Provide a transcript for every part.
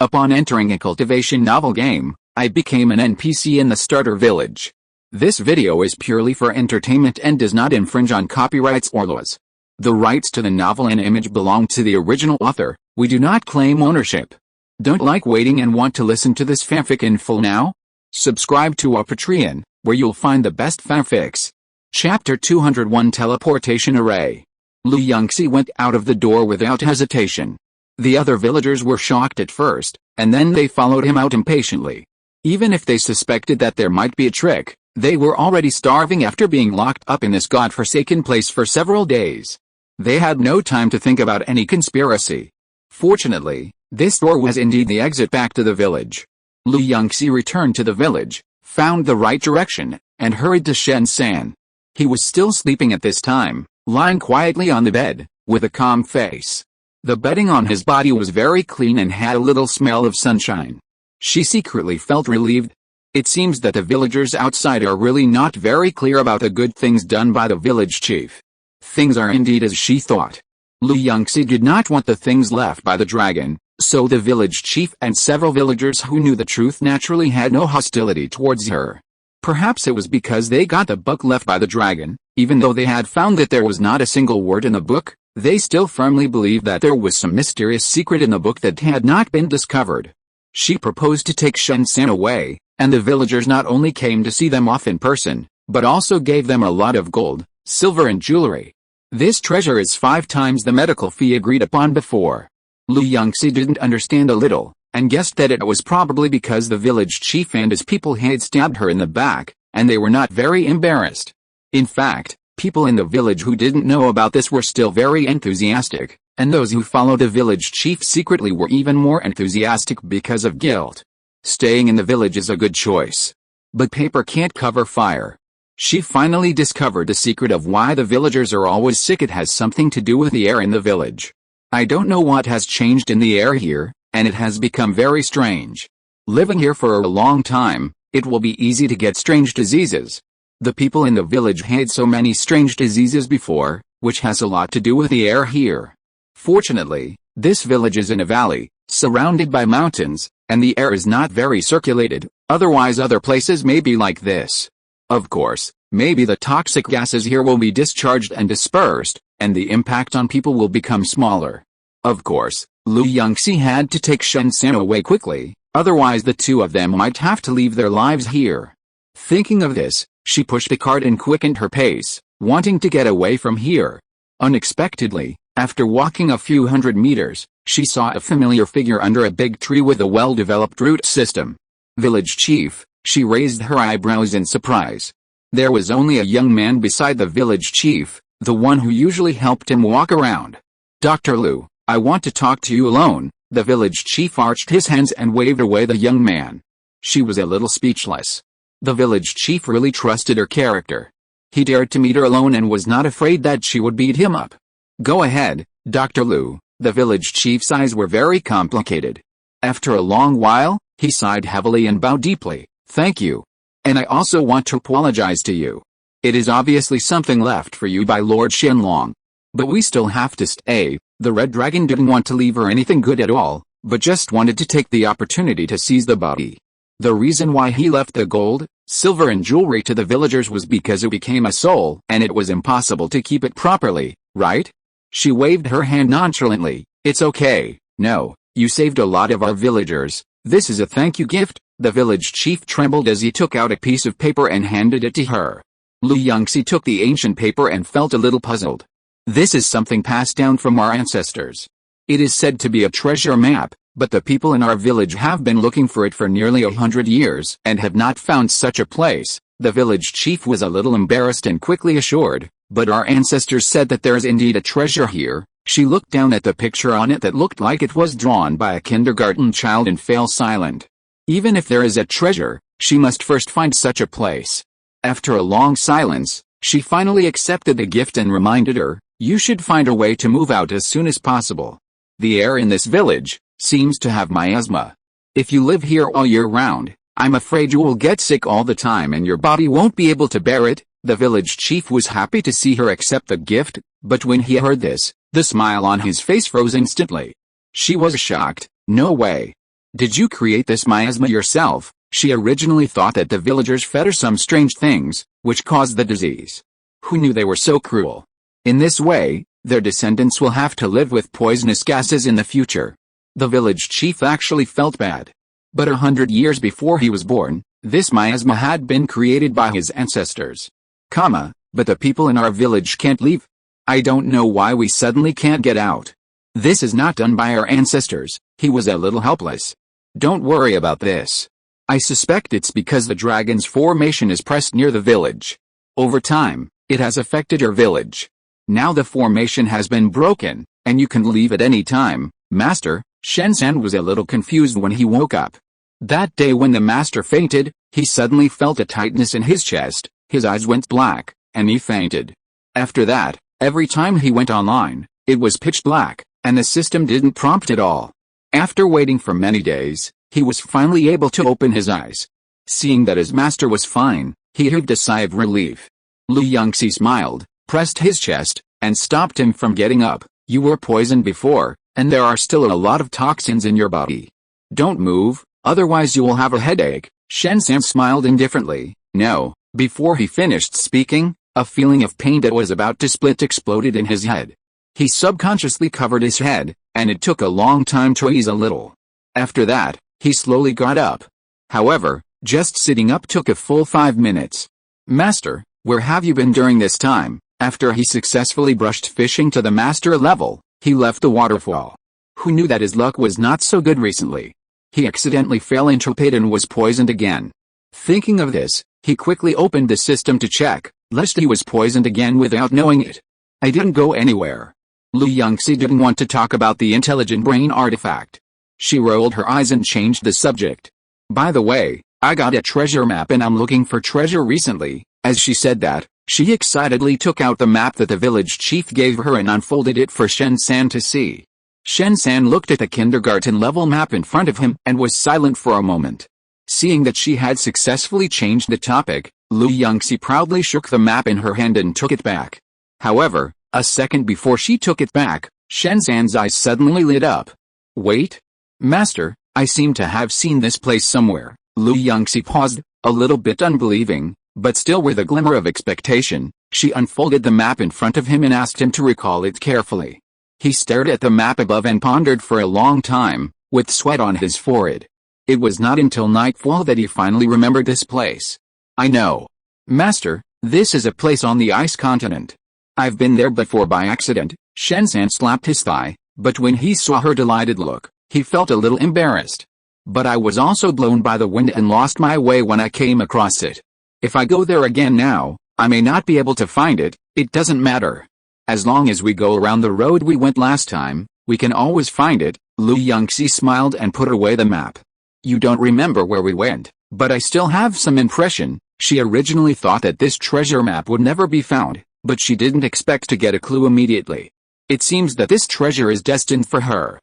Upon entering a Cultivation novel game, I became an NPC in the starter village. This video is purely for entertainment and does not infringe on copyrights or laws. The rights to the novel and image belong to the original author. We do not claim ownership. Don't like waiting and want to listen to this fanfic in full now? Subscribe to our Patreon, where you'll find the best fanfics. Chapter 201 Teleportation Array. Yunxi went out of the door without hesitation. The other villagers were shocked at first, and then they followed him out impatiently. Even if they suspected that there might be a trick, they were already starving after being locked up in this godforsaken place for several days. They had no time to think about any conspiracy. Fortunately, this door was indeed the exit back to the village. Yunxi returned to the village, found the right direction, and hurried to Shen-san. He was still sleeping at this time, lying quietly on the bed, with a calm face. The bedding on his body was very clean and had a little smell of sunshine. She secretly felt relieved. It seems that the villagers outside are really not very clear about the good things done by the village chief. Things are indeed as she thought. Yunxi did not want the things left by the dragon, so the village chief and several villagers who knew the truth naturally had no hostility towards her. Perhaps it was because they got the book left by the dragon. Even though they had found that there was not a single word in the book, they still firmly believed that there was some mysterious secret in the book that had not been discovered. She proposed to take Shen-san away, and the villagers not only came to see them off in person, but also gave them a lot of gold, silver and jewelry. This treasure is 5 times the medical fee agreed upon before. Yunxi didn't understand a little, and guessed that it was probably because the village chief and his people had stabbed her in the back, and they were not very embarrassed. In fact, people in the village who didn't know about this were still very enthusiastic, and those who followed the village chief secretly were even more enthusiastic because of guilt. Staying in the village is a good choice. But paper can't cover fire. She finally discovered the secret of why the villagers are always sick. It has something to do with the air in the village. I don't know what has changed in the air here, and it has become very strange. Living here for a long time, it will be easy to get strange diseases. The people in the village had so many strange diseases before, which has a lot to do with the air here. Fortunately, this village is in a valley, surrounded by mountains, and the air is not very circulated, otherwise other places may be like this. Of course, maybe the toxic gases here will be discharged and dispersed, and the impact on people will become smaller. Of course, Yunxi had to take Shen-san away quickly, otherwise the two of them might have to leave their lives here. Thinking of this, she pushed the cart and quickened her pace, wanting to get away from here. Unexpectedly, after walking a few hundred meters, she saw a familiar figure under a big tree with a well-developed root system. Village chief, she raised her eyebrows in surprise. There was only a young man beside the village chief, the one who usually helped him walk around. Dr. Liu, I want to talk to you alone. The village chief arched his hands and waved away the young man. She was a little speechless. The village chief really trusted her character. He dared to meet her alone and was not afraid that she would beat him up. Go ahead, Dr. Liu. The village chief's eyes were very complicated. After a long while, he sighed heavily and bowed deeply. Thank you. And I also want to apologize to you. It is obviously something left for you by Lord Shenlong. But we still have to stay. The red dragon didn't want to leave her anything good at all, but just wanted to take the opportunity to seize the body. The reason why he left the gold, silver and jewelry to the villagers was because it became a soul and it was impossible to keep it properly, right? She waved her hand nonchalantly. It's okay. No, you saved a lot of our villagers. This is a thank you gift. The village chief trembled as he took out a piece of paper and handed it to her. Yunxi took the ancient paper and felt a little puzzled. This is something passed down from our ancestors. It is said to be a treasure map, but the people in our village have been looking for it for nearly 100 years and have not found such a place. The village chief was a little embarrassed and quickly assured, but our ancestors said that there is indeed a treasure here. She looked down at the picture on it that looked like it was drawn by a kindergarten child and fell silent. Even if there is a treasure, she must first find such a place. After a long silence, she finally accepted the gift and reminded her, you should find a way to move out as soon as possible. The air in this village seems to have miasma. If you live here all year round, I'm afraid you will get sick all the time and your body won't be able to bear it. The village chief was happy to see her accept the gift, but when he heard this, the smile on his face froze instantly. She was shocked. No way. Did you create this miasma yourself? She originally thought that the villagers fed her some strange things, which caused the disease. Who knew they were so cruel? In this way, their descendants will have to live with poisonous gases in the future. The village chief actually felt bad. But 100 years before he was born, this miasma had been created by his ancestors. But the people in our village can't leave. I don't know why we suddenly can't get out. This is not done by our ancestors. He was a little helpless. Don't worry about this. I suspect it's because the dragon's formation is pressed near the village. Over time, it has affected your village. Now the formation has been broken, and you can leave at any time, Master. Shen-san was a little confused when he woke up. That day when the master fainted, he suddenly felt a tightness in his chest, his eyes went black, and he fainted. After that, every time he went online, it was pitch black, and the system didn't prompt at all. After waiting for many days, he was finally able to open his eyes. Seeing that his master was fine, he heaved a sigh of relief. Yunxi smiled, pressed his chest, and stopped him from getting up. You were poisoned before, and there are still a lot of toxins in your body. Don't move, otherwise you will have a headache. Shen-san smiled indifferently. No. Before he finished speaking, a feeling of pain that was about to split exploded in his head. He subconsciously covered his head, and it took a long time to ease a little. After that, he slowly got up. However, just sitting up took a full 5 minutes. Master, where have you been during this time? After he successfully brushed fishing to the master level, he left the waterfall. Who knew that his luck was not so good recently? He accidentally fell into a pit and was poisoned again. Thinking of this, he quickly opened the system to check, lest he was poisoned again without knowing it. I didn't go anywhere. Yunxi didn't want to talk about the intelligent brain artifact. She rolled her eyes and changed the subject. By the way, I got a treasure map and I'm looking for treasure recently. As she said that, she excitedly took out the map that the village chief gave her and unfolded it for Shen-san to see. Shen-san looked at the kindergarten-level map in front of him and was silent for a moment. Seeing that she had successfully changed the topic, Yunxi proudly shook the map in her hand and took it back. However, a second before she took it back, Shen-san's eyes suddenly lit up. Wait? Master, I seem to have seen this place somewhere. Yunxi paused, a little bit unbelieving, but still with a glimmer of expectation. She unfolded the map in front of him and asked him to recall it carefully. He stared at the map above and pondered for a long time, with sweat on his forehead. It was not until nightfall that he finally remembered this place. I know. Master, this is a place on the ice continent. I've been there before by accident. Shen-san slapped his thigh, but when he saw her delighted look, he felt a little embarrassed. But I was also blown by the wind and lost my way when I came across it. If I go there again now, I may not be able to find it. It doesn't matter. As long as we go around the road we went last time, we can always find it. Yunxi smiled and put away the map. You don't remember where we went, but I still have some impression. She originally thought that this treasure map would never be found, but she didn't expect to get a clue immediately. It seems that this treasure is destined for her.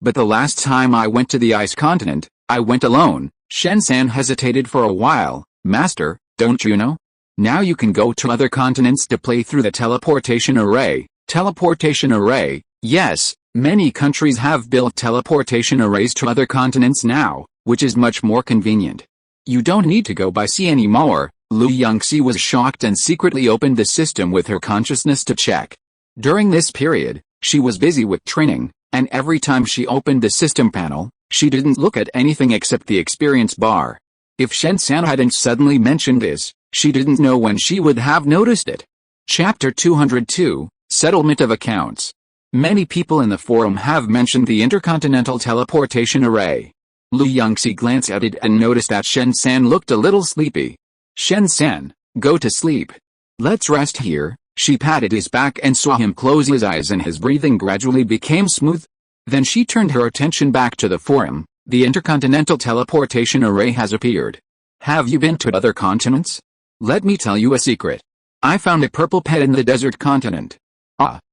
But the last time I went to the ice continent, I went alone. Shen-san hesitated for a while. Master, don't you know? Now you can go to other continents to play through the teleportation array. Teleportation array? Yes, many countries have built teleportation arrays to other continents now, which is much more convenient. You don't need to go by sea anymore. Yunxi was shocked and secretly opened the system with her consciousness to check. During this period, she was busy with training, and every time she opened the system panel, she didn't look at anything except the experience bar. If Shen-san hadn't suddenly mentioned this, she didn't know when she would have noticed it. Chapter 202, Settlement of Accounts. Many people in the forum have mentioned the intercontinental teleportation array. Yunxi glanced at it and noticed that Shen-san looked a little sleepy. Shen-san, go to sleep. Let's rest here. She patted his back and saw him close his eyes and his breathing gradually became smooth. Then she turned her attention back to the forum. The intercontinental teleportation array has appeared. Have you been to other continents? Let me tell you a secret. I found a purple pet in the desert continent.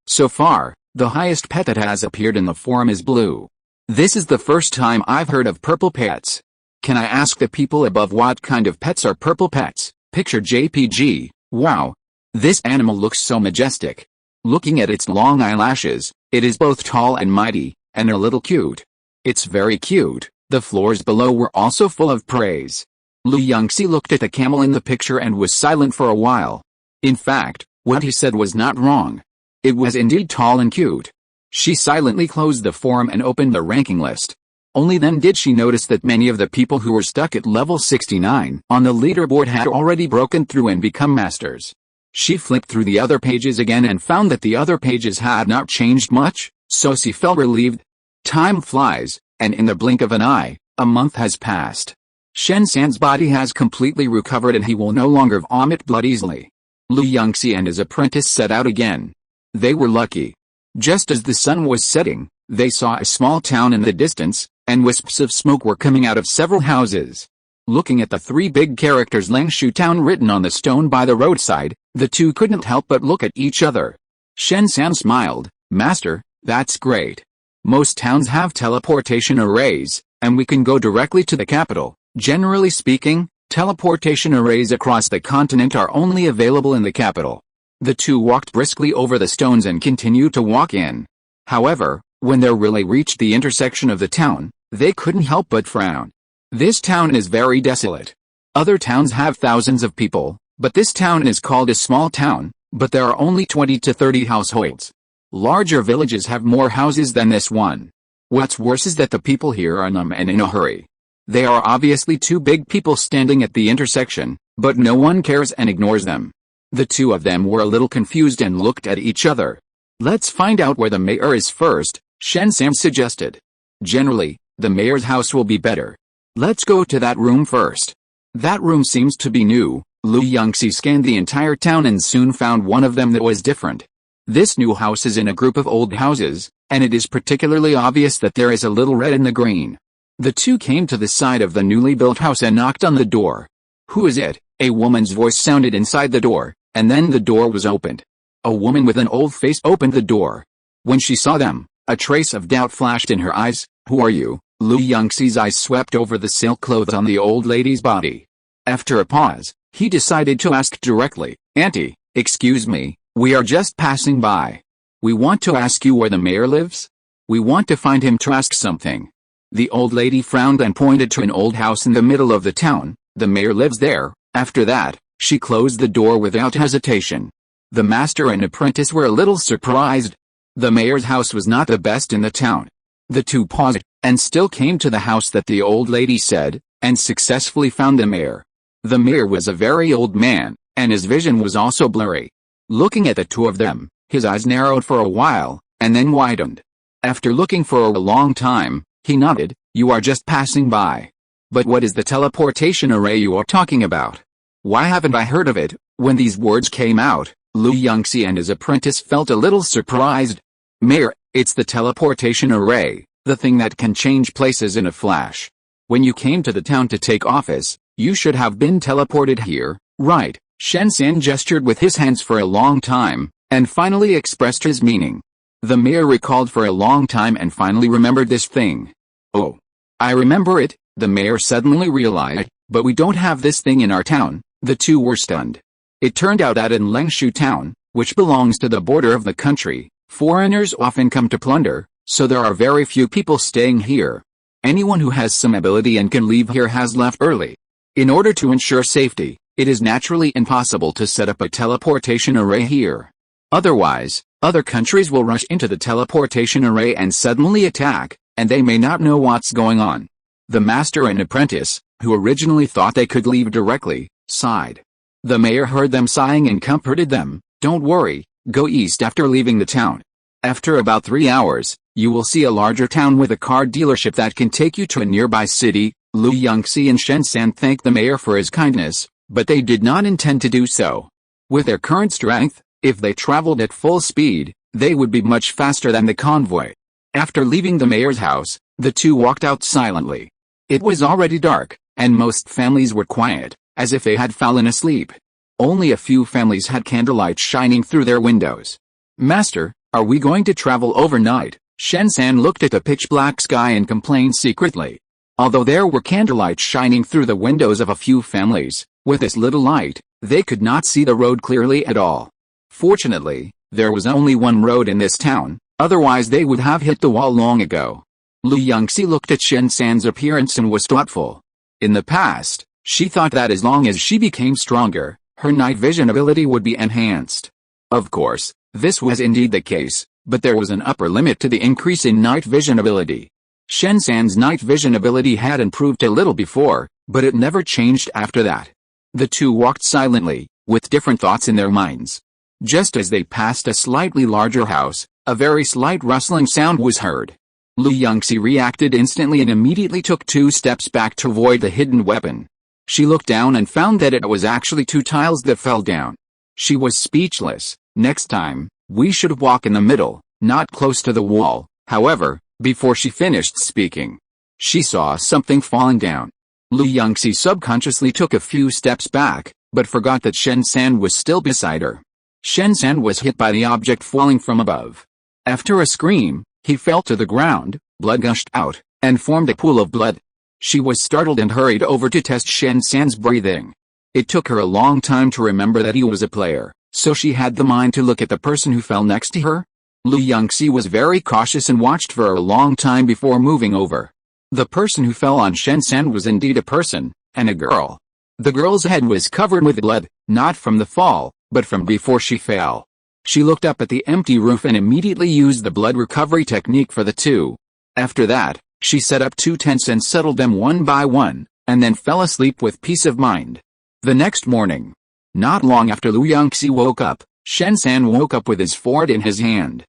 So far, the highest pet that has appeared in the forum is blue. This is the first time I've heard of purple pets. Can I ask the people above what kind of pets are purple pets? Picture JPG. Wow. This animal looks so majestic. Looking at its long eyelashes, it is both tall and mighty, and a little cute. It's very cute. The floors below were also full of praise. Yunxi looked at the camel in the picture and was silent for a while. In fact, what he said was not wrong. It was indeed tall and cute. She silently closed the forum and opened the ranking list. Only then did she notice that many of the people who were stuck at level 69 on the leaderboard had already broken through and become masters. She flipped through the other pages again and found that the other pages had not changed much, so she felt relieved. Time flies, and in the blink of an eye, a month has passed. Shen San's body has completely recovered and he will no longer vomit blood easily. Yunxi and his apprentice set out again. They were lucky. Just as the sun was setting, they saw a small town in the distance, and wisps of smoke were coming out of several houses. Looking at the three big characters Lengshu Town written on the stone by the roadside, the two couldn't help but look at each other. Shen San smiled. Master, that's great. Most towns have teleportation arrays, and we can go directly to the capital. Generally speaking, teleportation arrays across the continent are only available in the capital. The two walked briskly over the stones and continued to walk in. However, when they really reached the intersection of the town, they couldn't help but frown. This town is very desolate. Other towns have thousands of people, but this town is called a small town, but there are only 20 to 30 households. Larger villages have more houses than this one. What's worse is that the people here are numb and in a hurry. They are obviously two big people standing at the intersection, but no one cares and ignores them. The two of them were a little confused and looked at each other. Let's find out where the mayor is first, Shen Sam suggested. Generally, the mayor's house will be better. Let's go to that room first. That room seems to be new. Yunxi scanned the entire town and soon found one of them that was different. This new house is in a group of old houses, and it is particularly obvious that there is a little red in the green. The two came to the side of the newly built house and knocked on the door. Who is it? A woman's voice sounded inside the door, and then the door was opened. A woman with an old face opened the door. When she saw them, a trace of doubt flashed in her eyes. Who are you? Yunxi's eyes swept over the silk clothes on the old lady's body. After a pause, he decided to ask directly, Auntie, excuse me, we are just passing by. We want to ask you where the mayor lives? We want to find him to ask something. The old lady frowned and pointed to an old house in the middle of the town. The mayor lives there. After that, she closed the door without hesitation. The master and apprentice were a little surprised. The mayor's house was not the best in the town. The two paused, and still came to the house that the old lady said, and successfully found the mayor. The mayor was a very old man, and his vision was also blurry. Looking at the two of them, his eyes narrowed for a while, and then widened. After looking for a long time, he nodded. You are just passing by. But what is the teleportation array you are talking about? Why haven't I heard of it? When these words came out, Yunxi and his apprentice felt a little surprised. Mayor, it's the teleportation array, the thing that can change places in a flash. When you came to the town to take office, you should have been teleported here, right? Shen San gestured with his hands for a long time, and finally expressed his meaning. The mayor recalled for a long time and finally remembered this thing. Oh, I remember it, the mayor suddenly realized, but we don't have this thing in our town. The two were stunned. It turned out that in Lengshu Town, which belongs to the border of the country, foreigners often come to plunder, so there are very few people staying here. Anyone who has some ability and can leave here has left early. In order to ensure safety, it is naturally impossible to set up a teleportation array here. Otherwise, other countries will rush into the teleportation array and suddenly attack, and they may not know what's going on. The master and apprentice, who originally thought they could leave directly, sighed. The mayor heard them sighing and comforted them. Don't worry, go east after leaving the town. After about 3 hours, you will see a larger town with a car dealership that can take you to a nearby city. Yunxi and Shen San thanked the mayor for his kindness, but they did not intend to do so. With their current strength, if they traveled at full speed, they would be much faster than the convoy. After leaving the mayor's house, the two walked out silently. It was already dark, and most families were quiet, as if they had fallen asleep. Only a few families had candlelight shining through their windows. Master, are we going to travel overnight? Shen San looked at the pitch-black sky and complained secretly. Although there were candlelight shining through the windows of a few families, with this little light, they could not see the road clearly at all. Fortunately, there was only one road in this town, otherwise they would have hit the wall long ago. Lu Yunxi looked at Shen San's appearance and was thoughtful. In the past, she thought that as long as she became stronger, her night vision ability would be enhanced. Of course, this was indeed the case, but there was an upper limit to the increase in night vision ability. Shen San's night vision ability had improved a little before, but it never changed after that. The two walked silently, with different thoughts in their minds. Just as they passed a slightly larger house, a very slight rustling sound was heard. Lu Yunxi reacted instantly and immediately took 2 steps back to avoid the hidden weapon. She looked down and found that it was actually 2 tiles that fell down. She was speechless. Next time, we should walk in the middle, not close to the wall. However, before she finished speaking, she saw something falling down. Lu Yunxi subconsciously took a few steps back, but forgot that Shen San was still beside her. Shen San was hit by the object falling from above. After a scream, he fell to the ground, blood gushed out, and formed a pool of blood. She was startled and hurried over to test Shen San's breathing. It took her a long time to remember that he was a player, so she had the mind to look at the person who fell next to her. Lu Yunxi was very cautious and watched for a long time before moving over. The person who fell on Shen San was indeed a person, and a girl. The girl's head was covered with blood, not from the fall, but from before she fell. She looked up at the empty roof and immediately used the blood recovery technique for the two. After that, she set up 2 tents and settled them one by one, and then fell asleep with peace of mind. The next morning, not long after Lu Yunxi woke up, Shen San woke up with his sword in his hand.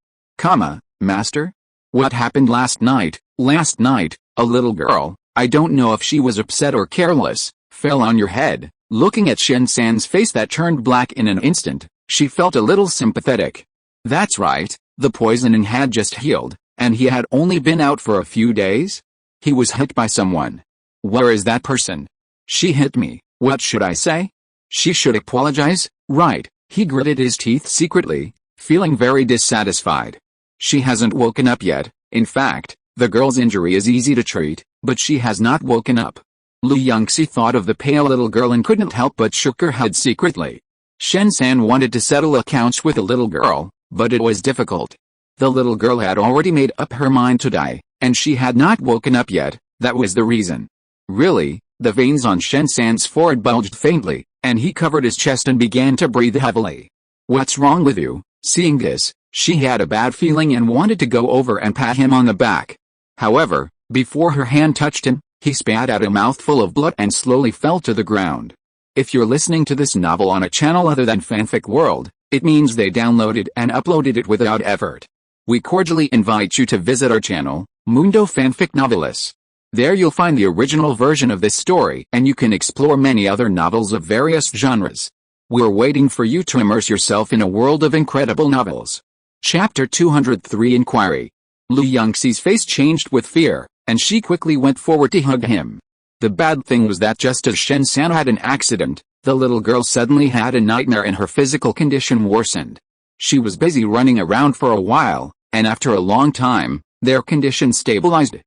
Master? What happened last night? Last night, a little girl, I don't know if she was upset or careless, fell on your head. Looking at Shen San's face that turned black in an instant, she felt a little sympathetic. That's right, the poisoning had just healed, and he had only been out for a few days? He was hit by someone. Where is that person? She hit me, what should I say? She should apologize, right? He gritted his teeth secretly, feeling very dissatisfied. She hasn't woken up yet. In fact, the girl's injury is easy to treat, but she has not woken up. Lu Yunxi thought of the pale little girl and couldn't help but shook her head secretly. Shen San wanted to settle accounts with the little girl, but it was difficult. The little girl had already made up her mind to die, and she had not woken up yet. That was the reason. Really, the veins on Shen San's forehead bulged faintly, and he covered his chest and began to breathe heavily. What's wrong with you? Seeing this, she had a bad feeling and wanted to go over and pat him on the back. However, before her hand touched him, he spat out a mouthful of blood and slowly fell to the ground. If you're listening to this novel on a channel other than Fanfic World, it means they downloaded and uploaded it without effort. We cordially invite you to visit our channel, Mundo Fanfic Novelis. There you'll find the original version of this story and you can explore many other novels of various genres. We're waiting for you to immerse yourself in a world of incredible novels. Chapter 203 Inquiry. Lu Yunxi's face changed with fear, and she quickly went forward to hug him. The bad thing was that just as Shen San had an accident, the little girl suddenly had a nightmare and her physical condition worsened. She was busy running around for a while, and after a long time, their condition stabilized.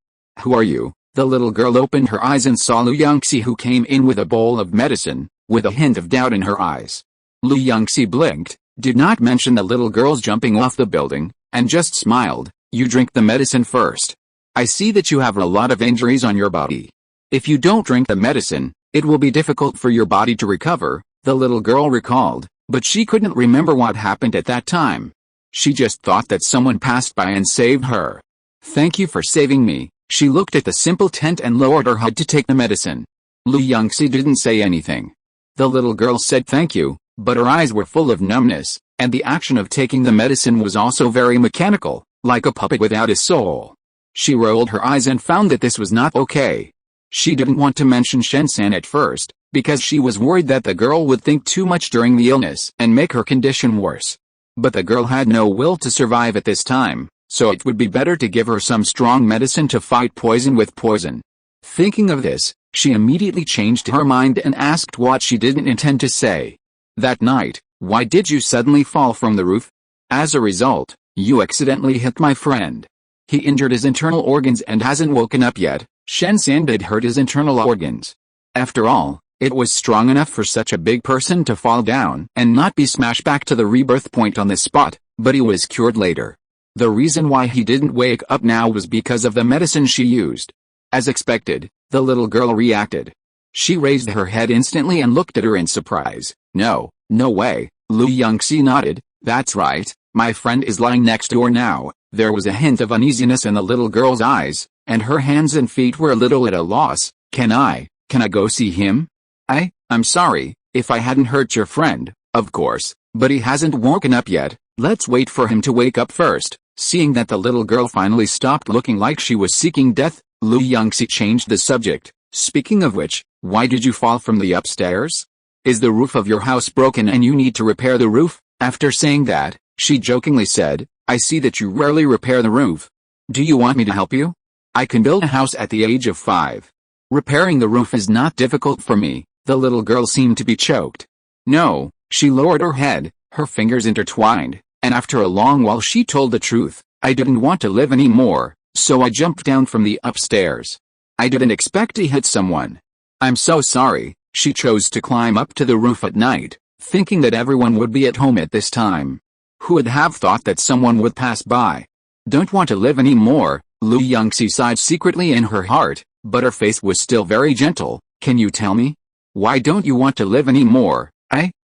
Who are you? The little girl opened her eyes and saw Lu Yunxi, who came in with a bowl of medicine, with a hint of doubt in her eyes. Lu Yunxi blinked, did not mention the little girl's jumping off the building, and just smiled. You drink the medicine first. I see that you have a lot of injuries on your body. If you don't drink the medicine, it will be difficult for your body to recover, the little girl recalled, but she couldn't remember what happened at that time. She just thought that someone passed by and saved her. Thank you for saving me. She looked at the simple tent and lowered her head to take the medicine. Lu Yunxi didn't say anything. The little girl said thank you, but her eyes were full of numbness, and the action of taking the medicine was also very mechanical, like a puppet without a soul. She rolled her eyes and found that this was not okay. She didn't want to mention Shen San at first, because she was worried that the girl would think too much during the illness and make her condition worse. But the girl had no will to survive at this time, so it would be better to give her some strong medicine to fight poison with poison. Thinking of this, she immediately changed her mind and asked what she didn't intend to say. That night, why did you suddenly fall from the roof? As a result, you accidentally hit my friend. He injured his internal organs and hasn't woken up yet. Shen San did hurt his internal organs. After all, it was strong enough for such a big person to fall down and not be smashed back to the rebirth point on the spot, but he was cured later. The reason why he didn't wake up now was because of the medicine she used. As expected, the little girl reacted. She raised her head instantly and looked at her in surprise. No way. Yunxi nodded. That's right, my friend is lying next door now. There was a hint of uneasiness in the little girl's eyes, and her hands and feet were a little at a loss. Can I go see him? I'm sorry, if I hadn't hurt your friend, of course, but he hasn't woken up yet. Let's wait for him to wake up first. Seeing that the little girl finally stopped looking like she was seeking death, Yunxi changed the subject. Speaking of which, why did you fall from the upstairs? Is the roof of your house broken and you need to repair the roof? After saying that, she jokingly said, I see that you rarely repair the roof. Do you want me to help you? I can build a house at the age of 5. Repairing the roof is not difficult for me. The little girl seemed to be choked. No, she lowered her head, her fingers intertwined, and after a long while she told the truth. I didn't want to live anymore, so I jumped down from the upstairs. I didn't expect to hit someone. I'm so sorry. She chose to climb up to the roof at night, thinking that everyone would be at home at this time. Who would have thought that someone would pass by? Don't want to live anymore, Yunxi sighed secretly in her heart, but her face was still very gentle. Can you tell me? Why don't you want to live anymore?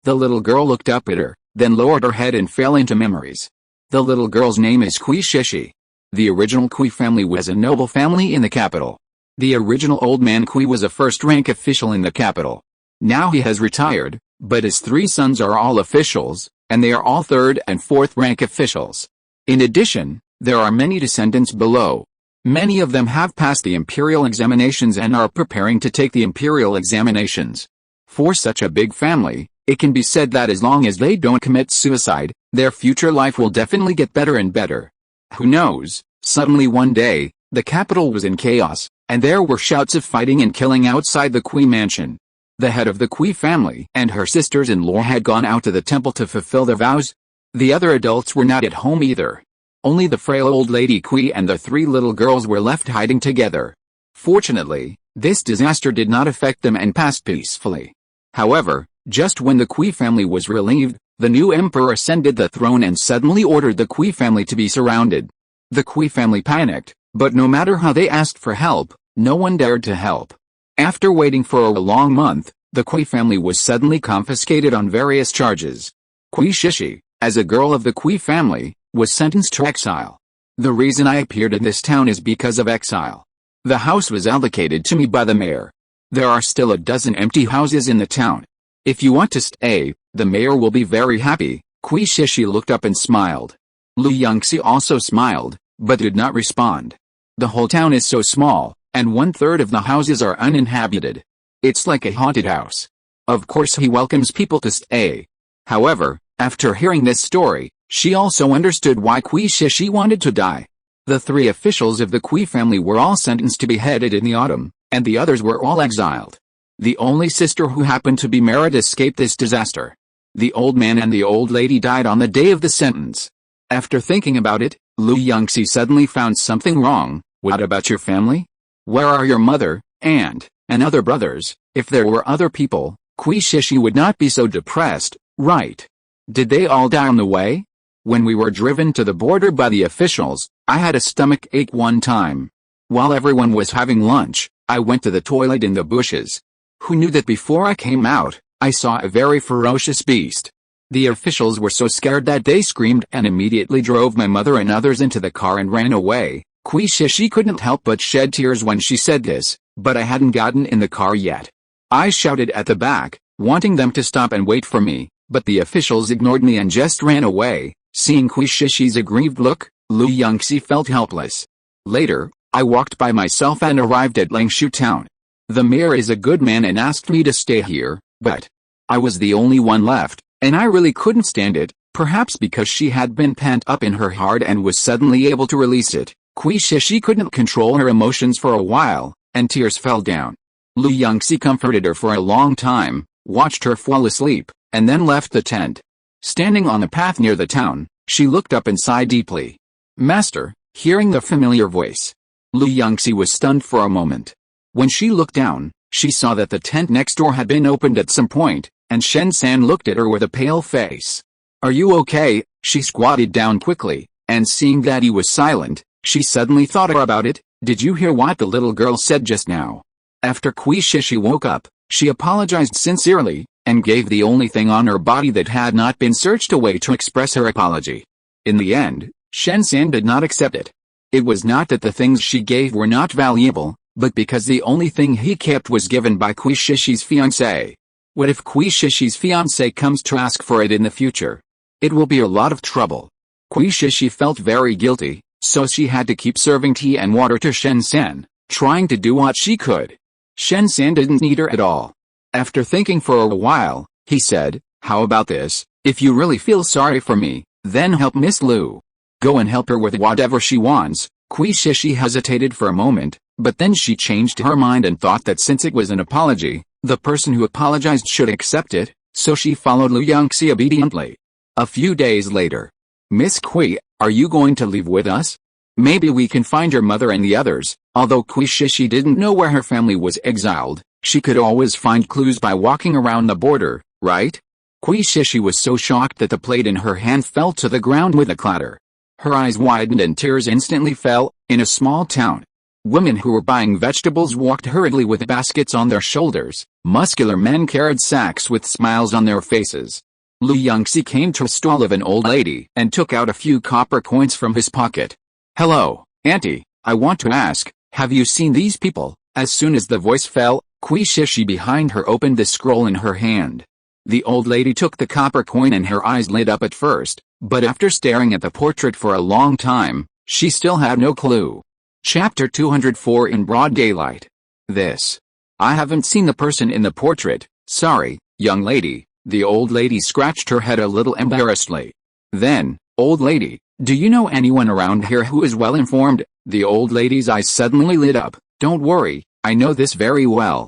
The little girl looked up at her, then lowered her head and fell into memories. The little girl's name is Kui Shishi. The original Kui family was a noble family in the capital. The original old man Kui was a first-rank official in the capital. Now he has retired, but his 3 sons are all officials, and they are all 3rd and 4th rank officials. In addition, there are many descendants below. Many of them have passed the imperial examinations and are preparing to take the imperial examinations. For such a big family, it can be said that as long as they don't commit suicide, their future life will definitely get better and better. Who knows? Suddenly one day, the capital was in chaos, and there were shouts of fighting and killing outside the Kui mansion. The head of the Kui family and her sisters-in-law had gone out to the temple to fulfill their vows. The other adults were not at home either. Only the frail old lady Kui and the 3 little girls were left hiding together. Fortunately, this disaster did not affect them and passed peacefully. However, just when the Kui family was relieved, the new emperor ascended the throne and suddenly ordered the Kui family to be surrounded. The Kui family panicked, but no matter how they asked for help, no one dared to help. After waiting for a long month, the Kui family was suddenly confiscated on various charges. Kui Shishi, as a girl of the Kui family, was sentenced to exile. The reason I appeared in this town is because of exile. The house was allocated to me by the mayor. There are still a dozen empty houses in the town. If you want to stay, the mayor will be very happy. Kui Shishi looked up and smiled. Yunxi also smiled, but did not respond. The whole town is so small, and 1/3 of the houses are uninhabited. It's like a haunted house. Of course he welcomes people to stay. However, after hearing this story, she also understood why Kui Shishi wanted to die. The 3 officials of the Kui family were all sentenced to be beheaded in the autumn, and the others were all exiled. The only sister who happened to be married escaped this disaster. The old man and the old lady died on the day of the sentence. After thinking about it, Yunxi suddenly found something wrong. What about your family? Where are your mother, aunt, and other brothers? If there were other people, Kui Shishi would not be so depressed, right? Did they all die on the way? When we were driven to the border by the officials, I had a stomach ache one time. While everyone was having lunch, I went to the toilet in the bushes. Who knew that before I came out, I saw a very ferocious beast. The officials were so scared that they screamed and immediately drove my mother and others into the car and ran away. Kui Shishi couldn't help but shed tears when she said this, but I hadn't gotten in the car yet. I shouted at the back, wanting them to stop and wait for me, but the officials ignored me and just ran away. Seeing Kui Shishi's aggrieved look, Yunxi felt helpless. Later, I walked by myself and arrived at Lingshu town. The mayor is a good man and asked me to stay here, but I was the only one left, and I really couldn't stand it, perhaps because she had been pent up in her heart and was suddenly able to release it. Kui Shishi couldn't control her emotions for a while, and tears fell down. Yunxi comforted her for a long time, watched her fall asleep, and then left the tent. Standing on the path near the town, she looked up and sighed deeply. Master, hearing the familiar voice. Yunxi was stunned for a moment. When she looked down, she saw that the tent next door had been opened at some point, and Shen San looked at her with a pale face. Are you okay? She squatted down quickly, and seeing that he was silent, she suddenly thought about it. Did you hear what the little girl said just now? After Kui Shishi woke up, she apologized sincerely, and gave the only thing on her body that had not been searched away to express her apology. In the end, Shen San did not accept it. It was not that the things she gave were not valuable, but because the only thing he kept was given by Kui Shishi's fiancé. What if Kui Shishi's fiancé comes to ask for it in the future? It will be a lot of trouble. Kui Shishi felt very guilty, so she had to keep serving tea and water to Shen San, trying to do what she could. Shen San didn't need her at all. After thinking for a while, he said, "How about this? If you really feel sorry for me, then help Miss Lu. Go and help her with whatever she wants." Kui Shishi hesitated for a moment, but then she changed her mind and thought that since it was an apology, the person who apologized should accept it, so she followed Lu Yunxi obediently. A few days later. "Miss Kui, are you going to leave with us? Maybe we can find your mother and the others." Although Kui Shishi didn't know where her family was exiled, she could always find clues by walking around the border, right? Kui Shishi was so shocked that the plate in her hand fell to the ground with a clatter. Her eyes widened and tears instantly fell. In a small town, women who were buying vegetables walked hurriedly with baskets on their shoulders. Muscular men carried sacks with smiles on their faces. Lu Yunxi came to a stall of an old lady and took out a few copper coins from his pocket. "Hello, auntie, I want to ask, have you seen these people?" As soon as the voice fell, Kui Shishi behind her opened the scroll in her hand. The old lady took the copper coin and her eyes lit up at first, but after staring at the portrait for a long time, she still had no clue. Chapter 204 In Broad Daylight. I haven't seen the person in the portrait, sorry, young lady. The old lady scratched her head a little embarrassedly. Then, "Old lady, do you know anyone around here who is well informed?" The old lady's eyes suddenly lit up. "Don't worry, I know this very well.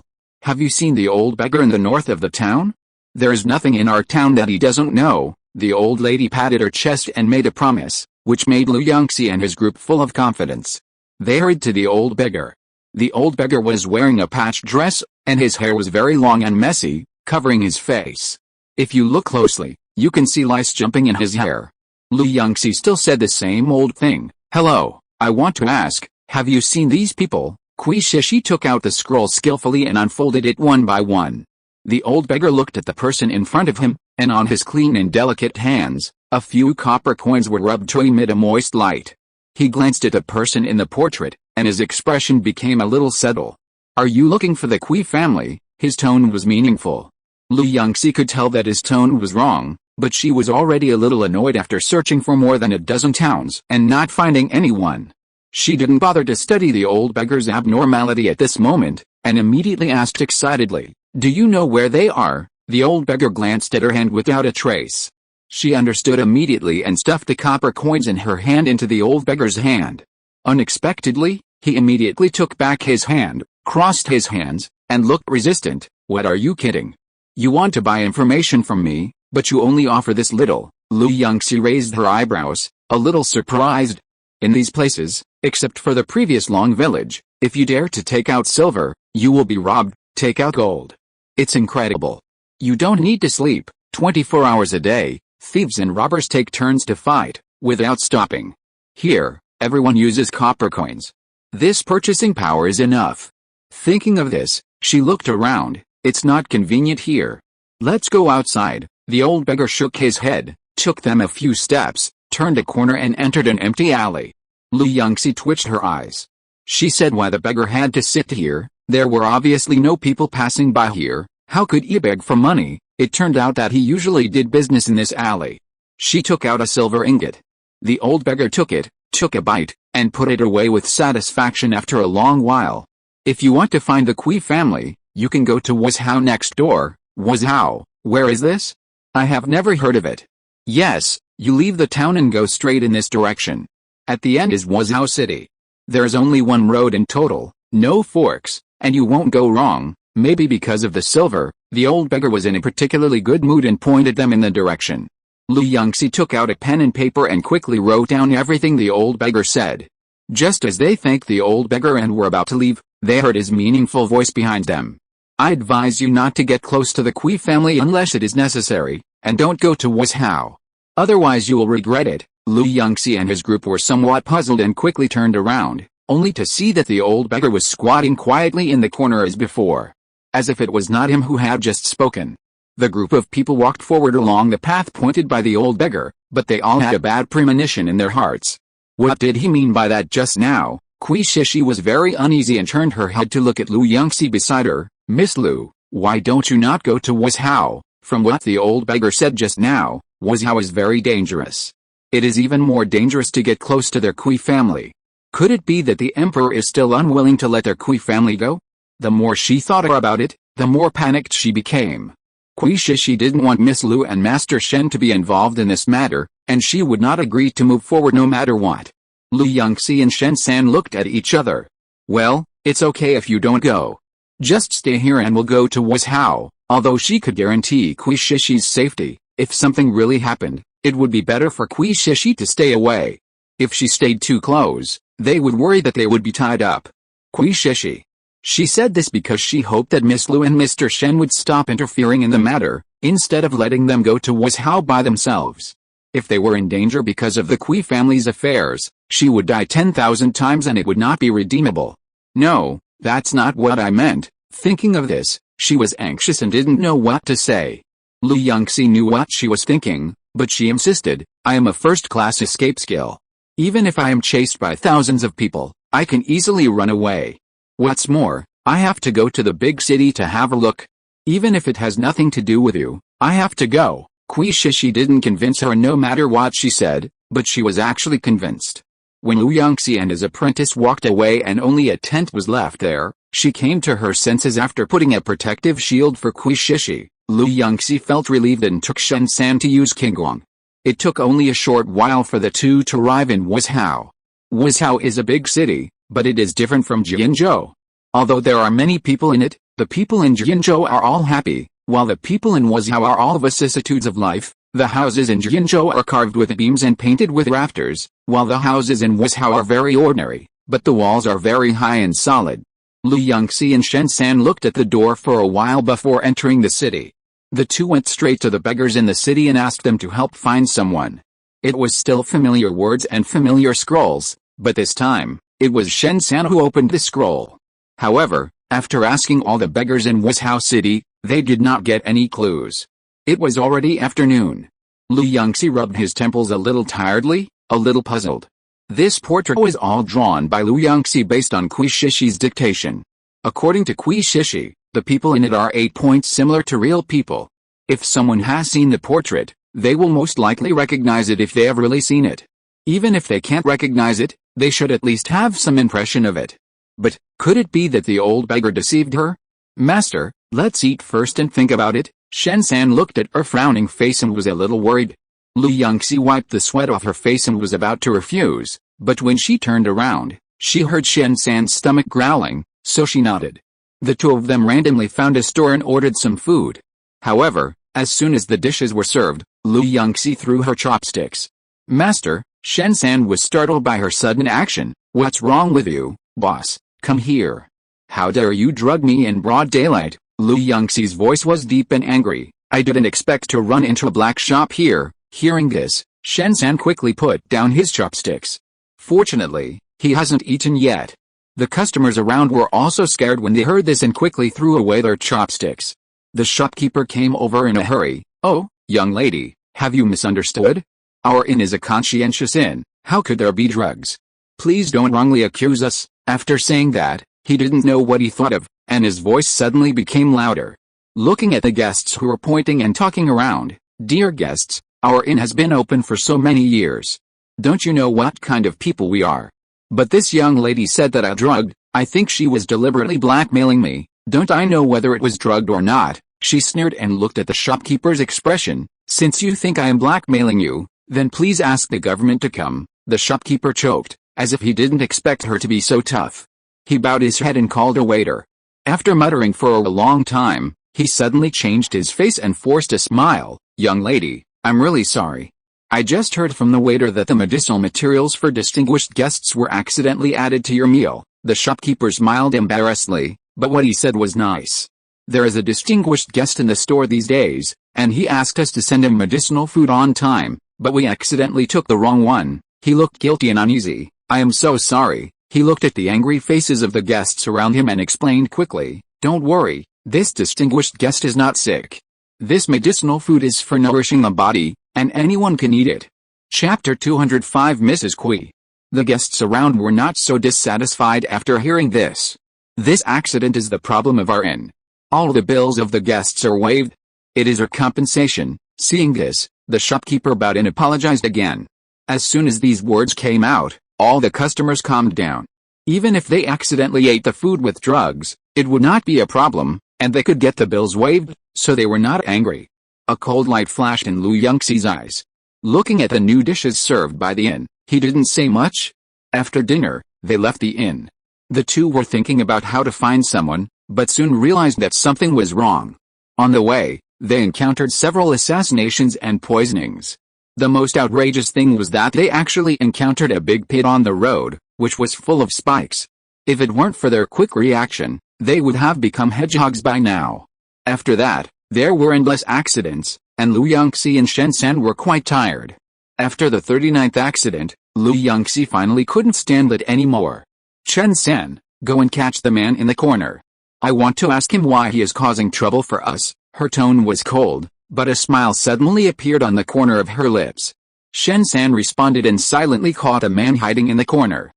Have you seen the old beggar in the north of the town? There's nothing in our town that he doesn't know." The old lady patted her chest and made a promise, which made Lu Yunxi and his group full of confidence. They hurried to the old beggar. The old beggar was wearing a patched dress, and his hair was very long and messy, covering his face. If you look closely, you can see lice jumping in his hair. Lu Yunxi still said the same old thing. "Hello, I want to ask, have you seen these people?" Kui Shishi took out the scroll skillfully and unfolded it one by one. The old beggar looked at the person in front of him, and on his clean and delicate hands, a few copper coins were rubbed to emit a moist light. He glanced at the person in the portrait, and his expression became a little subtle. "Are you looking for the Kui family?" His tone was meaningful. Lu Yunxi could tell that his tone was wrong, but she was already a little annoyed after searching for more than a dozen towns and not finding anyone. She didn't bother to study the old beggar's abnormality at this moment, and immediately asked excitedly, "Do you know where they are?" The old beggar glanced at her hand without a trace. She understood immediately and stuffed the copper coins in her hand into the old beggar's hand. Unexpectedly, he immediately took back his hand, crossed his hands, and looked resistant. "What, are you kidding? You want to buy information from me, but you only offer this little?" Lu Yunxi raised her eyebrows, a little surprised. "In these places, except for the previous Long Village, if you dare to take out silver, you will be robbed. Take out gold. It's incredible. You don't need to sleep. 24 hours a day, thieves and robbers take turns to fight, without stopping. Here, everyone uses copper coins. This purchasing power is enough." Thinking of this, she looked around. "It's not convenient here. Let's go outside." The old beggar shook his head, took them a few steps, turned a corner and entered an empty alley. Lu Yunxi twitched her eyes. She said why the beggar had to sit here. There were obviously no people passing by here. How could he beg for money? It turned out that he usually did business in this alley. She took out a silver ingot. The old beggar took it, took a bite, and put it away with satisfaction after a long while. "If you want to find the Kui family, you can go to Wuzhou next door." "Wuzhou? Where is this? I have never heard of it." "Yes, you leave the town and go straight in this direction. At the end is Wuzhou City. There's only one road in total, no forks, and you won't go wrong." Maybe because of the silver, the old beggar was in a particularly good mood and pointed them in the direction. Lu Yunxi took out a pen and paper and quickly wrote down everything the old beggar said. Just as they thanked the old beggar and were about to leave, they heard his meaningful voice behind them. "I advise you not to get close to the Kui family unless it is necessary, and don't go to Wuzhou. Otherwise you will regret it." Lu Yunxi and his group were somewhat puzzled and quickly turned around, only to see that the old beggar was squatting quietly in the corner as before, as if it was not him who had just spoken. The group of people walked forward along the path pointed by the old beggar, but they all had a bad premonition in their hearts. What did he mean by that just now? Kui Shishi was very uneasy and turned her head to look at Lu Yunxi beside her. Miss Lu, why don't you not go to Wuzhou? From what the old beggar said just now, Wuzhou is very dangerous. It is even more dangerous to get close to their Kui family. Could it be that the emperor is still unwilling to let their Kui family go? The more she thought about it, the more panicked she became. Kui Shishi didn't want Miss Lu and Master Shen to be involved in this matter, and she would not agree to move forward no matter what. Lu Yunxi and Shen San looked at each other. Well, it's okay if you don't go. Just stay here and we'll go to Wuzhou. Although she could guarantee Kui Shishi's safety, if something really happened, it would be better for Kui Shishi to stay away. If she stayed too close, they would worry that they would be tied up. Kui Shishi. She said this because she hoped that Miss Lu and Mr. Shen would stop interfering in the matter, instead of letting them go to Wuzhou by themselves. If they were in danger because of the Kui family's affairs, she would die 10,000 times and it would not be redeemable. No, that's not what I meant. Thinking of this, she was anxious and didn't know what to say. Lu Yunxi knew what she was thinking, but she insisted, I am a first-class escape skill. Even if I am chased by thousands of people, I can easily run away. What's more, I have to go to the big city to have a look. Even if it has nothing to do with you, I have to go. Kui Shishi didn't convince her no matter what she said, but she was actually convinced. When Lu Yunxi and his apprentice walked away and only a tent was left there, she came to her senses after putting a protective shield for Kui Shishi. Lu Yunxi felt relieved and took Shen San to use Qinggong. It took only a short while for the two to arrive in Wuzhou. Wuzhou is a big city, but it is different from Jianzhou. Although there are many people in it, the people in Jianzhou are all happy, while the people in Wuzhou are all vicissitudes of life. The houses in Jianzhou are carved with beams and painted with rafters, while the houses in Wuzhou are very ordinary, but the walls are very high and solid. Lu Yunxi and Shen San looked at the door for a while before entering the city. The two went straight to the beggars in the city and asked them to help find someone. It was still familiar words and familiar scrolls, but this time, it was Shen San who opened the scroll. However, after asking all the beggars in Wuzhou city, they did not get any clues. It was already afternoon. Lu Yunxi rubbed his temples a little tiredly, a little puzzled. This portrait was all drawn by Lu Yunxi based on Kui Shishi's dictation. According to Kui Shishi, the people in it are 8 points similar to real people. If someone has seen the portrait, they will most likely recognize it if they have really seen it. Even if they can't recognize it, they should at least have some impression of it. But, could it be that the old beggar deceived her? Master, let's eat first and think about it. Shen San looked at her frowning face and was a little worried. Lu Yunxi wiped the sweat off her face and was about to refuse, but when she turned around, she heard Shen San's stomach growling, so she nodded. The two of them randomly found a store and ordered some food. However, as soon as the dishes were served, Lu Yunxi threw her chopsticks. Master, Shen San was startled by her sudden action. What's wrong with you, boss? Come here. How dare you drug me in broad daylight? Lu Yunxi's voice was deep and angry. I didn't expect to run into a black shop here. Hearing this, Shen San quickly put down his chopsticks. Fortunately, he hasn't eaten yet. The customers around were also scared when they heard this and quickly threw away their chopsticks. The shopkeeper came over in a hurry. Oh, young lady, have you misunderstood? Our inn is a conscientious inn. How could there be drugs? Please don't wrongly accuse us. After saying that, he didn't know what he thought of, and his voice suddenly became louder. Looking at the guests who were pointing and talking around, dear guests, our inn has been open for so many years. Don't you know what kind of people we are? But this young lady said that I drugged. I think she was deliberately blackmailing me. Don't I know whether it was drugged or not? She sneered and looked at the shopkeeper's expression. Since you think I am blackmailing you, then please ask the government to come. The shopkeeper choked, as if he didn't expect her to be so tough. He bowed his head and called a waiter. After muttering for a long time, he suddenly changed his face and forced a smile. Young lady, I'm really sorry. I just heard from the waiter that the medicinal materials for distinguished guests were accidentally added to your meal. The shopkeeper smiled embarrassedly, but what he said was nice. There is a distinguished guest in the store these days, and he asked us to send him medicinal food on time. But we accidentally took the wrong one. He looked guilty and uneasy. I am so sorry. He looked at the angry faces of the guests around him and explained quickly, don't worry, this distinguished guest is not sick. This medicinal food is for nourishing the body, and anyone can eat it. Chapter 205 Mrs. Kui. The guests around were not so dissatisfied after hearing this. This accident is the problem of our inn. All the bills of the guests are waived. It is our compensation. Seeing this, the shopkeeper bowed and apologized again. As soon as these words came out, all the customers calmed down. Even if they accidentally ate the food with drugs, it would not be a problem, and they could get the bills waived, so they were not angry. A cold light flashed in Lu Yunxi's eyes. Looking at the new dishes served by the inn, he didn't say much. After dinner, they left the inn. The two were thinking about how to find someone, but soon realized that something was wrong. On the way, they encountered several assassinations and poisonings. The most outrageous thing was that they actually encountered a big pit on the road, which was full of spikes. If it weren't for their quick reaction, they would have become hedgehogs by now. After that, there were endless accidents, and Lu Yunxi and Shen San were quite tired. After the 39th accident, Lu Yunxi finally couldn't stand it anymore. Shen San, go and catch the man in the corner. I want to ask him why he is causing trouble for us. Her tone was cold, but a smile suddenly appeared on the corner of her lips. Shen San responded and silently caught a man hiding in the corner.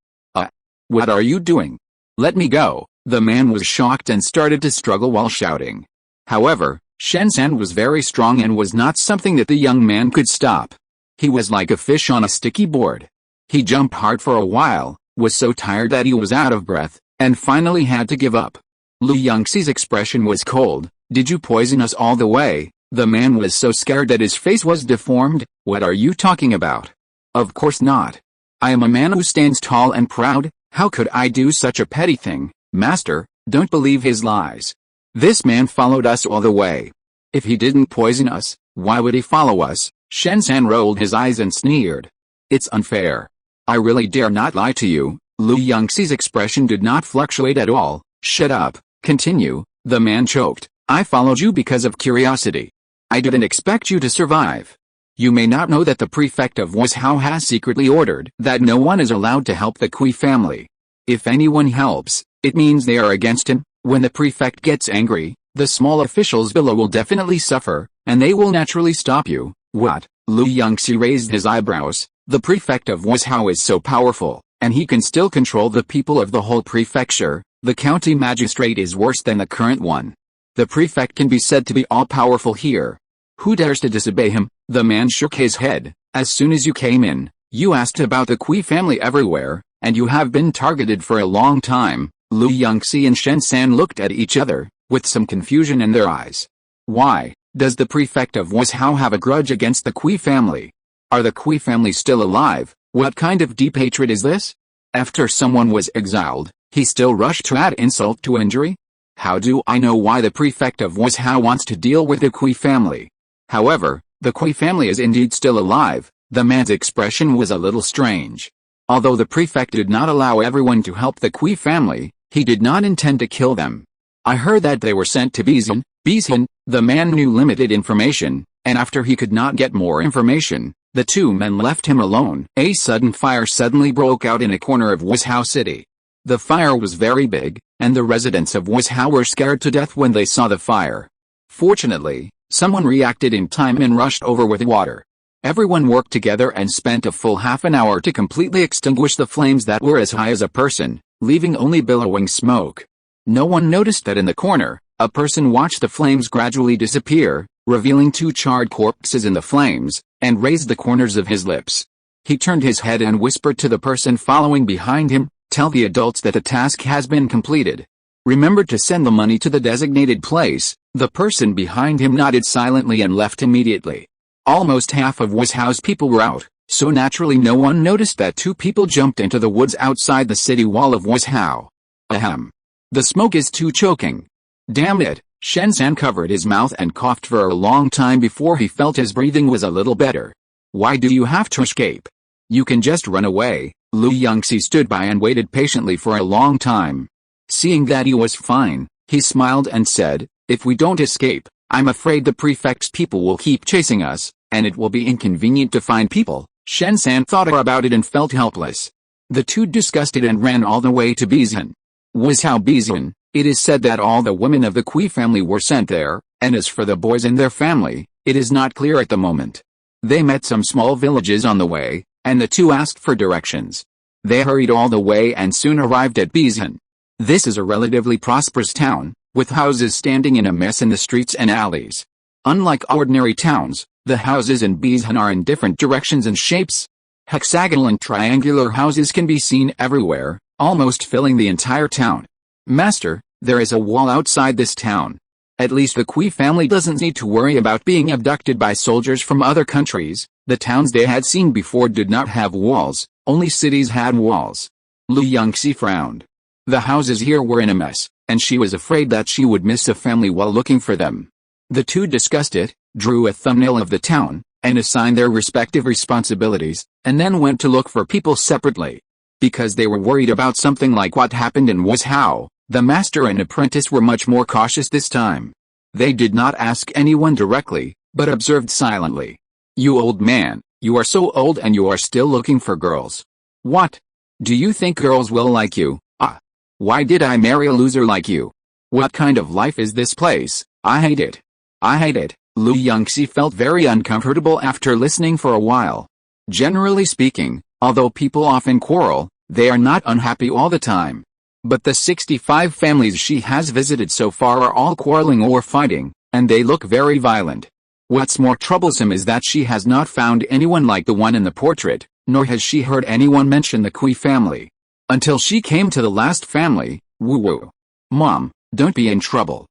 What are you doing? Let me go. The man was shocked and started to struggle while shouting. However, Shen San was very strong and was not something that the young man could stop. He was like a fish on a sticky board. He jumped hard for a while, was so tired that he was out of breath, and finally had to give up. Lu Yunxi's expression was cold. Did you poison us all the way? The man was so scared that his face was deformed. What are you talking about? Of course not. I am a man who stands tall and proud. How could I do such a petty thing? Master, don't believe his lies. This man followed us all the way. If he didn't poison us, why would he follow us? Shen San rolled his eyes and sneered. It's unfair. I really dare not lie to you. Lu Yunxi's expression did not fluctuate at all. Shut up. Continue. The man choked. I followed you because of curiosity. I didn't expect you to survive. You may not know that the prefect of Wuzhou has secretly ordered that no one is allowed to help the Kui family. If anyone helps, it means they are against him. When the prefect gets angry, the small officials below will definitely suffer, and they will naturally stop you. What? Lu Yunxi raised his eyebrows. The prefect of Wuzhou is so powerful, and he can still control the people of the whole prefecture. The county magistrate is worse than the current one. The prefect can be said to be all-powerful here. Who dares to disobey him? The man shook his head. As soon as you came in, you asked about the Kui family everywhere, and you have been targeted for a long time. Lu Yunxi and Shen San looked at each other, with some confusion in their eyes. Why? Does the prefect of Wuzhou have a grudge against the Kui family? Are the Kui family still alive? What kind of deep hatred is this? After someone was exiled, he still rushed to add insult to injury? How do I know why the prefect of Wuzhou wants to deal with the Kui family? However, the Kui family is indeed still alive. The man's expression was a little strange. Although the prefect did not allow everyone to help the Kui family, he did not intend to kill them. I heard that they were sent to Bizhan. The man knew limited information, and after he could not get more information, the two men left him alone. A sudden fire suddenly broke out in a corner of Wuzhou city. The fire was very big, and the residents of Wuzhou were scared to death when they saw the fire. Fortunately, someone reacted in time and rushed over with water. Everyone worked together and spent a full half an hour to completely extinguish the flames that were as high as a person, leaving only billowing smoke. No one noticed that in the corner, a person watched the flames gradually disappear, revealing two charred corpses in the flames, and raised the corners of his lips. He turned his head and whispered to the person following behind him, "Tell the adults that the task has been completed. Remember to send the money to the designated place." The person behind him nodded silently and left immediately. Almost half of Wuzhou's people were out, so naturally no one noticed that two people jumped into the woods outside the city wall of Wuzhou. Ahem. The smoke is too choking. Damn it. Shen San covered his mouth and coughed for a long time before he felt his breathing was a little better. Why do you have to escape? You can just run away. Lu Yunxi stood by and waited patiently for a long time. Seeing that he was fine, he smiled and said, "If we don't escape, I'm afraid the prefect's people will keep chasing us. and it will be inconvenient to find people. Shen San thought about it and felt helpless. The two discussed it and ran all the way to Bizhan. Wuzhou Bizhan, it is said that all the women of the Kui family were sent there, and as for the boys and their family, it is not clear at the moment. They met some small villages on the way, and the two asked for directions. They hurried all the way and soon arrived at Bizhan. This is a relatively prosperous town, with houses standing in a mess in the streets and alleys. Unlike ordinary towns, the houses in Bizhan are in different directions and shapes. Hexagonal and triangular houses can be seen everywhere, almost filling the entire town. Master, there is a wall outside this town. At least the Kui family doesn't need to worry about being abducted by soldiers from other countries. The towns they had seen before did not have walls, only cities had walls. Lu Yunxi frowned. The houses here were in a mess, and she was afraid that she would miss a family while looking for them. The two discussed it, drew a thumbnail of the town, and assigned their respective responsibilities, and then went to look for people separately. Because they were worried about something like what happened in Wuzhou, the master and apprentice were much more cautious this time. They did not ask anyone directly, but observed silently. You old man, you are so old and you are still looking for girls. What? Do you think girls will like you? Ah. Why did I marry a loser like you? What kind of life is this place? I hate it. I hate it. Lu Yunxi felt very uncomfortable after listening for a while. Generally speaking, although people often quarrel, they are not unhappy all the time. But the 65 families she has visited so far are all quarreling or fighting, and they look very violent. What's more troublesome is that she has not found anyone like the one in the portrait, nor has she heard anyone mention the Kui family. Until she came to the last family, Wu Wu. Mom, don't be in trouble.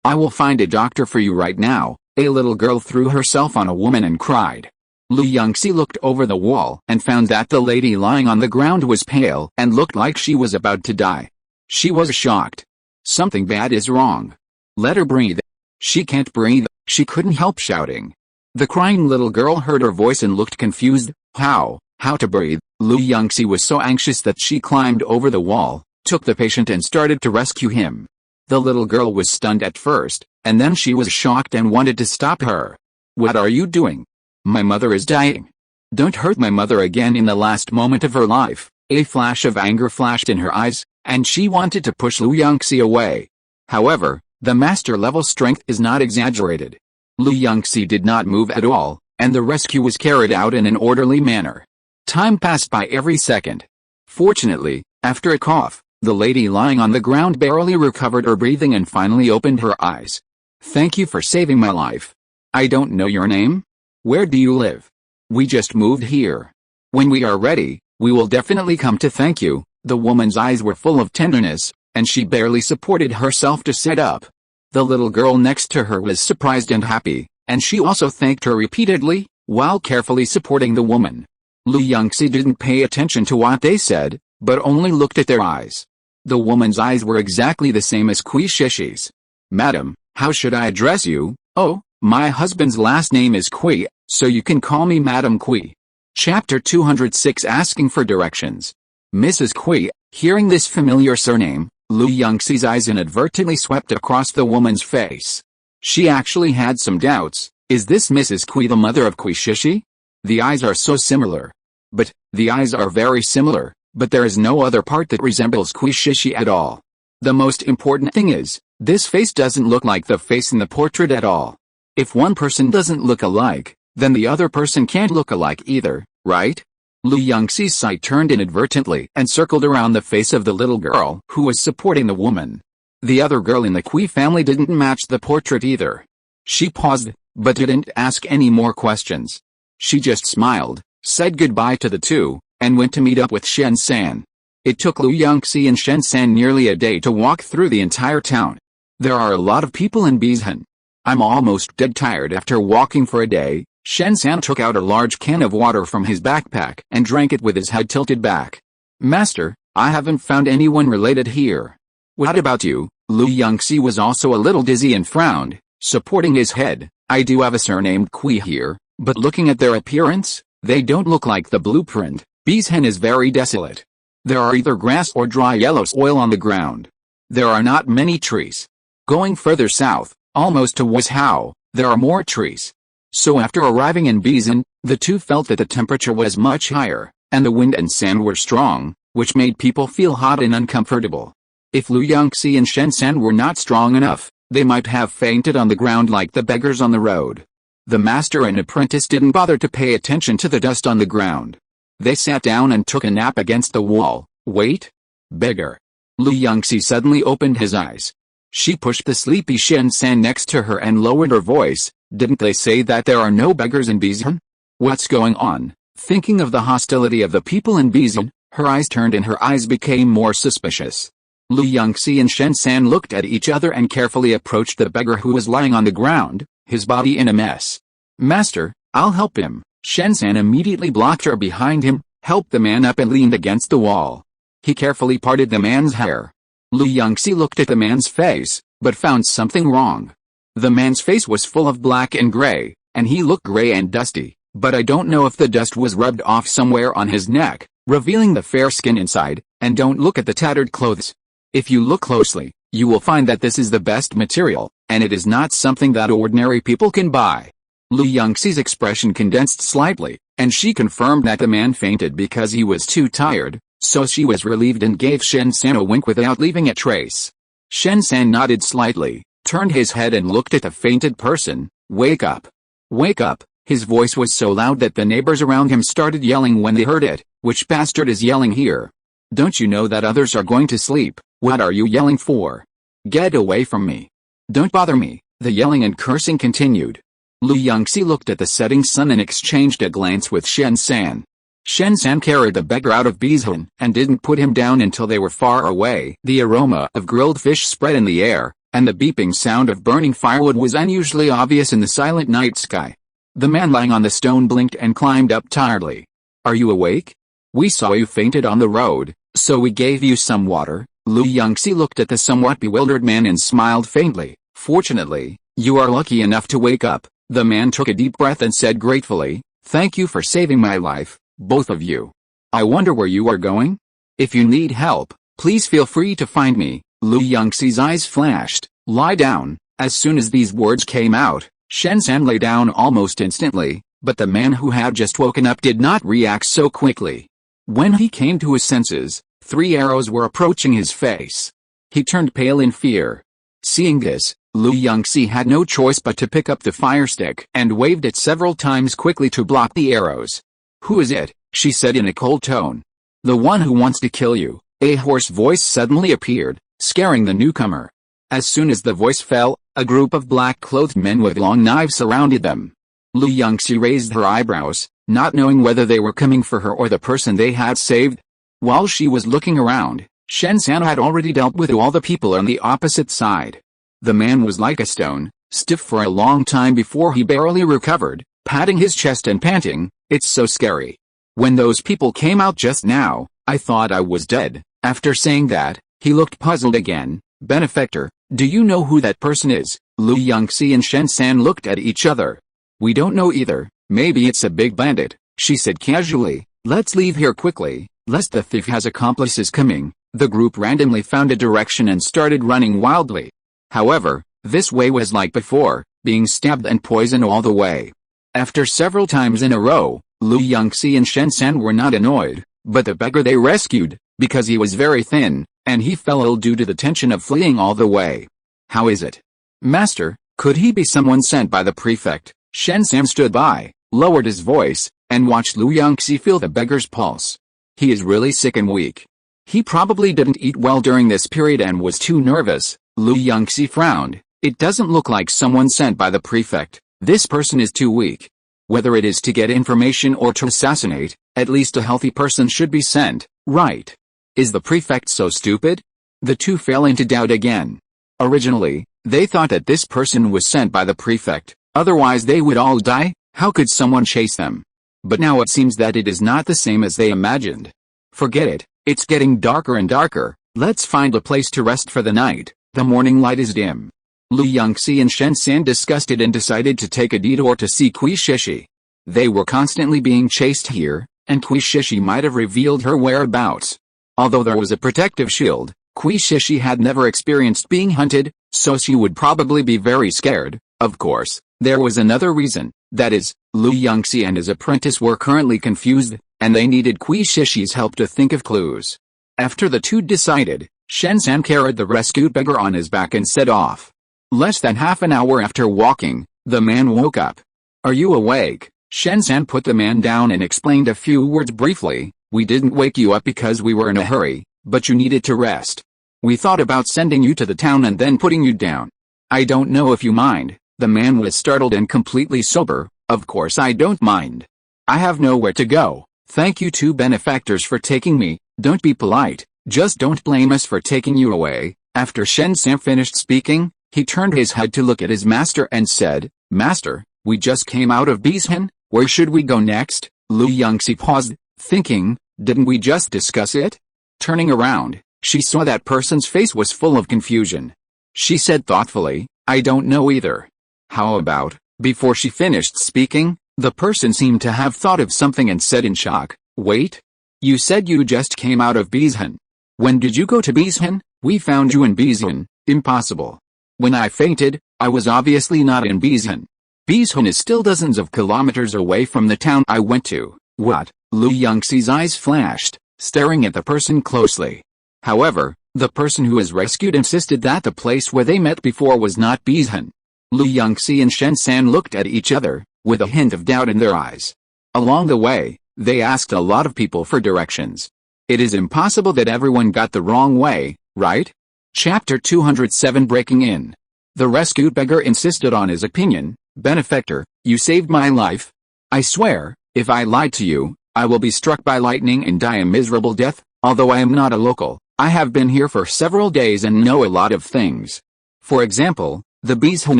I will find a doctor for you right now. A little girl threw herself on a woman and cried. Lu Yunxi looked over the wall and found that the lady lying on the ground was pale and looked like she was about to die. She was shocked. Something bad is wrong. Let her breathe. She can't breathe. She couldn't help shouting. The crying little girl heard her voice and looked confused. How to breathe? Lu Yunxi was so anxious that she climbed over the wall, took the patient and started to rescue him. The little girl was stunned at first, and then she was shocked and wanted to stop her. What are you doing? My mother is dying. Don't hurt my mother again. In the last moment of her life, a flash of anger flashed in her eyes, and she wanted to push Lu Yunxi away. However, the master-level strength is not exaggerated. Lu Yunxi did not move at all, and the rescue was carried out in an orderly manner. Time passed by every second. Fortunately, after a cough, the lady lying on the ground barely recovered her breathing and finally opened her eyes. Thank you for saving my life. I don't know your name? Where do you live? We just moved here. When we are ready, we will definitely come to thank you. The woman's eyes were full of tenderness, and she barely supported herself to sit up. The little girl next to her was surprised and happy, and she also thanked her repeatedly, while carefully supporting the woman. Lu Yunxi didn't pay attention to what they said, but only looked at their eyes. The woman's eyes were exactly the same as Kui Shishi's. Madam, how should I address you? Oh, my husband's last name is Kui, so you can call me Madam Kui. Chapter 206 Asking for Directions. Mrs. Kui, hearing this familiar surname, Lu Yunxi's eyes inadvertently swept across the woman's face. She actually had some doubts. Is this Mrs. Kui the mother of Kui Shishi? The eyes are so similar. The eyes are very similar, but there is no other part that resembles Kui Shishi at all. The most important thing is, this face doesn't look like the face in the portrait at all. If one person doesn't look alike, then the other person can't look alike either, right? Lu Yunxi's sight turned inadvertently and circled around the face of the little girl who was supporting the woman. The other girl in the Kui family didn't match the portrait either. She paused, but didn't ask any more questions. She just smiled, said goodbye to the two, and went to meet up with Shen San. It took Lu Yunxi and Shen San nearly a day to walk through the entire town. There are a lot of people in Bizhan. I'm almost dead tired after walking for a day. Shen San took out a large can of water from his backpack and drank it with his head tilted back. Master, I haven't found anyone related here. What about you? Lu Yunxi was also a little dizzy and frowned, supporting his head. I do have a surnamed Kui here, but looking at their appearance, they don't look like the blueprint. Bizhan is very desolate. There are either grass or dry yellow soil on the ground. There are not many trees. Going further south, almost to Wuzhou, there are more trees. So after arriving in Bizan, the two felt that the temperature was much higher, and the wind and sand were strong, which made people feel hot and uncomfortable. If Lu Yunxi and Shen San were not strong enough, they might have fainted on the ground like the beggars on the road. The master and apprentice didn't bother to pay attention to the dust on the ground. They sat down and took a nap against the wall. Wait! Beggar! Lu Yunxi suddenly opened his eyes. She pushed the sleepy Shen San next to her and lowered her voice. Didn't they say that there are no beggars in Bizan? What's going on? Thinking of the hostility of the people in Bizan, her eyes turned and her eyes became more suspicious. Lu Yunxi and Shen San looked at each other and carefully approached the beggar who was lying on the ground, his body in a mess. Master, I'll help him. Shen San immediately blocked her behind him, helped the man up and leaned against the wall. He carefully parted the man's hair. Lu Yunxi looked at the man's face, but found something wrong. The man's face was full of black and gray, and he looked gray and dusty, but I don't know if the dust was rubbed off somewhere on his neck, revealing the fair skin inside, and don't look at the tattered clothes. If you look closely, you will find that this is the best material, and it is not something that ordinary people can buy. Lu Yunxi's expression condensed slightly, and she confirmed that the man fainted because he was too tired, so she was relieved and gave Shen San a wink without leaving a trace. Shen San nodded slightly, turned his head and looked at the fainted person. Wake up! Wake up! His voice was so loud that the neighbors around him started yelling when they heard it. Which bastard is yelling here? Don't you know that others are going to sleep? What are you yelling for? Get away from me! Don't bother me! The yelling and cursing continued. Lu Yunxi looked at the setting sun and exchanged a glance with Shen San. Shen San carried the beggar out of Bizan and didn't put him down until they were far away. The aroma of grilled fish spread in the air, and the beeping sound of burning firewood was unusually obvious in the silent night sky. The man lying on the stone blinked and climbed up tiredly. Are you awake? We saw you fainted on the road, so we gave you some water. Lu Yunxi looked at the somewhat bewildered man and smiled faintly. Fortunately, you are lucky enough to wake up. The man took a deep breath and said gratefully, thank you for saving my life, both of you. I wonder where you are going? If you need help, please feel free to find me. Lu Yunxi's eyes flashed. Lie down. As soon as these words came out, Shen San lay down almost instantly, but the man who had just woken up did not react so quickly. When he came to his senses, 3 arrows were approaching his face. He turned pale in fear. Seeing this, Lu Yunxi had no choice but to pick up the fire stick and waved it several times quickly to block the arrows. Who is it? She said in a cold tone. The one who wants to kill you. A hoarse voice suddenly appeared, scaring the newcomer. As soon as the voice fell, a group of black-clothed men with long knives surrounded them. Lu Yunxi raised her eyebrows, not knowing whether they were coming for her or the person they had saved. While she was looking around, Shen San had already dealt with all the people on the opposite side. The man was like a stone, stiff for a long time before he barely recovered, patting his chest and panting, it's so scary. When those people came out just now, I thought I was dead. After saying that, he looked puzzled again. Benefactor, do you know who that person is? Lu Yunxi and Shen San looked at each other. We don't know either, maybe it's a big bandit, she said casually. Let's leave here quickly, lest the thief has accomplices coming. The group randomly found a direction and started running wildly. However, this way was like before, being stabbed and poisoned all the way. After several times in a row, Lu Yunxi and Shen San were not annoyed, but the beggar they rescued, because he was very thin, and he fell ill due to the tension of fleeing all the way. How is it? Master, could he be someone sent by the prefect? Shen San stood by, lowered his voice, and watched Lu Yunxi feel the beggar's pulse. He is really sick and weak. He probably didn't eat well during this period and was too nervous. Lu Yunxi frowned. It doesn't look like someone sent by the prefect. This person is too weak. Whether it is to get information or to assassinate, at least a healthy person should be sent, right? Is the prefect so stupid? The two fell into doubt again. Originally, they thought that this person was sent by the prefect, otherwise they would all die. How could someone chase them? But now it seems that it is not the same as they imagined. Forget it, it's getting darker and darker. Let's find a place to rest for the night. The morning light is dim. Lu Yunxi and Shen San discussed it and decided to take a detour to see Kui Shishi. They were constantly being chased here, and Kui Shishi might have revealed her whereabouts. Although there was a protective shield, Kui Shishi had never experienced being hunted, so she would probably be very scared. Of course, there was another reason. That is, Lu Yunxi and his apprentice were currently confused, and they needed Kui Shishi's help to think of clues. After the two decided, Shen San carried the rescued beggar on his back and set off. Less than half an hour after walking, the man woke up. "Are you awake?" Shen San put the man down and explained a few words briefly. "We didn't wake you up because we were in a hurry, but you needed to rest. We thought about sending you to the town and then putting you down. I don't know if you mind." The man was startled and completely sober. "Of course I don't mind. I have nowhere to go. Thank you two benefactors for taking me. Don't be polite, just don't blame us for taking you away." After Shen San finished speaking, he turned his head to look at his master and said, "Master, we just came out of Beizhen, where should we go next?" Lu Yunxi paused, thinking, "Didn't we just discuss it?" Turning around, she saw that person's face was full of confusion. She said thoughtfully, "I don't know either." "How about?" Before she finished speaking, the person seemed to have thought of something and said in shock, "Wait? You said you just came out of Beizhen. When did you go to Beizhen?" "We found you in Beizhen." "Impossible. When I fainted, I was obviously not in Beizhen. Beizhen is still dozens of kilometers away from the town I went to." "What?" Lu Yunxi's eyes flashed, staring at the person closely. However, the person who was rescued insisted that the place where they met before was not Beizhen. Lu Yunxi and Shen San looked at each other, with a hint of doubt in their eyes. Along the way, they asked a lot of people for directions. It is impossible that everyone got the wrong way, right? Chapter 207 Breaking In. The rescued beggar insisted on his opinion. "Benefactor, you saved my life. I swear, if I lied to you, I will be struck by lightning and die a miserable death. Although I am not a local, I have been here for several days and know a lot of things. For example, the Beizhen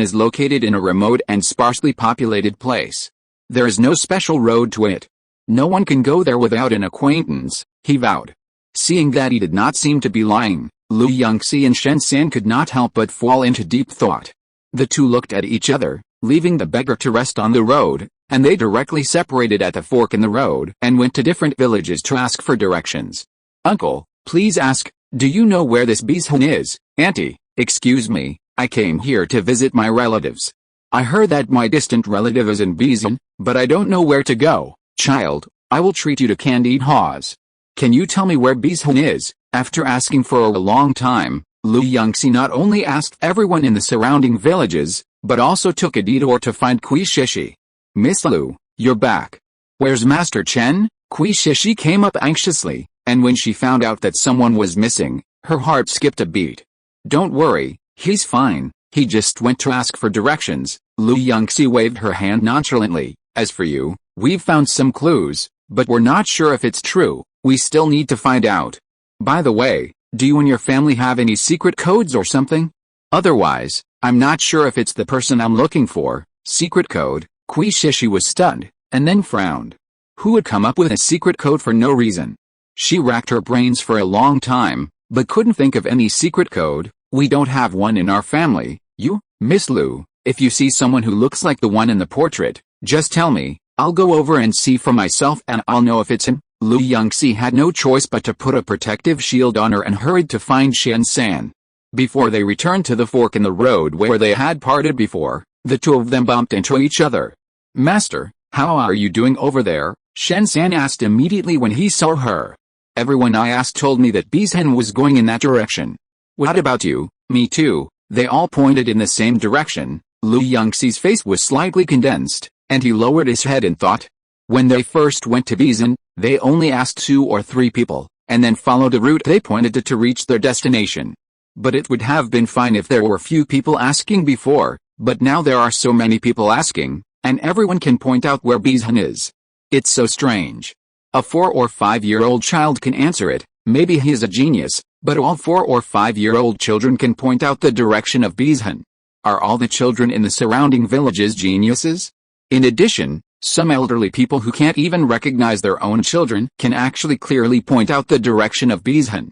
is located in a remote and sparsely populated place. There is no special road to it. No one can go there without an acquaintance," he vowed. Seeing that he did not seem to be lying, Lu Yunxi and Shen San could not help but fall into deep thought. The two looked at each other, leaving the beggar to rest on the road, and they directly separated at the fork in the road and went to different villages to ask for directions. "Uncle, please ask, do you know where this Beizhen is?" "Auntie, excuse me, I came here to visit my relatives. I heard that my distant relative is in Beizhen, but I don't know where to go." "Child, I will treat you to candied haws. Can you tell me where Beizhen is?" After asking for a long time, Lu Yunxi not only asked everyone in the surrounding villages, but also took a detour to find Kui Shishi. "Miss Lu, you're back. Where's Master Chen?" Kui Shishi came up anxiously, and when she found out that someone was missing, her heart skipped a beat. "Don't worry, he's fine, he just went to ask for directions." Lu Yunxi waved her hand nonchalantly. "As for you, we've found some clues, but we're not sure if it's true. We still need to find out. By the way, do you and your family have any secret codes or something? Otherwise, I'm not sure if it's the person I'm looking for." "Secret code?" Kui Shishi was stunned, and then frowned. Who would come up with a secret code for no reason? She racked her brains for a long time, but couldn't think of any secret code. "We don't have one in our family." "You, Miss Lu, if you see someone who looks like the one in the portrait, just tell me. I'll go over and see for myself and I'll know if it's him." Lu Yunxi had no choice but to put a protective shield on her and hurried to find Shen San. Before they returned to the fork in the road where they had parted before, the two of them bumped into each other. "Master, how are you doing over there?" Shen San asked immediately when he saw her. "Everyone I asked told me that Beizhen was going in that direction." "What about you?" "Me too." They all pointed in the same direction. Lu Yunxi's face was slightly condensed, and he lowered his head in thought. When they first went to Beizhen, they only asked 2 or 3 people, and then followed a route they pointed to reach their destination. But it would have been fine if there were few people asking before, but now there are so many people asking, and everyone can point out where Beizhen is. It's so strange. A 4 or 5-year-old child can answer it. Maybe he is a genius, but all 4 or 5-year-old children can point out the direction of Beizhen. Are all the children in the surrounding villages geniuses? In addition, some elderly people who can't even recognize their own children can actually clearly point out the direction of Beizhen.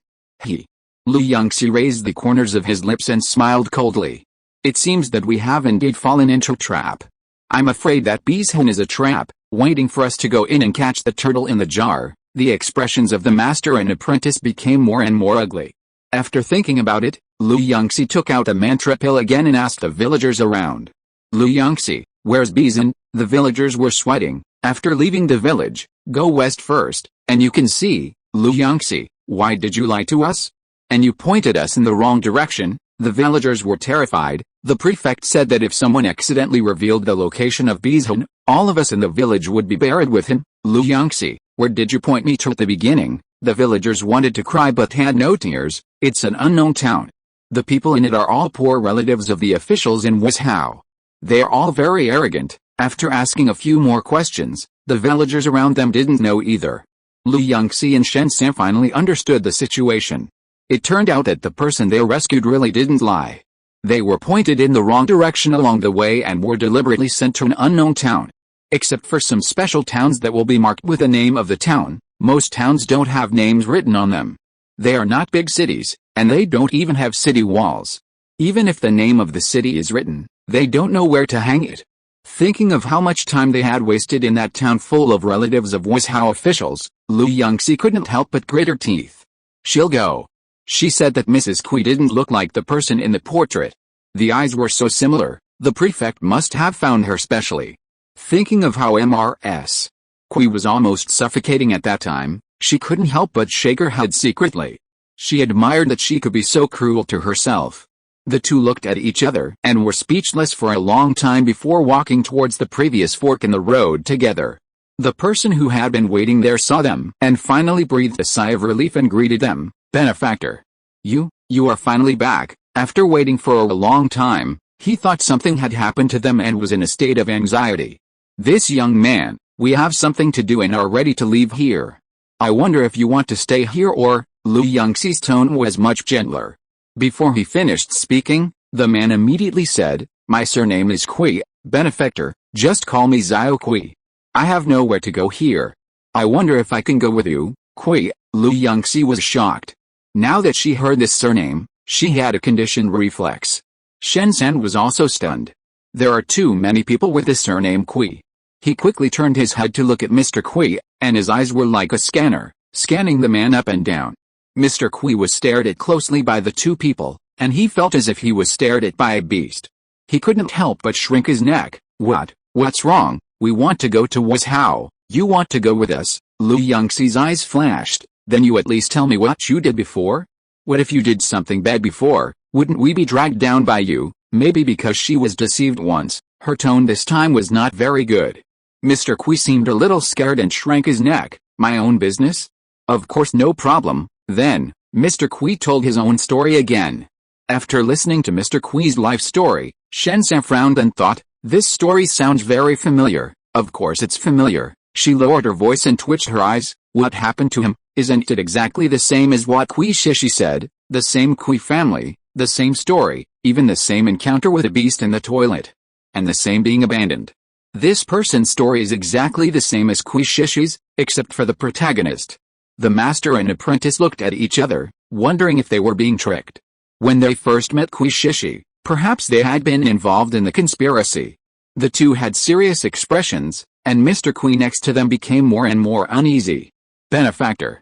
Lu Yunxi raised the corners of his lips and smiled coldly. "It seems that we have indeed fallen into a trap. I'm afraid that Beizhen is a trap, waiting for us to go in and catch the turtle in the jar." The expressions of the master and apprentice became more and more ugly. After thinking about it, Lu Yunxi took out a mantra pill again and asked the villagers around. "Lu Yunxi, where's Beizhen?" The villagers were sweating. After leaving the village, go west first, and you can see, Yunxi, why did you lie to us? And you pointed us in the wrong direction. The villagers were terrified. The prefect said that if someone accidentally revealed the location of Bizhun, all of us in the village would be buried with him. Yunxi, where did you point me to at the beginning? The villagers wanted to cry but had no tears. It's an unknown town. The people in it are all poor relatives of the officials in Wuzhou. They are all very arrogant. After asking a few more questions, the villagers around them didn't know either. Yunxi and Shensan finally understood the situation. It turned out that the person they rescued really didn't lie. They were pointed in the wrong direction along the way and were deliberately sent to an unknown town. Except for some special towns that will be marked with the name of the town, most towns don't have names written on them. They are not big cities, and they don't even have city walls. Even if the name of the city is written, they don't know where to hang it. Thinking of how much time they had wasted in that town full of relatives of Wuzhou officials, Yunxi couldn't help but grit her teeth. She'll go. She said that Mrs. Kui didn't look like the person in the portrait. The eyes were so similar, the prefect must have found her specially. Thinking of how Mrs. Kui was almost suffocating at that time, she couldn't help but shake her head secretly. She admired that she could be so cruel to herself. The two looked at each other and were speechless for a long time before walking towards the previous fork in the road together. The person who had been waiting there saw them and finally breathed a sigh of relief and greeted them. Benefactor. You are finally back. After waiting for a long time, he thought something had happened to them and was in a state of anxiety. This young man, we have something to do and are ready to leave here. I wonder if you want to stay here or... Yunxi's tone was much gentler. Before he finished speaking, the man immediately said, my surname is Kui, benefactor, just call me Xiao Kui. I have nowhere to go here. I wonder if I can go with you, Kui. Yunxi was shocked. Now that she heard this surname, she had a conditioned reflex. Shensan was also stunned. There are too many people with the surname Kui. He quickly turned his head to look at Mr. Kui, and his eyes were like a scanner, scanning the man up and down. Mr. Kui was stared at closely by the two people, and he felt as if he was stared at by a beast. He couldn't help but shrink his neck. What's wrong? We want to go to Wuzhou. You want to go with us? Yunxi's eyes flashed. Then you at least tell me what you did before? What if you did something bad before? Wouldn't we be dragged down by you? Maybe because she was deceived once. Her tone this time was not very good. Mr. Kui seemed a little scared and shrank his neck. My own business? Of course, no problem. Then, Mr. Kui told his own story again. After listening to Mr. Kui's life story, Shensan frowned and thought, this story sounds very familiar. Of course it's familiar. She lowered her voice and twitched her eyes. What happened to him? Isn't it exactly the same as what Kui Shishi said? The same Kui family, the same story, even the same encounter with a beast in the toilet. And the same being abandoned. This person's story is exactly the same as Kui Shishi's, except for the protagonist. The master and apprentice looked at each other, wondering if they were being tricked. When they first met Kui Shishi, perhaps they had been involved in the conspiracy. The two had serious expressions, and Mr. Kui next to them became more and more uneasy. Benefactor.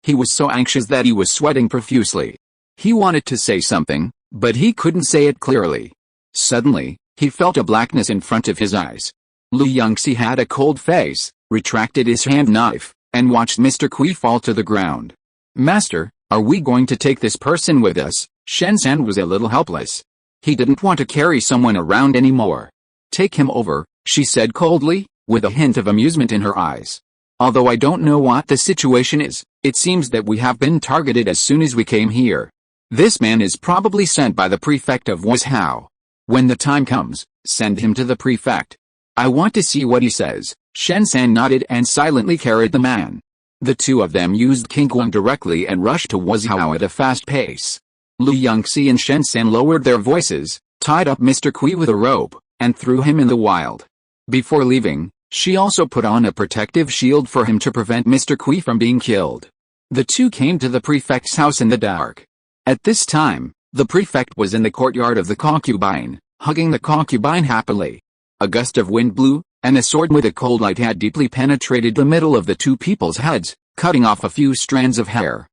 He was so anxious that he was sweating profusely. He wanted to say something, but he couldn't say it clearly. Suddenly, he felt a blackness in front of his eyes. Yunxi had a cold face, retracted his hand knife, and watched Mr. Kui fall to the ground. Master, are we going to take this person with us? Shensan was a little helpless. He didn't want to carry someone around anymore. Take him over, she said coldly, with a hint of amusement in her eyes. Although I don't know what the situation is, it seems that we have been targeted as soon as we came here. This man is probably sent by the prefect of Wuzhou. When the time comes, send him to the prefect. I want to see what he says. Shensan nodded and silently carried the man. The two of them used Qingguang directly and rushed to Wuzhou at a fast pace. Yunxi and Shensan lowered their voices, tied up Mr. Kui with a rope, and threw him in the wild. Before leaving, she also put on a protective shield for him to prevent Mr. Kui from being killed. The two came to the prefect's house in the dark. At this time, the prefect was in the courtyard of the concubine, hugging the concubine happily. A gust of wind blew, and a sword with a cold light had deeply penetrated the middle of the two people's heads, cutting off a few strands of hair.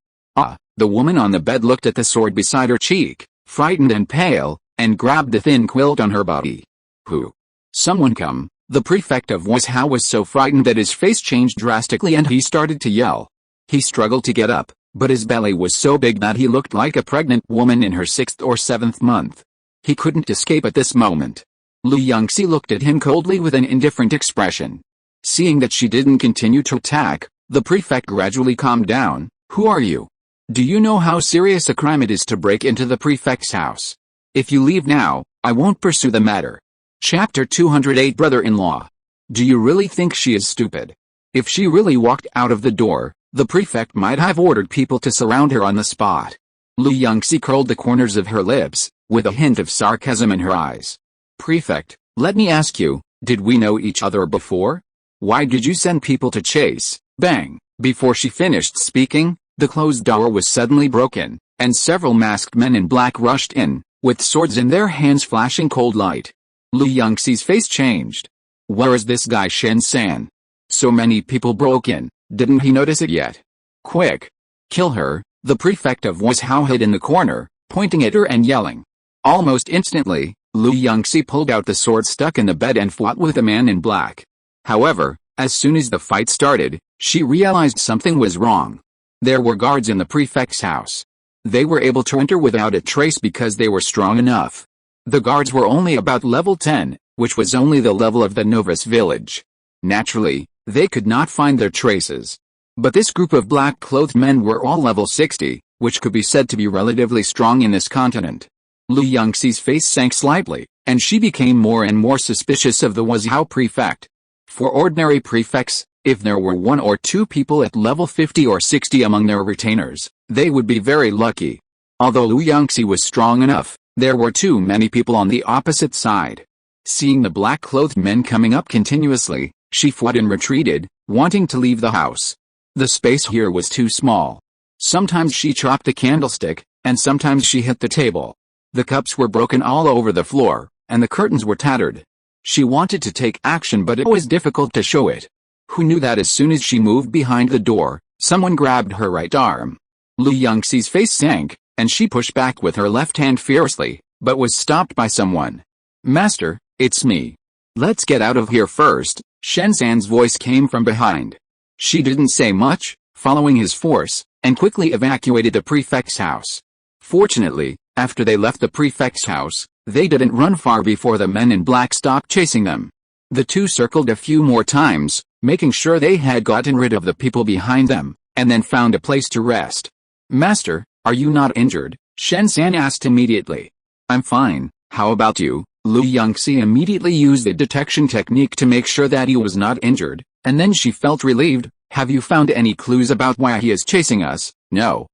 The woman on the bed looked at the sword beside her cheek, frightened and pale, and grabbed the thin quilt on her body. Who? Someone come, The prefect of Wuzhou was so frightened that his face changed drastically and he started to yell. He struggled to get up, but his belly was so big that he looked like a pregnant woman in her 6th or 7th month. He couldn't escape at this moment. Lu Yunxi looked at him coldly with an indifferent expression. Seeing that she didn't continue to attack, the prefect gradually calmed down. Who are you? Do you know how serious a crime it is to break into the prefect's house? If you leave now, I won't pursue the matter. Chapter 208 Brother-in-law. Do you really think she is stupid? If she really walked out of the door, the prefect might have ordered people to surround her on the spot. Lu Yunxi curled the corners of her lips, with a hint of sarcasm in her eyes. Prefect, let me ask you, did we know each other before? Why did you send people to chase? Bang! Before she finished speaking, the closed door was suddenly broken, and several masked men in black rushed in, with swords in their hands flashing cold light. Lu Yunxi's face changed. Where is this guy Shen San? So many people broke in, didn't he notice it yet? Quick! Kill her! The prefect of Wuzhou hid in the corner, pointing at her and yelling. Almost instantly, Lu Yunxi pulled out the sword stuck in the bed and fought with the man in black. However, as soon as the fight started, she realized something was wrong. There were guards in the prefect's house. They were able to enter without a trace because they were strong enough. The guards were only about level 10, which was only the level of the novice village. Naturally, they could not find their traces. But this group of black-clothed men were all level 60, which could be said to be relatively strong in this continent. Lu Yunxi's face sank slightly, and she became more and more suspicious of the Wuzhou prefect. For ordinary prefects, if there were 1 or 2 people at level 50 or 60 among their retainers, they would be very lucky. Although Lu Yunxi was strong enough, there were too many people on the opposite side. Seeing the black-clothed men coming up continuously, she fled and retreated, wanting to leave the house. The space here was too small. Sometimes she chopped a candlestick, and sometimes she hit the table. The cups were broken all over the floor, and the curtains were tattered. She wanted to take action, but it was difficult to show it. Who knew that as soon as she moved behind the door, someone grabbed her right arm? Lu Yunxi's face sank, and she pushed back with her left hand fiercely, but was stopped by someone. Master, it's me. Let's get out of here first. Shen San's voice came from behind. She didn't say much, following his force, and quickly evacuated the prefect's house. Fortunately, after they left the prefect's house, they didn't run far before the men in black stopped chasing them. The two circled a few more times, making sure they had gotten rid of the people behind them, and then found a place to rest. Master, are you not injured? Shen San asked immediately. I'm fine, how about you? Lu Yunxi immediately used the detection technique to make sure that he was not injured, and then she felt relieved. Have you found any clues about why he is chasing us? No,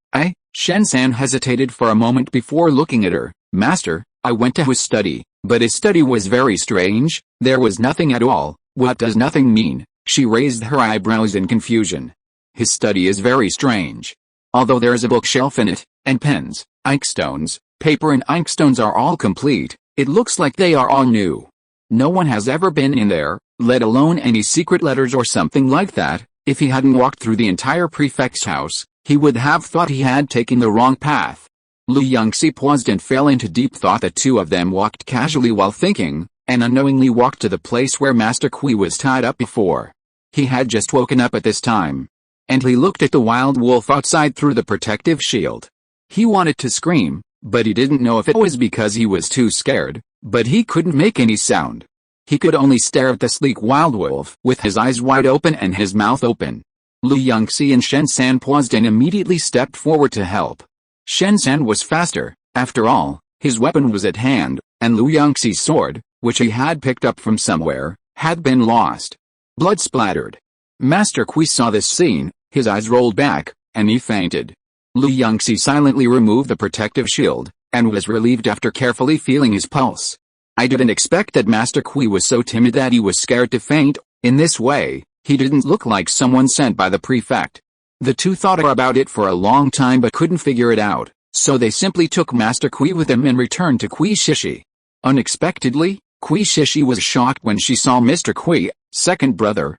Shen San hesitated for a moment before looking at her. Master, I went to his study, but his study was very strange. There was nothing at all. What does nothing mean? She raised her eyebrows in confusion. His study is very strange. Although there is a bookshelf in it, and pens, inkstones, paper and inkstones are all complete, it looks like they are all new. No one has ever been in there, let alone any secret letters or something like that. If he hadn't walked through the entire prefect's house, he would have thought he had taken the wrong path. Lu Yunxi paused and fell into deep thought. The two of them walked casually while thinking, and unknowingly walked to the place where Master Kui was tied up before. He had just woken up at this time, and he looked at the wild wolf outside through the protective shield. He wanted to scream, but he didn't know if it was because he was too scared, but he couldn't make any sound. He could only stare at the sleek wild wolf with his eyes wide open and his mouth open. Lu Yunxi and Shen San paused and immediately stepped forward to help. Shen San was faster, after all, his weapon was at hand, and Lu Yunxi's sword, which he had picked up from somewhere, had been lost. Blood splattered. Master Kui saw this scene, his eyes rolled back, and he fainted. Lu Yunxi silently removed the protective shield, and was relieved after carefully feeling his pulse. I didn't expect that Master Kui was so timid that he was scared to faint. In this way, he didn't look like someone sent by the prefect. The two thought about it for a long time but couldn't figure it out, so they simply took Master Kui with them and returned to Kui Shishi. Unexpectedly, Kui Shishi was shocked when she saw Mr. Kui. Second brother,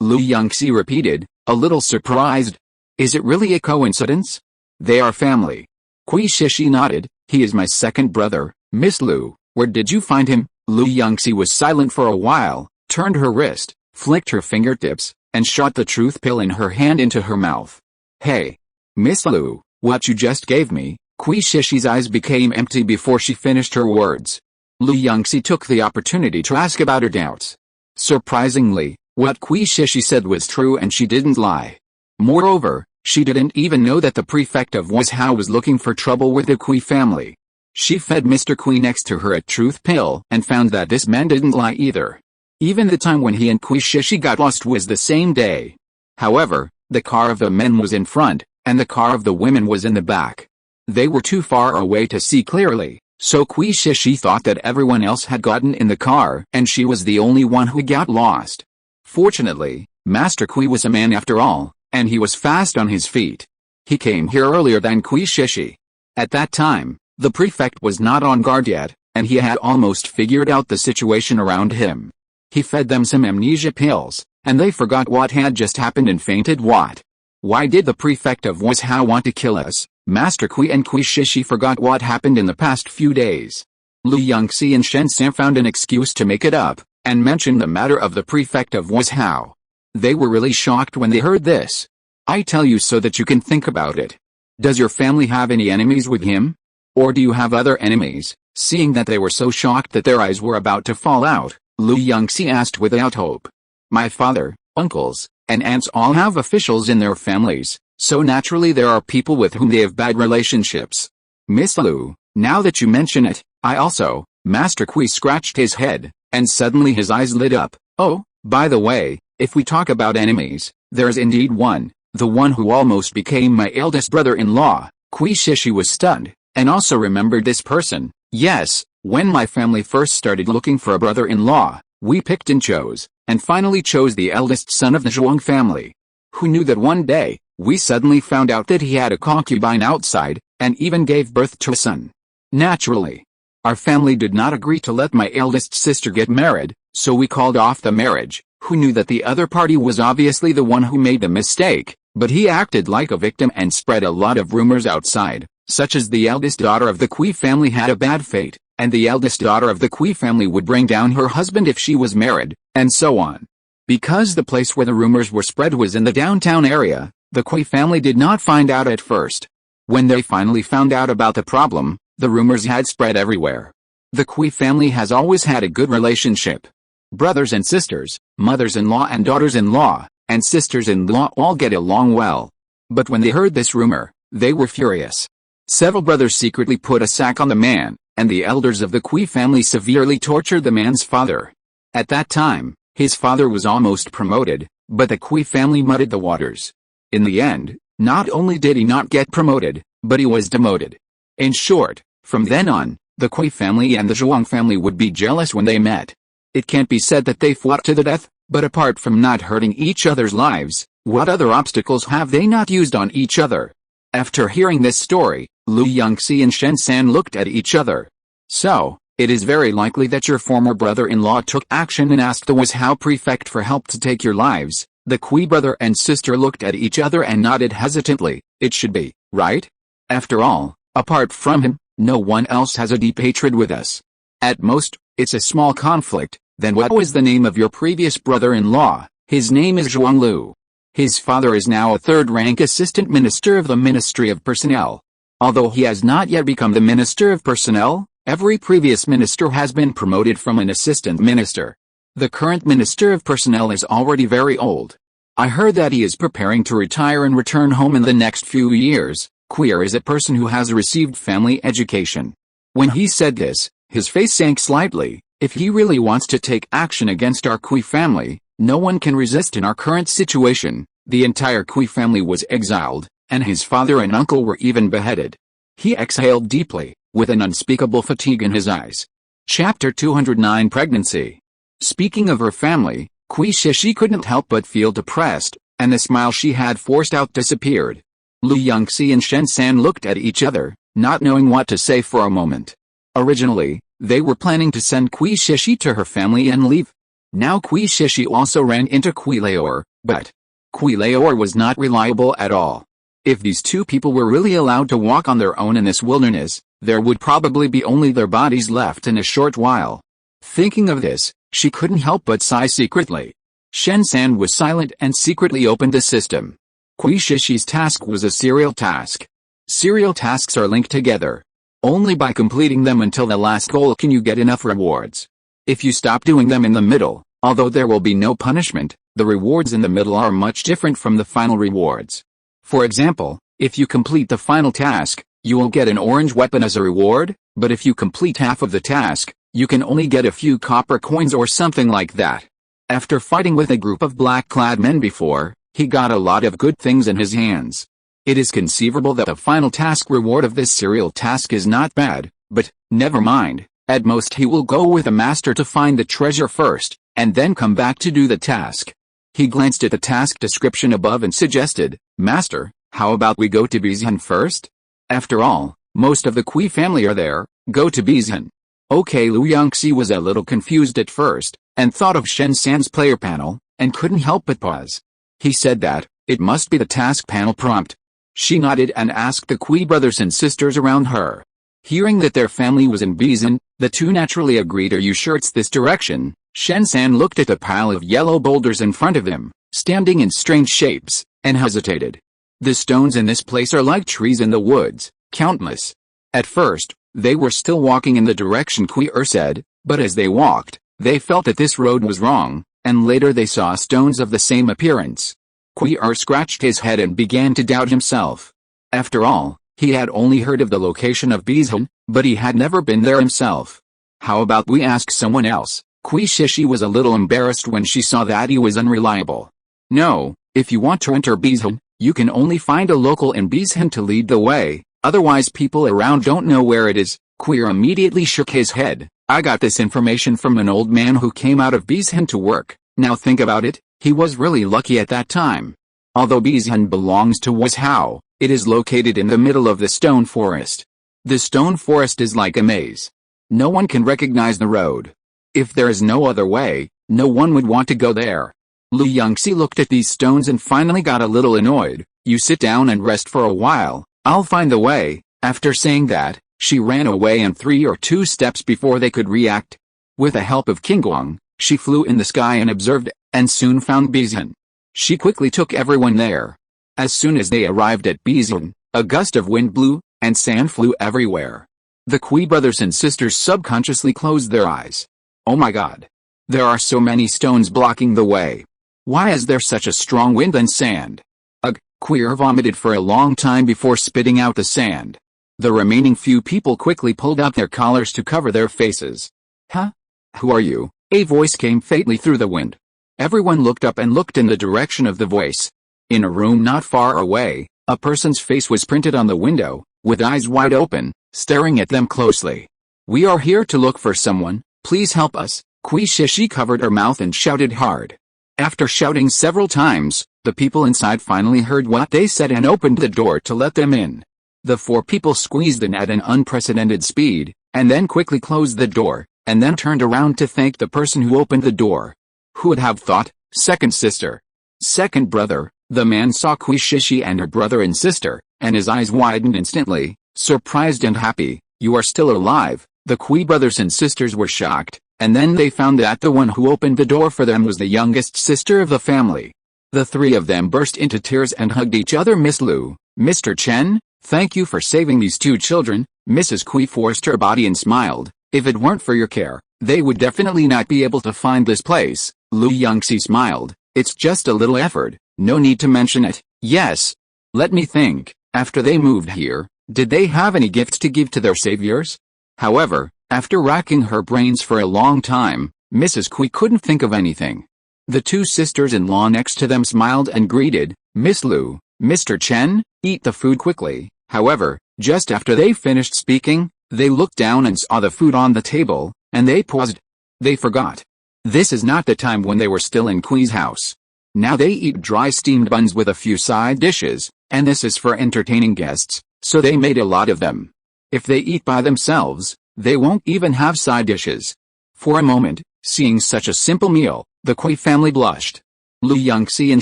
Lu Yunxi repeated, a little surprised. Is it really a coincidence? They are family. Kui Shishi nodded. He is my second brother, Miss Lu. Where did you find him? Lu Yunxi was silent for a while, turned her wrist, flicked her fingertips, and shot the truth pill in her hand into her mouth. Hey! Miss Lu, what you just gave me? Kui Shishi's eyes became empty before she finished her words. Lu Yunxi took the opportunity to ask about her doubts. Surprisingly, what Kui Shishi said was true and she didn't lie. Moreover, she didn't even know that the prefect of Wuzhou was looking for trouble with the Kui family. She fed Mr. Kui next to her a truth pill and found that this man didn't lie either. Even the time when he and Kui Shishi got lost was the same day. However, the car of the men was in front, and the car of the women was in the back. They were too far away to see clearly, so Kui Shishi thought that everyone else had gotten in the car and she was the only one who got lost. Fortunately, Master Kui was a man after all, and he was fast on his feet. He came here earlier than Kui Shishi. At that time, the prefect was not on guard yet, and he had almost figured out the situation around him. He fed them some amnesia pills, and they forgot what had just happened and fainted. What? Why did the prefect of Wuzhou want to kill us? Master Kui and Kui Shishi forgot what happened in the past few days. Lu Yunxi and Shen San found an excuse to make it up, and mentioned the matter of the prefect of Wuzhou. They were really shocked when they heard this. I tell you so that you can think about it. Does your family have any enemies with him? Or do you have other enemies? Seeing that they were so shocked that their eyes were about to fall out, Lu Yunxi asked without hope. My father, uncles, and aunts all have officials in their families, so naturally there are people with whom they have bad relationships. Miss Lu, now that you mention it, I also, Master Kui scratched his head, and suddenly his eyes lit up. Oh, by the way, if we talk about enemies, there is indeed one, the one who almost became my eldest brother-in-law. Kui Shishi was stunned, and also remembered this person. Yes, when my family first started looking for a brother-in-law, we picked and chose, and finally chose the eldest son of the Zhuang family. Who knew that one day, we suddenly found out that he had a concubine outside, and even gave birth to a son. Naturally, our family did not agree to let my eldest sister get married, so we called off the marriage. Who knew that the other party was obviously the one who made the mistake, but he acted like a victim and spread a lot of rumors outside, such as the eldest daughter of the Kui family had a bad fate, and the eldest daughter of the Kui family would bring down her husband if she was married, and so on. Because the place where the rumors were spread was in the downtown area, the Kui family did not find out at first. When they finally found out about the problem, the rumors had spread everywhere. The Kui family has always had a good relationship. Brothers and sisters, mothers-in-law and daughters-in-law, and sisters-in-law all get along well. But when they heard this rumor, they were furious. Several brothers secretly put a sack on the man, and the elders of the Kui family severely tortured the man's father. At that time, his father was almost promoted, but the Kui family muddied the waters. In the end, not only did he not get promoted, but he was demoted. In short, from then on, the Kui family and the Zhuang family would be jealous when they met. It can't be said that they fought to the death, but apart from not hurting each other's lives, what other obstacles have they not used on each other? After hearing this story, Lu Yunxi and Shen San looked at each other. So, it is very likely that your former brother-in-law took action and asked the Wuzhou prefect for help to take your lives. The Kui brother and sister looked at each other and nodded hesitantly. It should be, right? After all, apart from him, no one else has a deep hatred with us. At most, it's a small conflict. Then what was the name of your previous brother-in-law? His name is Zhuang Lu. His father is now a third-rank assistant minister of the Ministry of Personnel. Although he has not yet become the Minister of Personnel, every previous minister has been promoted from an assistant minister. The current Minister of Personnel is already very old. I heard that he is preparing to retire and return home in the next few years. Queer is a person who has received family education. When he said this, his face sank slightly. If he really wants to take action against our Kui family, no one can resist in our current situation. The entire Kui family was exiled, and his father and uncle were even beheaded. He exhaled deeply, with an unspeakable fatigue in his eyes. Chapter 209 Pregnancy. Speaking of her family, Kui Shishi couldn't help but feel depressed, and the smile she had forced out disappeared. Lu Yunxi and Shen San looked at each other, not knowing what to say for a moment. Originally, they were planning to send Kui Shishi to her family and leave. Now Kui Shishi also ran into Kui Leor, but Kui Leor was not reliable at all. If these two people were really allowed to walk on their own in this wilderness, there would probably be only their bodies left in a short while. Thinking of this, she couldn't help but sigh secretly. Shen-san was silent and secretly opened the system. Kui Shishi's task was a serial task. Serial tasks are linked together. Only by completing them until the last goal can you get enough rewards. If you stop doing them in the middle, although there will be no punishment, the rewards in the middle are much different from the final rewards. For example, if you complete the final task, you will get an orange weapon as a reward, but if you complete half of the task, you can only get a few copper coins or something like that. After fighting with a group of black-clad men before, he got a lot of good things in his hands. It is conceivable that the final task reward of this serial task is not bad, but, never mind, at most he will go with a master to find the treasure first, and then come back to do the task. He glanced at the task description above and suggested, "Master, how about we go to Bizhan first? After all, most of the Kui family are there, go to Bizhan." Okay, Yunxi was a little confused at first, and thought of Shen-san's player panel, and couldn't help but pause. He said that, it must be the task panel prompt. She nodded and asked the Kui brothers and sisters around her. Hearing that their family was in Bizhan, the two naturally agreed. "Are you sure it's this direction?" Shen-san looked at the pile of yellow boulders in front of him, standing in strange shapes, and hesitated. The stones in this place are like trees in the woods, countless. At first, they were still walking in the direction Kui said, but as they walked, they felt that this road was wrong, and later they saw stones of the same appearance. Kui scratched his head and began to doubt himself. After all, he had only heard of the location of Bizhan, but he had never been there himself. "How about we ask someone else?" Kui Shishi was a little embarrassed when she saw that he was unreliable. "No, if you want to enter Bizhan, you can only find a local in Bizhan to lead the way, otherwise people around don't know where it is." Kui immediately shook his head. "I got this information from an old man who came out of Bizhan to work. Now think about it, he was really lucky at that time. Although Bizhan belongs to Wuzhou, it is located in the middle of the stone forest. The stone forest is like a maze. No one can recognize the road. If there is no other way, no one would want to go there." Yunxi looked at these stones and finally got a little annoyed. "You sit down and rest for a while, I'll find the way." After saying that, she ran away in 3 or 2 steps before they could react. With the help of Qinguang, she flew in the sky and observed, and soon found Bizhan. She quickly took everyone there. As soon as they arrived at Bizhan, a gust of wind blew, and sand flew everywhere. The Kui brothers and sisters subconsciously closed their eyes. "Oh my god! There are so many stones blocking the way. Why is there such a strong wind and sand?" Ugh! Kui vomited for a long time before spitting out the sand. The remaining few people quickly pulled up their collars to cover their faces. "Huh? Who are you?" a voice came faintly through the wind. Everyone looked up and looked in the direction of the voice. In a room not far away, a person's face was printed on the window, with eyes wide open, staring at them closely. "We are here to look for someone, please help us." Kui Shishi covered her mouth and shouted hard. After shouting several times, the people inside finally heard what they said and opened the door to let them in. The 4 people squeezed in at an unprecedented speed, and then quickly closed the door, and then turned around to thank the person who opened the door. Who would have thought? Second sister. Second brother. The man saw Kui Shishi and her brother and sister, and his eyes widened instantly, surprised and happy. "You are still alive." The Kui brothers and sisters were shocked, and then they found that the one who opened the door for them was the youngest sister of the family. The 3 of them burst into tears and hugged each other. "Miss Lu, Mr. Chen, thank you for saving these 2 children." Mrs. Kui forced her body and smiled. "If it weren't for your care, they would definitely not be able to find this place." Yunxi smiled. "It's just a little effort, no need to mention it." "Yes. Let me think, after they moved here, did they have any gifts to give to their saviors?" However, after racking her brains for a long time, Mrs. Kui couldn't think of anything. The 2 sisters-in-law next to them smiled and greeted, "Miss Lu, Mr. Chen, eat the food quickly." However, just after they finished speaking, they looked down and saw the food on the table, and they paused. They forgot. This is not the time when they were still in Kui's house. Now they eat dry steamed buns with a few side dishes, and this is for entertaining guests, so they made a lot of them. If they eat by themselves, they won't even have side dishes. For a moment, seeing such a simple meal, the Kui family blushed. Yunxi and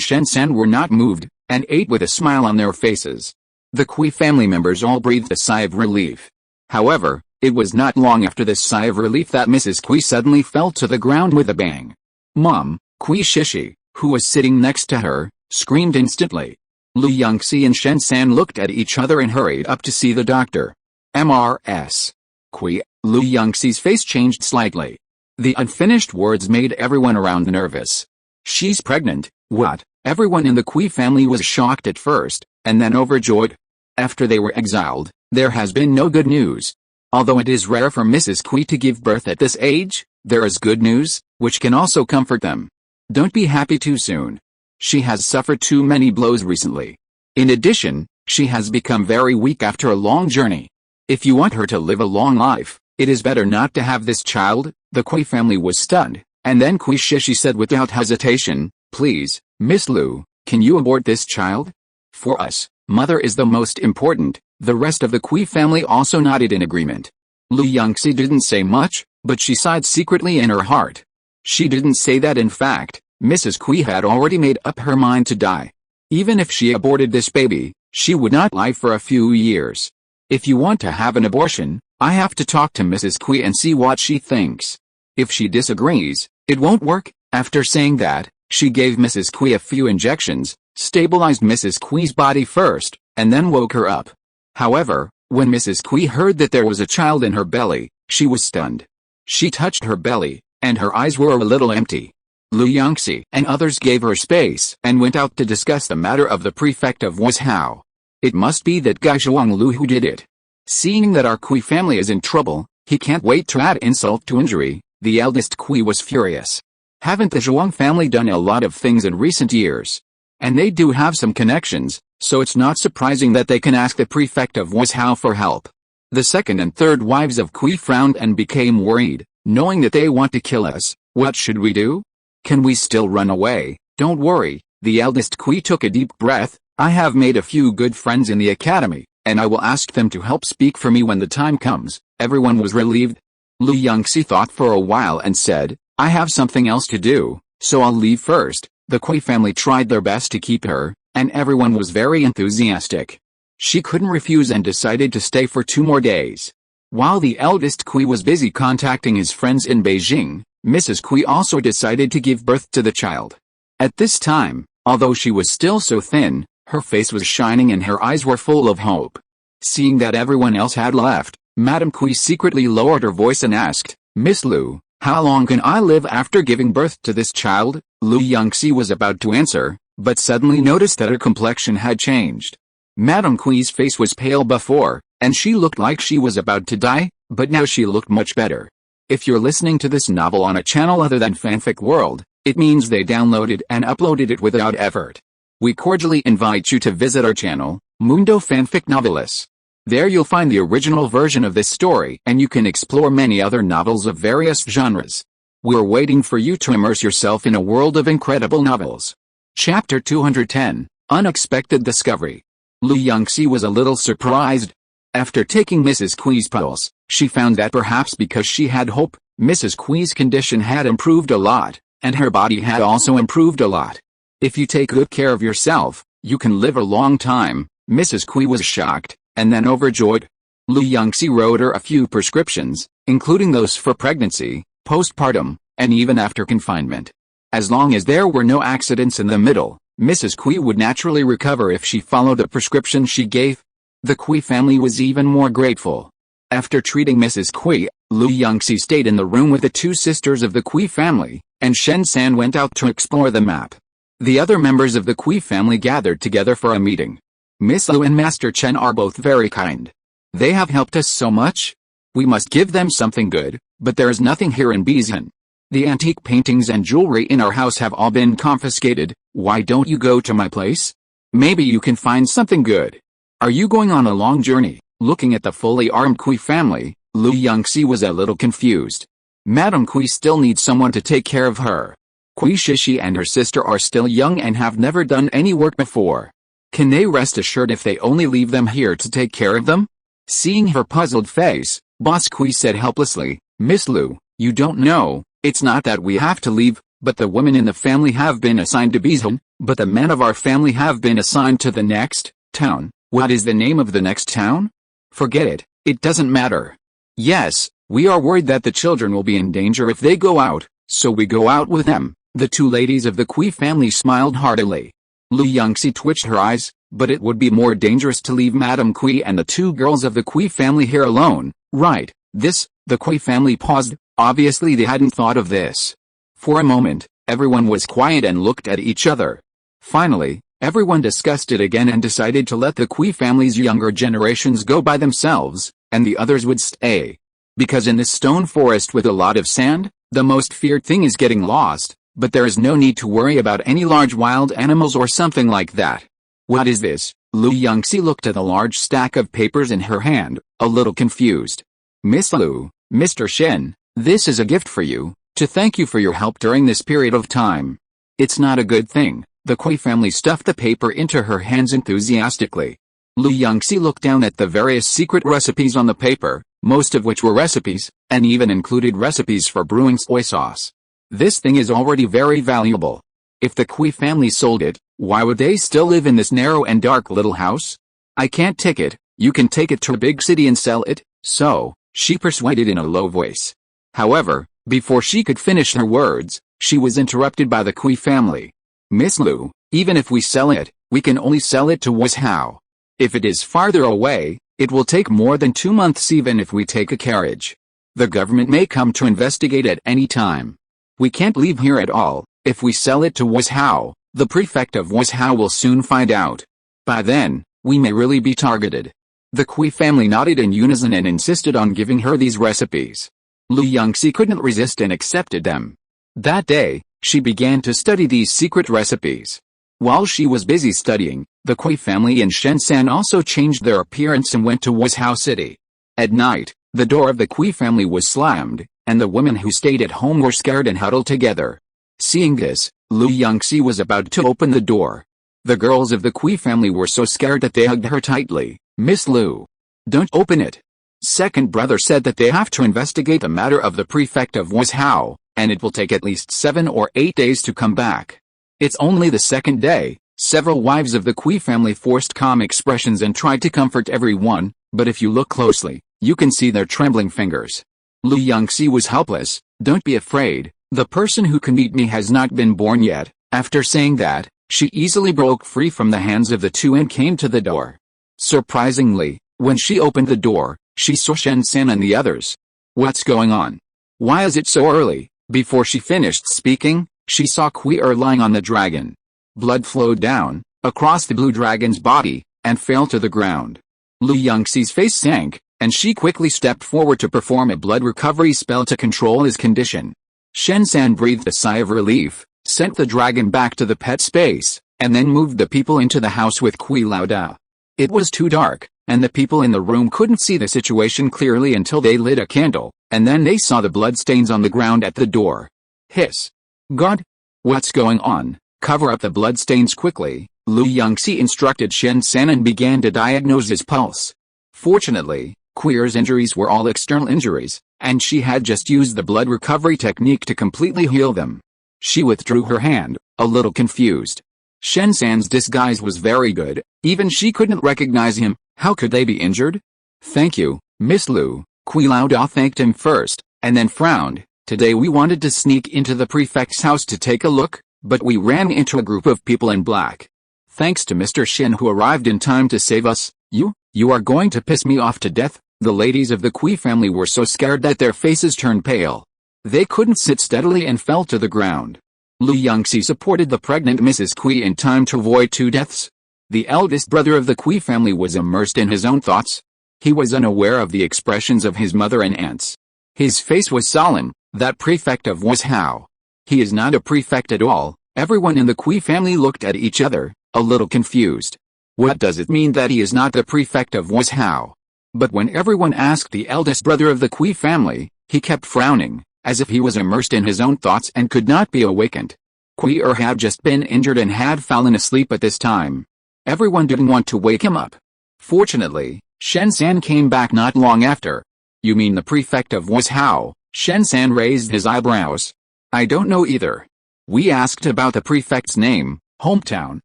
Shen-san were not moved, and ate with a smile on their faces. The Kui family members all breathed a sigh of relief. However, It was not long after this sigh of relief that Mrs. Kui suddenly fell to the ground with a bang. Mom, Kui Shishi, who was sitting next to her, screamed instantly. Lu Yunxi and Shen San looked at each other and hurried up to see the doctor. MRS. Kui, Lu Yunxi's face changed slightly. The unfinished words made everyone around nervous. She's pregnant, what? Everyone in the Kui family was shocked at first, and then overjoyed. After they were exiled, there has been no good news. Although it is rare for Mrs. Kui to give birth at this age, there is good news, which can also comfort them. Don't be happy too soon. She has suffered too many blows recently. In addition, she has become very weak after a long journey. If you want her to live a long life, it is better not to have this child. The Kui family was stunned, and then Kui Shishi said without hesitation, please, Miss Lu, can you abort this child? For us, mother is the most important. The rest of the Kui family also nodded in agreement. Lu Yunxi didn't say much, but she sighed secretly in her heart. She didn't say that in fact, Mrs. Kui had already made up her mind to die. Even if she aborted this baby, she would not live for a few years. If you want to have an abortion, I have to talk to Mrs. Kui and see what she thinks. If she disagrees, it won't work. After saying that, she gave Mrs. Kui a few injections, stabilized Mrs. Kui's body first, and then woke her up. However, when Mrs. Kui heard that there was a child in her belly, she was stunned. She touched her belly, and her eyes were a little empty. Lu Yunxi and others gave her space and went out to discuss the matter of the prefect of Wuzhou. It must be that Gai Zhuanglu who did it. Seeing that our Kui family is in trouble, he can't wait to add insult to injury. The eldest Kui was furious. Haven't the Zhuang family done a lot of things in recent years? And they do have some connections, so it's not surprising that they can ask the prefect of Wuzhou for help. The second and third wives of Kui frowned and became worried, knowing that they want to kill us. What should we do? Can we still run away? Don't worry, the eldest Kui took a deep breath. I have made a few good friends in the academy, and I will ask them to help speak for me when the time comes. Everyone was relieved. Lu Yunxi thought for a while and said, I have something else to do, so I'll leave first. The Kui family tried their best to keep her, and everyone was very enthusiastic. She couldn't refuse and decided to stay for 2 more days. While the eldest Kui was busy contacting his friends in Beijing, Mrs. Kui also decided to give birth to the child. At this time, although she was still so thin, her face was shining and her eyes were full of hope. Seeing that everyone else had left, Madame Kui secretly lowered her voice and asked, Miss Lu, how long can I live after giving birth to this child? Lu Yunxi was about to answer, but suddenly noticed that her complexion had changed. Madame Kui's face was pale before, and she looked like she was about to die, but now she looked much better. If you're listening to this novel on a channel other than Fanfic World, it means they downloaded and uploaded it without effort. We cordially invite you to visit our channel, Mundo Fanfic Novelis. There you'll find the original version of this story and you can explore many other novels of various genres. We're waiting for you to immerse yourself in a world of incredible novels. Chapter 210, Unexpected Discovery. Lu Yunxi was a little surprised. After taking Mrs. Kui's pulse, she found that perhaps because she had hope, Mrs. Kui's condition had improved a lot, and her body had also improved a lot. If you take good care of yourself, you can live a long time. Mrs. Kui was shocked, and then overjoyed. Lu Yunxi wrote her a few prescriptions, including those for pregnancy, postpartum, and even after confinement. As long as there were no accidents in the middle, Mrs. Kui would naturally recover if she followed the prescription she gave. The Kui family was even more grateful. After treating Mrs. Kui, Lu Yunxi stayed in the room with the 2 sisters of the Kui family, and Shen San went out to explore the map. The other members of the Kui family gathered together for a meeting. Miss Lu and Master Chen are both very kind. They have helped us so much. We must give them something good, but there is nothing here in Beijing. The antique paintings and jewelry in our house have all been confiscated. Why don't you go to my place? Maybe you can find something good. Are you going on a long journey? Looking at the fully armed Kui family, Lu Yunxi was a little confused. Madame Kui still needs someone to take care of her. Kui Shishi and her sister are still young and have never done any work before. Can they rest assured if they only leave them here to take care of them? Seeing her puzzled face, Boss Kui said helplessly, Miss Lu, you don't know, it's not that we have to leave, but the women in the family have been assigned to Beijing, but the men of our family have been assigned to the next town. What is the name of the next town? Forget it, it doesn't matter. Yes, we are worried that the children will be in danger if they go out, so we go out with them." The two ladies of the Kui family smiled heartily. Lu Yunxi twitched her eyes, but it would be more dangerous to leave Madame Kui and the two girls of the Kui family here alone, right? The Kui family paused. Obviously they hadn't thought of this. For a moment, everyone was quiet and looked at each other. Finally, everyone discussed it again and decided to let the Kui family's younger generations go by themselves, and the others would stay. Because in this stone forest with a lot of sand, the most feared thing is getting lost, but there is no need to worry about any large wild animals or something like that. What is this? Lu Yunxi looked at the large stack of papers in her hand, a little confused. Miss Lu, Mr. Shen, this is a gift for you, to thank you for your help during this period of time. It's not a good thing. The Kui family stuffed the paper into her hands enthusiastically. Lu Yunxi looked down at the various secret recipes on the paper, most of which were recipes, and even included recipes for brewing soy sauce. This thing is already very valuable. If the Kui family sold it, why would they still live in this narrow and dark little house? I can't take it. You can take it to a big city and sell it, so, she persuaded in a low voice. However, before she could finish her words, she was interrupted by the Kui family. Miss Lu, even if we sell it, we can only sell it to Wuzhou. If it is farther away, it will take more than 2 months even if we take a carriage. The government may come to investigate at any time. We can't leave here at all. If we sell it to Wuzhou, the prefect of Wuzhou will soon find out. By then, we may really be targeted. The Kui family nodded in unison and insisted on giving her these recipes. Lu Yunxi couldn't resist and accepted them. That day, she began to study these secret recipes. While she was busy studying, the Kui family and Shenzhen also changed their appearance and went to Wuzhou City. At night, the door of the Kui family was slammed, and the women who stayed at home were scared and huddled together. Seeing this, Lu Yunxi was about to open the door. The girls of the Kui family were so scared that they hugged her tightly. Miss Lu, don't open it. Second brother said that they have to investigate the matter of the prefect of Wuzhou, and it will take at least 7 or 8 days to come back. It's only the second day. Several wives of the Kui family forced calm expressions and tried to comfort everyone, but if you look closely, you can see their trembling fingers. Lu Yunxi was helpless. Don't be afraid, the person who can meet me has not been born yet. After saying that, she easily broke free from the hands of the two and came to the door. Surprisingly, when she opened the door, she saw Shenzhen and the others. What's going on? Why is it so early? Before she finished speaking, she saw Kui lying on the dragon. Blood flowed down, across the blue dragon's body, and fell to the ground. Lu Yunxi's face sank, and she quickly stepped forward to perform a blood recovery spell to control his condition. Shenzhen breathed a sigh of relief, sent the dragon back to the pet space, and then moved the people into the house with Kui Laodao. It was too dark, and the people in the room couldn't see the situation clearly until they lit a candle, and then they saw the bloodstains on the ground at the door. Hiss. God! What's going on? Cover up the bloodstains quickly, Lu Yunxi instructed Shenzhen and began to diagnose his pulse. Fortunately, Kui's injuries were all external injuries, and she had just used the blood recovery technique to completely heal them. She withdrew her hand, a little confused. Shenzhen's disguise was very good, even she couldn't recognize him. How could they be injured? Thank you, Miss Lu. Kui Laodao thanked him first, and then frowned. Today we wanted to sneak into the prefect's house to take a look, but we ran into a group of people in black. Thanks to Mr. Shin who arrived in time to save us. You are going to piss me off to death. The ladies of the Kui family were so scared that their faces turned pale. They couldn't sit steadily and fell to the ground. Lu Yunxi supported the pregnant Mrs. Kui in time to avoid 2 deaths. The eldest brother of the Kui family was immersed in his own thoughts. He was unaware of the expressions of his mother and aunts. His face was sullen. That prefect of Wuzhou. He is not a prefect at all. Everyone in the Kui family looked at each other, a little confused. What does it mean that he is not the prefect of Wuzhou? But when everyone asked the eldest brother of the Kui family, he kept frowning, as if he was immersed in his own thoughts and could not be awakened. Kui had just been injured and had fallen asleep at this time. Everyone didn't want to wake him up. Fortunately, Shenzhen came back not long after. You mean the prefect of Wuzhou? Shenzhen raised his eyebrows. I don't know either. We asked about the prefect's name, hometown,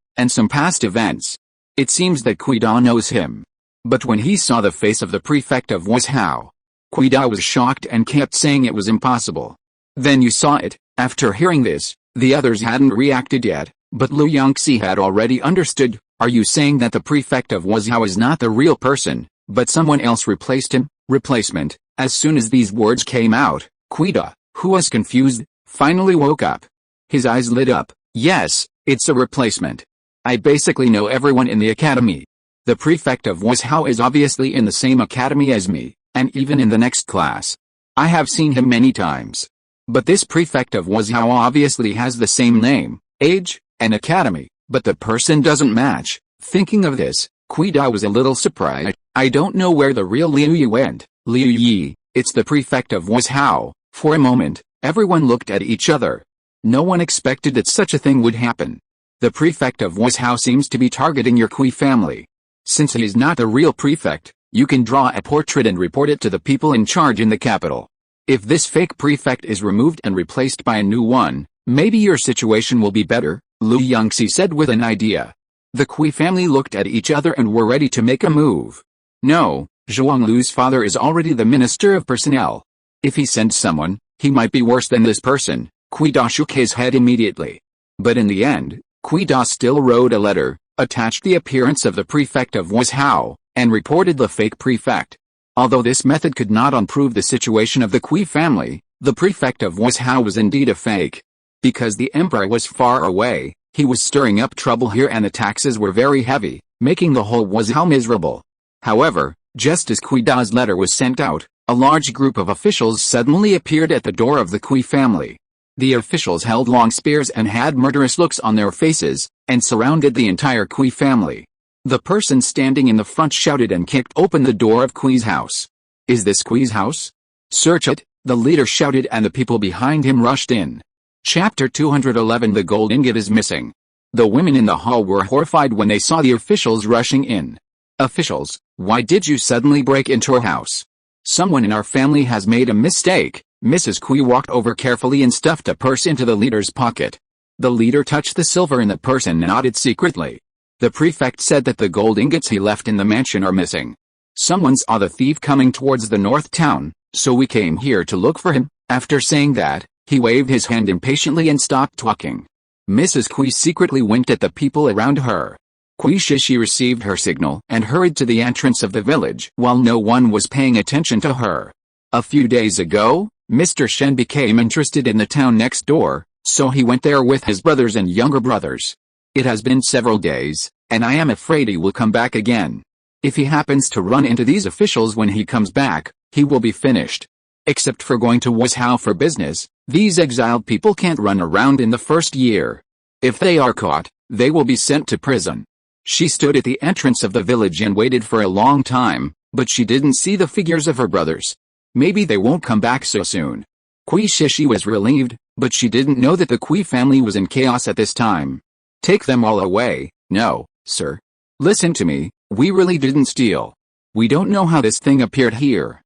and some past events. It seems that Kui knows him. But when he saw the face of the prefect of Wuzhou, Quida was shocked and kept saying it was impossible. Then you saw it. After hearing this, the others hadn't reacted yet, but Lu Yunxi had already understood. Are you saying that the prefect of Wuzhou is not the real person, but someone else replaced him? Replacement. As soon as these words came out, Quida, who was confused, finally woke up. His eyes lit up. Yes, it's a replacement. I basically know everyone in the academy. The prefect of Wuzhou is obviously in the same academy as me, and even in the next class. I have seen him many times. But this prefect of Wuzhou obviously has the same name, age, and academy, but the person doesn't match. Thinking of this, Quida was a little surprised. I don't know where the real Liu Yi went. Liu Yi, it's the prefect of Wuzhou. For a moment, everyone looked at each other. No one expected that such a thing would happen. The prefect of Wuzhou seems to be targeting your Kui family. Since he is not the real prefect, you can draw a portrait and report it to the people in charge in the capital. If this fake prefect is removed and replaced by a new one, maybe your situation will be better, Lu Yunxi said with an idea. The Kui family looked at each other and were ready to make a move. No, Zhuang Lu's father is already the minister of personnel. If he sends someone, he might be worse than this person. Quida shook his head immediately. But in the end, Quida still wrote a letter, attached the appearance of the prefect of Wuzhou, and reported the fake prefect. Although this method could not improve the situation of the Kui family, the prefect of Wuzhou was indeed a fake. Because the emperor was far away, he was stirring up trouble here and the taxes were very heavy, making the whole Wuzhou miserable. However, just as Quida's letter was sent out, a large group of officials suddenly appeared at the door of the Kui family. The officials held long spears and had murderous looks on their faces, and surrounded the entire Kui family. The person standing in the front shouted and kicked open the door of Kui's house. Is this Kui's house? Search it, the leader shouted and the people behind him rushed in. Chapter 211 The gold ingot is missing. The women in the hall were horrified when they saw the officials rushing in. Officials, why did you suddenly break into our house? Someone in our family has made a mistake. Mrs. Kui walked over carefully and stuffed a purse into the leader's pocket. The leader touched the silver in the purse and nodded secretly. The prefect said that the gold ingots he left in the mansion are missing. Someone saw the thief coming towards the north town, so we came here to look for him. After saying that, he waved his hand impatiently and stopped talking. Mrs. Kui secretly winked at the people around her. Kui Shishi received her signal and hurried to the entrance of the village while no one was paying attention to her. A few days ago, Mr. Shen became interested in the town next door, so he went there with his brothers and younger brothers. It has been several days, and I am afraid he will come back again. If he happens to run into these officials when he comes back, he will be finished. Except for going to Wuzhou for business, these exiled people can't run around in the first year. If they are caught, they will be sent to prison. She stood at the entrance of the village and waited for a long time, but she didn't see the figures of her brothers. Maybe they won't come back so soon. Kui Shishi was relieved, but she didn't know that the Kui family was in chaos at this time. Take them all away. No, sir. Listen to me, we really didn't steal. We don't know how this thing appeared here.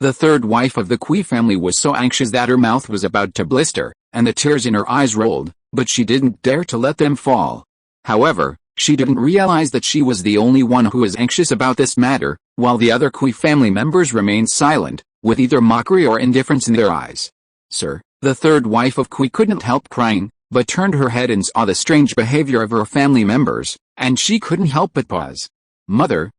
The third wife of the Kui family was so anxious that her mouth was about to blister, and the tears in her eyes rolled, but she didn't dare to let them fall. However, she didn't realize that she was the only one who was anxious about this matter, while the other Kui family members remained silent, with either mockery or indifference in their eyes. Sir, the third wife of Kui couldn't help crying, but turned her head and saw the strange behavior of her family members, and she couldn't help but pause. Mother,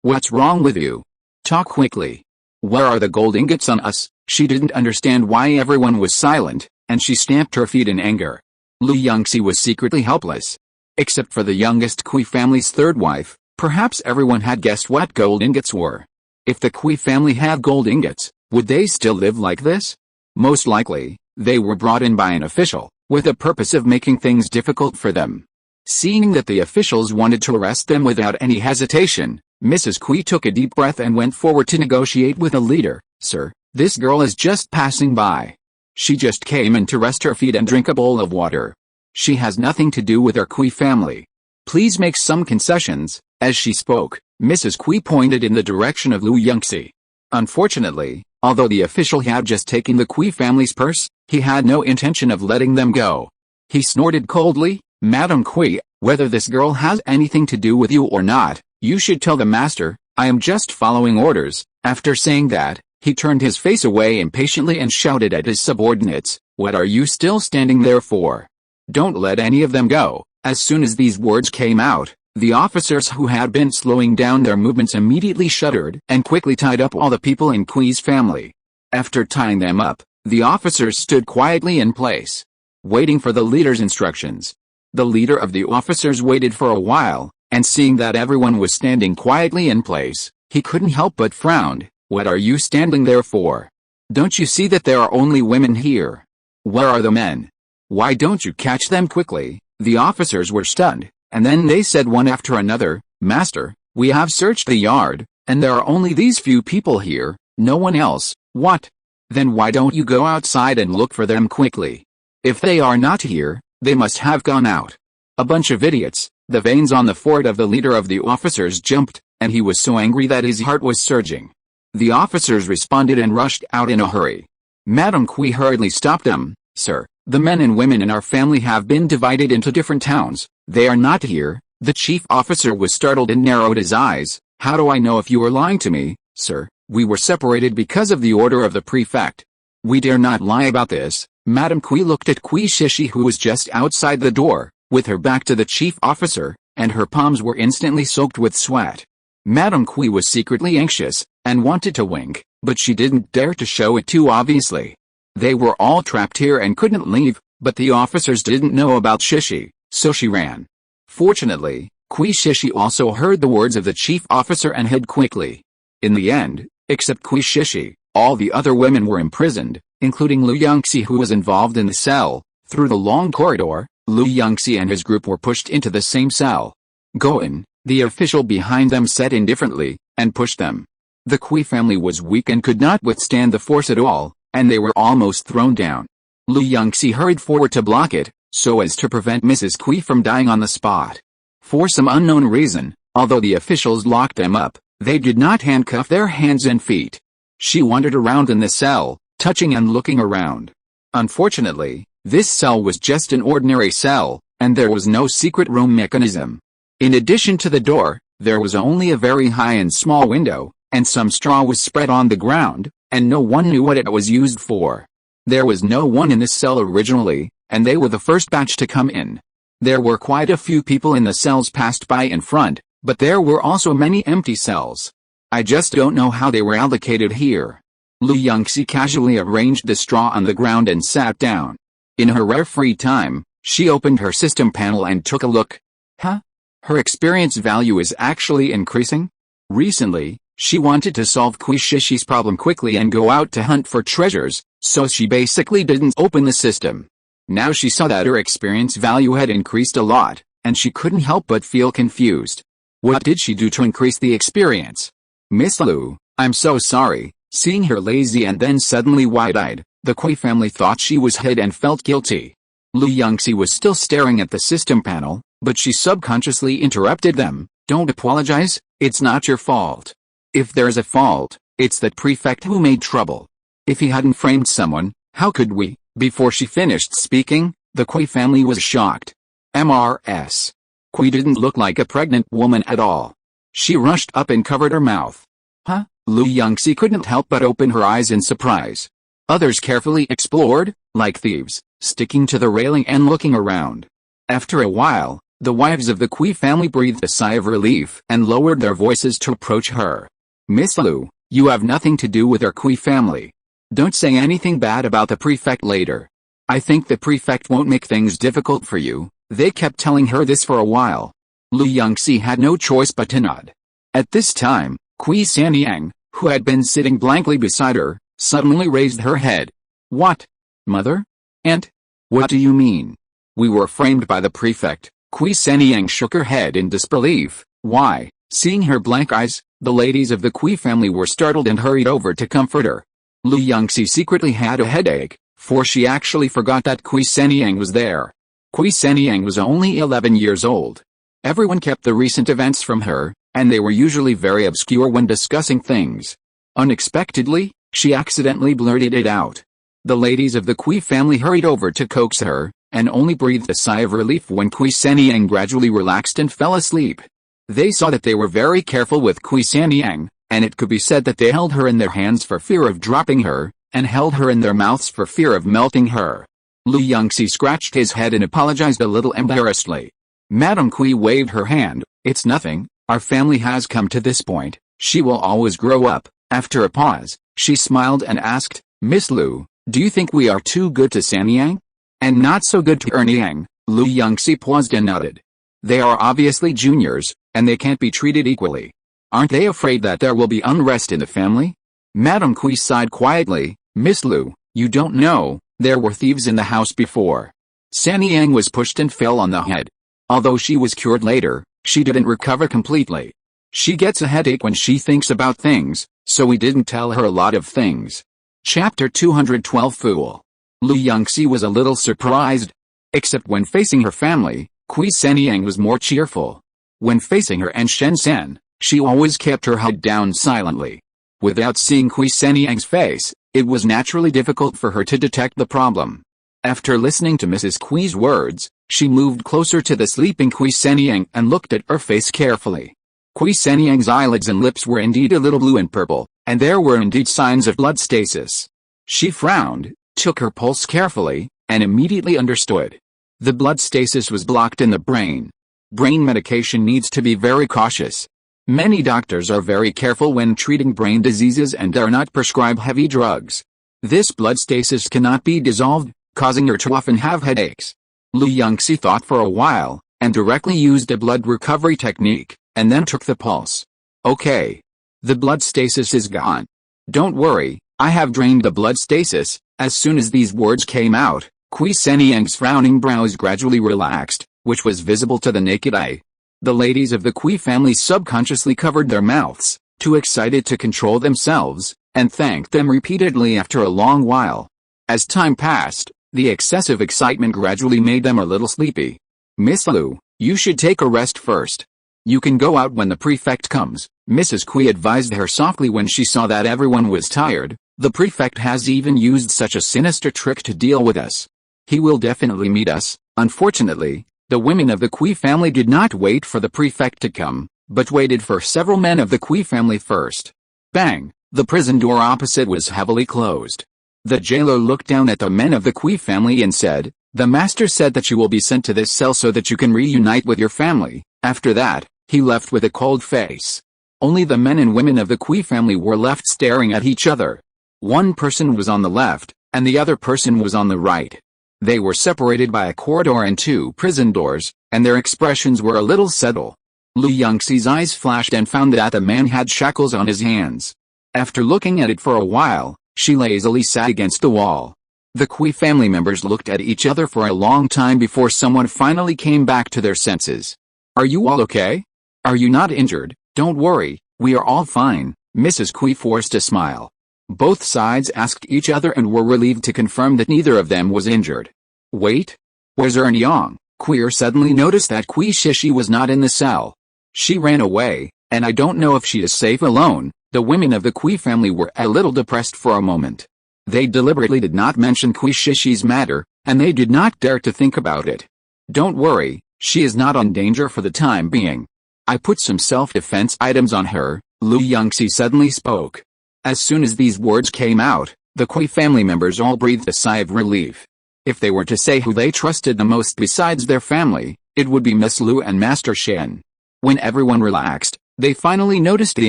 what's wrong with you? Talk quickly. Where are the gold ingots on us? She didn't understand why everyone was silent, and she stamped her feet in anger. Lu Yunxi was secretly helpless. Except for the youngest Kui family's third wife, perhaps everyone had guessed what gold ingots were. If the Kui family had gold ingots, would they still live like this? Most likely, they were brought in by an official, with the purpose of making things difficult for them. Seeing that the officials wanted to arrest them without any hesitation, Mrs. Kui took a deep breath and went forward to negotiate with the leader. Sir, this girl is just passing by. She just came in to rest her feet and drink a bowl of water. She has nothing to do with our Kui family. Please make some concessions. As she spoke, Mrs. Kui pointed in the direction of Lu Yunxi. Unfortunately, although the official had just taken the Kui family's purse, he had no intention of letting them go. He snorted coldly, Madam Kui, whether this girl has anything to do with you or not, you should tell the master. I am just following orders. After saying that, He turned his face away impatiently and shouted at his subordinates, "What are you still standing there for? Don't let any of them go." As soon as these words came out, the officers who had been slowing down their movements immediately shuddered and quickly tied up all the people in Kui's family. After tying them up, the officers stood quietly in place, waiting for the leader's instructions. The leader of the officers waited for a while, and seeing that everyone was standing quietly in place, he couldn't help but frown. "What are you standing there for? Don't you see that there are only women here? Where are the men? Why don't you catch them quickly?" The officers were stunned, and then they said one after another, "Master, we have searched the yard, and there are only these few people here, no one else." "What? Then why don't you go outside and look for them quickly? If they are not here, they must have gone out." A bunch of idiots. The veins on the forehead of the leader of the officers jumped, and he was so angry that his heart was surging. The officers responded and rushed out in a hurry. Madame Kui hurriedly stopped them. "Sir, the men and women in our family have been divided into different towns. They are not here." The chief officer was startled and narrowed his eyes. "How do I know if you are lying to me, sir? We were separated because of the order of the prefect. We dare not lie about this." Madame Kui looked at Kui Shishi, who was just outside the door, with her back to the chief officer, and her palms were instantly soaked with sweat. Madame Kui was secretly anxious, and wanted to wink, but she didn't dare to show it too obviously. They were all trapped here and couldn't leave, but the officers didn't know about Shishi, so she ran. Fortunately, Kui Shishi also heard the words of the chief officer and hid quickly. In the end, except Kui Shishi, all the other women were imprisoned, including Lu Yunxi, who was involved in the cell. Through the long corridor, Lu Yunxi and his group were pushed into the same cell. "Go in," the official behind them said indifferently, and pushed them. The Kui family was weak and could not withstand the force at all, and they were almost thrown down. Lu Yunxi hurried forward to block it, so as to prevent Mrs. Kui from dying on the spot. For some unknown reason, although the officials locked them up, they did not handcuff their hands and feet. She wandered around in the cell, touching and looking around. Unfortunately, this cell was just an ordinary cell, and there was no secret room mechanism. In addition to the door, there was only a very high and small window, and some straw was spread on the ground, and no one knew what it was used for. There was no one in this cell originally, and they were the first batch to come in. There were quite a few people in the cells passed by in front, but there were also many empty cells. I just don't know how they were allocated here. Lu Yunxi casually arranged the straw on the ground and sat down. In her rare free time, she opened her system panel and took a look. Huh? Her experience value is actually increasing? Recently, she wanted to solve Kui Shishi's problem quickly and go out to hunt for treasures, so she basically didn't open the system. Now she saw that her experience value had increased a lot, and she couldn't help but feel confused. What did she do to increase the experience? Miss Lu, I'm so sorry. Seeing her lazy and then suddenly wide-eyed, the Kui family thought she was hid and felt guilty. Lu Yunxi was still staring at the system panel, but she subconsciously interrupted them. Don't apologize, it's not your fault. If there's a fault, it's that prefect who made trouble. If he hadn't framed someone, how could we? Before she finished speaking, the Kui family was shocked. Mrs. Kui didn't look like a pregnant woman at all. She rushed up and covered her mouth. Huh? Lu Yunxi couldn't help but open her eyes in surprise. Others carefully explored, like thieves, sticking to the railing and looking around. After a while, the wives of the Kui family breathed a sigh of relief and lowered their voices to approach her. Miss Lu, you have nothing to do with our Kui family. Don't say anything bad about the prefect later. I think the prefect won't make things difficult for you. They kept telling her this for a while. Lu Yunxi had no choice but to nod. At this time, Kui Sanyang, who had been sitting blankly beside her, suddenly raised her head. What? Mother? Aunt? What do you mean? We were framed by the prefect. Kui Sanyang shook her head in disbelief. Why? Seeing her blank eyes, the ladies of the Kui family were startled and hurried over to comfort her. Lu Yunxi secretly had a headache, for she actually forgot that Kui Sanyang was there. Kui Sanyang was only 11 years old. Everyone kept the recent events from her, and they were usually very obscure when discussing things. Unexpectedly, she accidentally blurted it out. The ladies of the Kui family hurried over to coax her, and only breathed a sigh of relief when Kui Sanyang gradually relaxed and fell asleep. They saw that they were very careful with Kui Sanyang, and it could be said that they held her in their hands for fear of dropping her, and held her in their mouths for fear of melting her. Lu Yunxi scratched his head and apologized a little embarrassedly. Madame Kui waved her hand. It's nothing, our family has come to this point, she will always grow up. After a pause, she smiled and asked, Miss Lu, do you think we are too good to Sanyang? And not so good to Erniang? Lu Yunxi paused and nodded. They are obviously juniors, and they can't be treated equally. Aren't they afraid that there will be unrest in the family? Madame Kui sighed quietly. Miss Lu, you don't know, there were thieves in the house before. Sanyang was pushed and fell on the head. Although she was cured later, she didn't recover completely. She gets a headache when she thinks about things, so we didn't tell her a lot of things. Chapter 212 Fool. Lu Yunxi was a little surprised. Except when facing her family, Kui Sanyang was more cheerful. When facing her and Shen San, she always kept her head down silently. Without seeing Kui Sanyang's face, it was naturally difficult for her to detect the problem. After listening to Mrs. Kui's words, she moved closer to the sleeping Kui Sanyang and looked at her face carefully. Kui Sanyang's eyelids and lips were indeed a little blue and purple, and there were indeed signs of blood stasis. She frowned, took her pulse carefully, and immediately understood. The blood stasis was blocked in the brain. Brain medication needs to be very cautious. Many doctors are very careful when treating brain diseases and dare not prescribe heavy drugs. This blood stasis cannot be dissolved, causing her to often have headaches. Lu Yunxi thought for a while, and directly used a blood recovery technique, and then took the pulse. Okay. The blood stasis is gone. Don't worry, I have drained the blood stasis. As soon as these words came out, Kui Sanyang's frowning brows gradually relaxed, which was visible to the naked eye. The ladies of the Kui family subconsciously covered their mouths, too excited to control themselves, and thanked them repeatedly after a long while. As time passed, the excessive excitement gradually made them a little sleepy. Miss Lu, you should take a rest first. You can go out when the prefect comes, Mrs. Kui advised her softly when she saw that everyone was tired. The prefect has even used such a sinister trick to deal with us. He will definitely meet us. Unfortunately, the women of the Kui family did not wait for the prefect to come, but waited for several men of the Kui family first. Bang! The prison door opposite was heavily closed. The jailer looked down at the men of the Kui family and said, The master said that you will be sent to this cell so that you can reunite with your family. After that, he left with a cold face. Only the men and women of the Kui family were left staring at each other. One person was on the left, and the other person was on the right. They were separated by a corridor and two prison doors, and their expressions were a little subtle. Lu Yunxi's eyes flashed and found that the man had shackles on his hands. After looking at it for a while, she lazily sat against the wall. The Kui family members looked at each other for a long time before someone finally came back to their senses. Are you all okay? Are you not injured? Don't worry, we are all fine, Mrs. Kui forced a smile. Both sides asked each other and were relieved to confirm that neither of them was injured. Wait. Where's Ernyang? Queer suddenly noticed that Kui Shishi was not in the cell. She ran away, and I don't know if she is safe alone. The women of the Kui family were a little depressed for a moment. They deliberately did not mention Kui Shishi's matter, and they did not dare to think about it. Don't worry, she is not in danger for the time being. I put some self-defense items on her, Lu Yunxi suddenly spoke. As soon as these words came out, the Kui family members all breathed a sigh of relief. If they were to say who they trusted the most besides their family, it would be Miss Lu and Master Shen. When everyone relaxed, they finally noticed the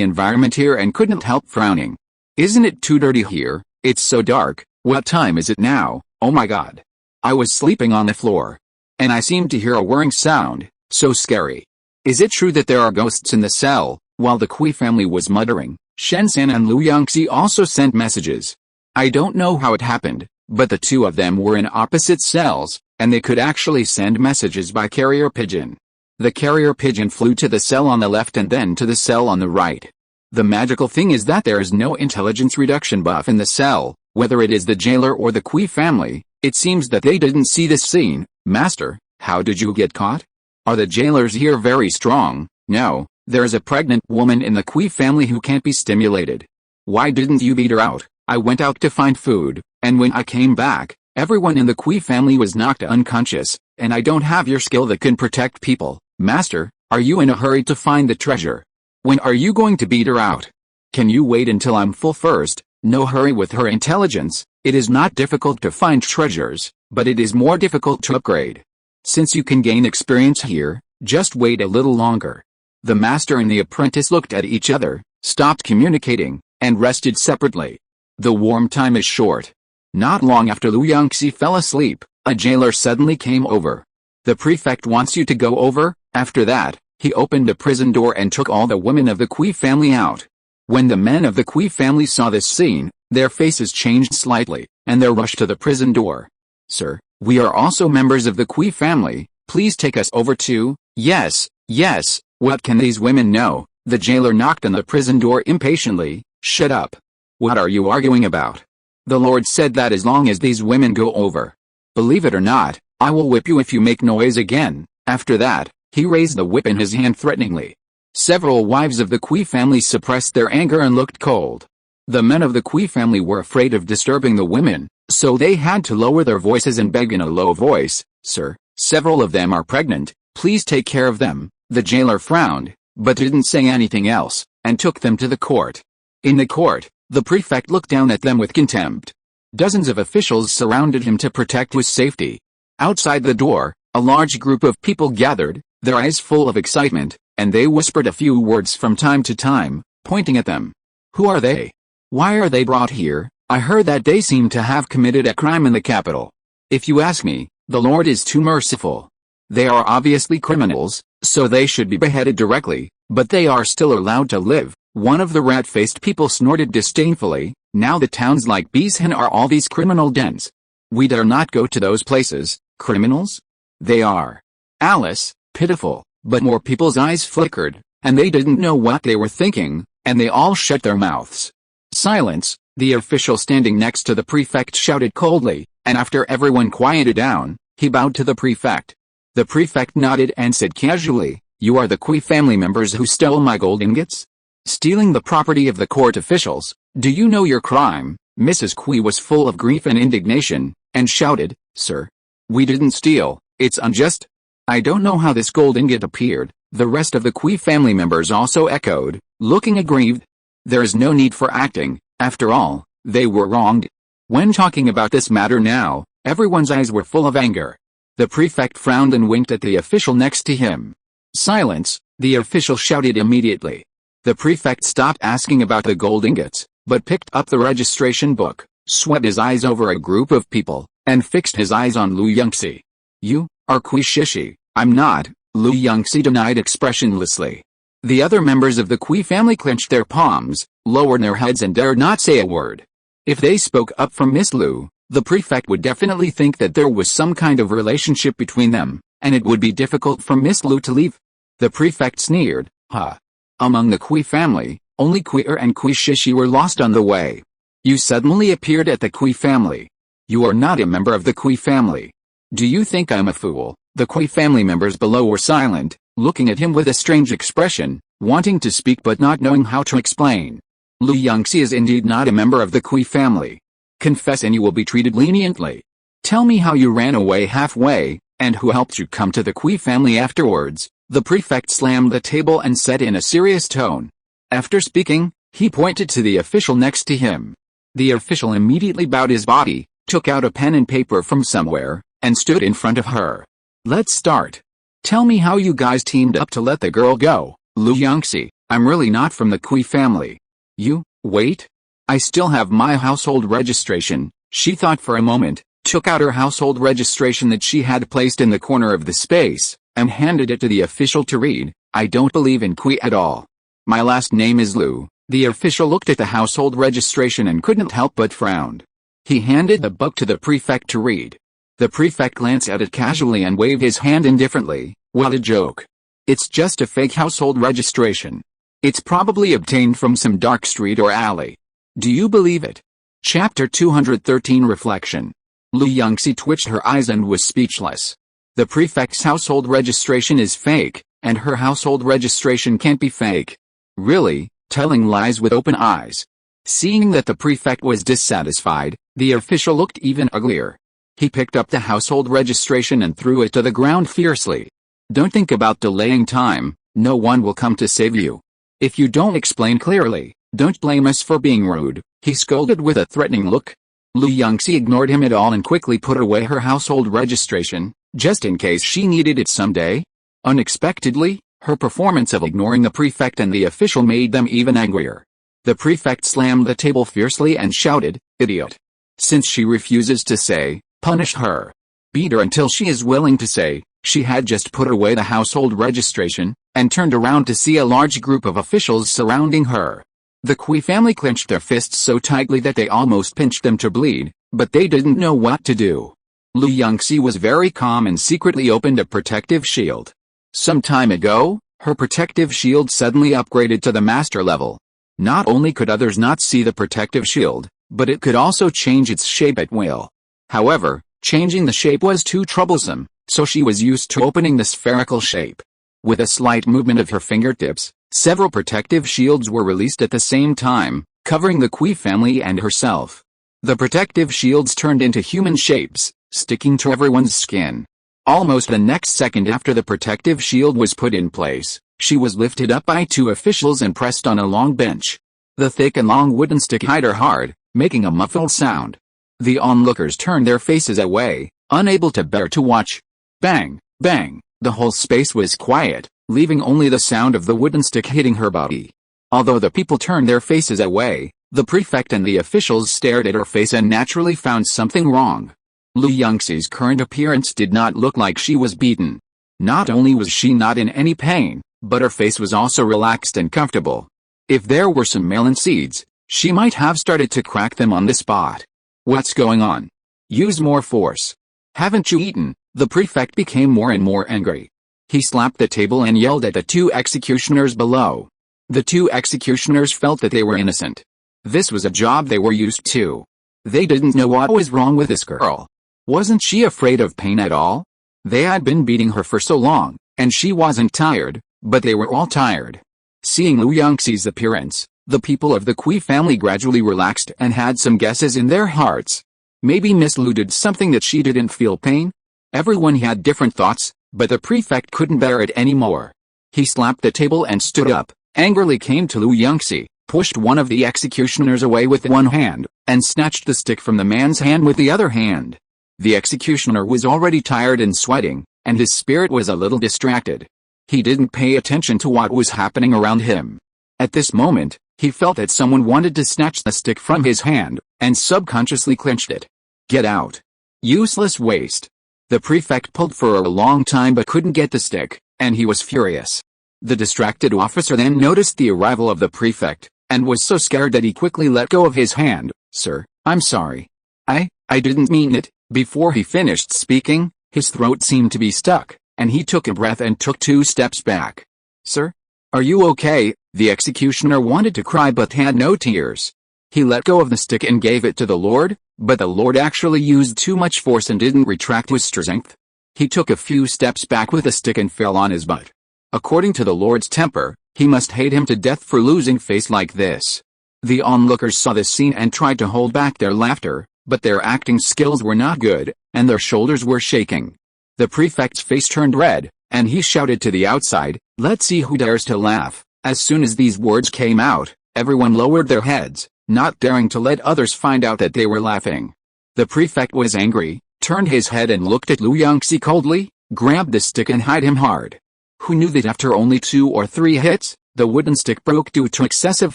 environment here and couldn't help frowning. Isn't it too dirty here? It's so dark. What time is it now? Oh my god. I was sleeping on the floor. And I seemed to hear a whirring sound, so scary. Is it true that there are ghosts in the cell? While the Kui family was muttering, Shen-san and Lu Yunxi also sent messages. I don't know how it happened, but the two of them were in opposite cells, and they could actually send messages by carrier pigeon. The carrier pigeon flew to the cell on the left and then to the cell on the right. The magical thing is that there is no intelligence reduction buff in the cell, whether it is the jailer or the Kui family. It seems that they didn't see this scene. Master, how did you get caught? Are the jailers here very strong? No, there is a pregnant woman in the Kui family who can't be stimulated. Why didn't you beat her out? I went out to find food, and when I came back, everyone in the Kui family was knocked unconscious, and I don't have your skill that can protect people. Master, are you in a hurry to find the treasure? When are you going to beat her out? Can you wait until I'm full first? No hurry with her intelligence. It is not difficult to find treasures, but it is more difficult to upgrade. Since you can gain experience here, just wait a little longer. The master and the apprentice looked at each other, stopped communicating, and rested separately. The warm time is short. Not long after Yunxi fell asleep, a jailer suddenly came over. The prefect wants you to go over. After that, he opened a prison door and took all the women of the Kui family out. When the men of the Kui family saw this scene, their faces changed slightly, and they rushed to the prison door. Sir, we are also members of the Kui family, please take us over too. Yes, yes, what can these women know? The jailer knocked on the prison door impatiently. Shut up. What are you arguing about? The Lord said that as long as these women go over. Believe it or not, I will whip you if you make noise again. After that, he raised the whip in his hand threateningly. Several wives of the Kui family suppressed their anger and looked cold. The men of the Kui family were afraid of disturbing the women, so they had to lower their voices and beg in a low voice, Sir, several of them are pregnant, please take care of them. The jailer frowned, but didn't say anything else, and took them to the court. In the court, the prefect looked down at them with contempt. Dozens of officials surrounded him to protect his safety. Outside the door, a large group of people gathered, their eyes full of excitement, and they whispered a few words from time to time, pointing at them. Who are they? Why are they brought here? I heard that they seem to have committed a crime in the capital. If you ask me, the Lord is too merciful. They are obviously criminals, so they should be beheaded directly, but they are still allowed to live. One of the rat-faced people snorted disdainfully. Now the towns like Beeshan are all these criminal dens. We dare not go to those places. Criminals? They are. Alice, pitiful. But more people's eyes flickered, and they didn't know what they were thinking, and they all shut their mouths. Silence, the official standing next to the prefect shouted coldly, and after everyone quieted down, he bowed to the prefect. The prefect nodded and said casually, You are the Kui family members who stole my gold ingots? Stealing the property of the court officials. Do you know your crime? Mrs. Kui was full of grief and indignation, and shouted, Sir, we didn't steal, it's unjust. I don't know how this gold ingot appeared. The rest of the Kui family members also echoed, looking aggrieved. There is no need for acting, after all, they were wronged. When talking about this matter now, everyone's eyes were full of anger. The prefect frowned and winked at the official next to him. Silence, the official shouted immediately. The prefect stopped asking about the gold ingots, but picked up the registration book, swept his eyes over a group of people, and fixed his eyes on Yunxi. You are Kui Shishi. I'm not, Yunxi denied expressionlessly. The other members of the Kui family clenched their palms, lowered their heads and dared not say a word. If they spoke up for Miss Lu, the prefect would definitely think that there was some kind of relationship between them, and it would be difficult for Miss Lu to leave. The prefect sneered, Huh. Among the Kui family, only Kui'er and Kui Shishi were lost on the way. You suddenly appeared at the Kui family. You are not a member of the Kui family. Do you think I'm a fool? The Kui family members below were silent, looking at him with a strange expression, wanting to speak but not knowing how to explain. Yunxi is indeed not a member of the Kui family. Confess and you will be treated leniently. Tell me how you ran away halfway, and who helped you come to the Kui family afterwards. The prefect slammed the table and said in a serious tone. After speaking, he pointed to the official next to him. The official immediately bowed his body, took out a pen and paper from somewhere, and stood in front of her. Let's start. Tell me how you guys teamed up to let the girl go. Yunxi, I'm really not from the Kui family. You, wait. I still have my household registration. She thought for a moment, took out her household registration that she had placed in the corner of the space, and handed it to the official to read. I don't believe in Kui at all. My last name is Lu. The official looked at the household registration and couldn't help but frown. He handed the book to the prefect to read. The prefect glanced at it casually and waved his hand indifferently. What a joke. It's just a fake household registration. It's probably obtained from some dark street or alley. Do you believe it? Chapter 213 Reflection. Yunxi twitched her eyes and was speechless. The prefect's household registration is fake, and her household registration can't be fake. Really, telling lies with open eyes. Seeing that the prefect was dissatisfied, the official looked even uglier. He picked up the household registration and threw it to the ground fiercely. Don't think about delaying time, no one will come to save you. If you don't explain clearly, Don't blame us for being rude, he scolded with a threatening look. Yunxi ignored him at all and quickly put away her household registration, just in case she needed it someday. Unexpectedly, her performance of ignoring the prefect and the official made them even angrier. The prefect slammed the table fiercely and shouted, "Idiot! Since she refuses to say, punish her. Beat her until she is willing to say." She had just put away the household registration, and turned around to see a large group of officials surrounding her. The Kui family clenched their fists so tightly that they almost pinched them to bleed, but they didn't know what to do. Yunxi was very calm and secretly opened a protective shield. Some time ago, her protective shield suddenly upgraded to the master level. Not only could others not see the protective shield, but it could also change its shape at will. However, changing the shape was too troublesome, so she was used to opening the spherical shape. With a slight movement of her fingertips, several protective shields were released at the same time, covering the Kui family and herself. The protective shields turned into human shapes, sticking to everyone's skin. Almost the next second after the protective shield was put in place, she was lifted up by two officials and pressed on a long bench. The thick and long wooden stick hit her hard, making a muffled sound. The onlookers turned their faces away, unable to bear to watch. Bang, bang, the whole space was quiet, leaving only the sound of the wooden stick hitting her body. Although the people turned their faces away, the prefect and the officials stared at her face and naturally found something wrong. Yunxi's current appearance did not look like she was beaten. Not only was she not in any pain, but her face was also relaxed and comfortable. If there were some melon seeds, she might have started to crack them on the spot. What's going on? Use more force. Haven't you eaten? The prefect became more and more angry. He slapped the table and yelled at the two executioners below. The two executioners felt that they were innocent. This was a job they were used to. They didn't know what was wrong with this girl. Wasn't she afraid of pain at all? They had been beating her for so long, and she wasn't tired, but they were all tired. Seeing Yunxi's appearance, the people of the Kui family gradually relaxed and had some guesses in their hearts. Maybe Miss Lu did something that she didn't feel pain? Everyone had different thoughts, but the prefect couldn't bear it anymore. He slapped the table and stood up, angrily came to Yunxi, pushed one of the executioners away with one hand, and snatched the stick from the man's hand with the other hand. The executioner was already tired and sweating, and his spirit was a little distracted. He didn't pay attention to what was happening around him. At this moment, he felt that someone wanted to snatch the stick from his hand, and subconsciously clenched it. Get out. Useless waste. The prefect pulled for a long time but couldn't get the stick, and he was furious. The distracted officer then noticed the arrival of the prefect, and was so scared that he quickly let go of his hand. Sir, I'm sorry. I didn't mean it. Before he finished speaking, his throat seemed to be stuck, and he took a breath and took 2 steps back. Sir? Are you okay? The executioner wanted to cry but had no tears. He let go of the stick and gave it to the Lord, but the Lord actually used too much force and didn't retract his strength. He took a few steps back with the stick and fell on his butt. According to the Lord's temper, he must hate him to death for losing face like this. The onlookers saw this scene and tried to hold back their laughter, but their acting skills were not good, and their shoulders were shaking. The prefect's face turned red, and he shouted to the outside, "Let's see who dares to laugh." As soon as these words came out, everyone lowered their heads, not daring to let others find out that they were laughing. The prefect was angry, turned his head and looked at Yunxi coldly, grabbed the stick and hit him hard. Who knew that after only 2 or 3 hits, the wooden stick broke due to excessive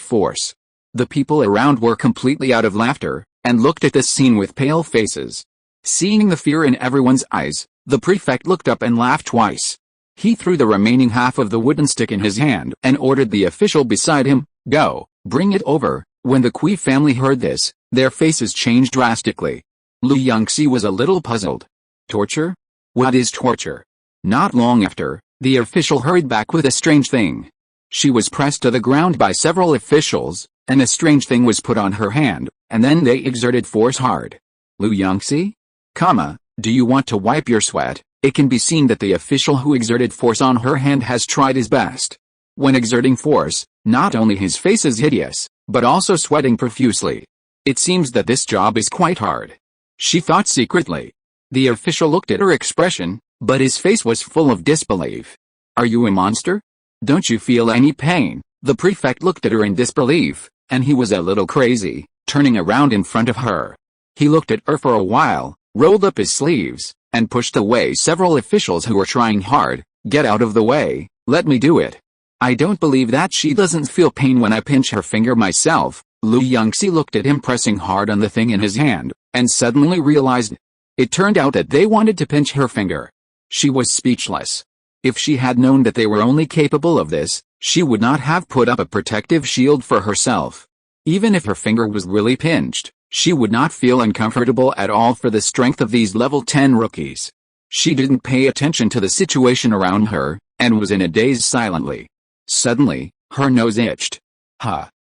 force? The people around were completely out of laughter, and looked at this scene with pale faces. Seeing the fear in everyone's eyes, the prefect looked up and laughed twice. He threw the remaining half of the wooden stick in his hand and ordered the official beside him, "Go, bring it over." When the Kui family heard this, their faces changed drastically. Yunxi was a little puzzled. Torture? What is torture? Not long after, the official hurried back with a strange thing. She was pressed to the ground by several officials, and a strange thing was put on her hand, and then they exerted force hard. Yunxi? Do you want to wipe your sweat? It can be seen that the official who exerted force on her hand has tried his best. When exerting force, not only his face is hideous, but also sweating profusely. It seems that this job is quite hard. She thought secretly. The official looked at her expression, but his face was full of disbelief. Are you a monster? Don't you feel any pain? The prefect looked at her in disbelief, and he was a little crazy, turning around in front of her. He looked at her for a while, rolled up his sleeves, and pushed away several officials who were trying hard. Get out of the way, let me do it. I don't believe that she doesn't feel pain when I pinch her finger myself. Yunxi looked at him pressing hard on the thing in his hand, and suddenly realized. It turned out that they wanted to pinch her finger. She was speechless. If she had known that they were only capable of this, she would not have put up a protective shield for herself. Even if her finger was really pinched, she would not feel uncomfortable at all for the strength of these level 10 rookies. She didn't pay attention to the situation around her, and was in a daze silently. Suddenly, her nose itched.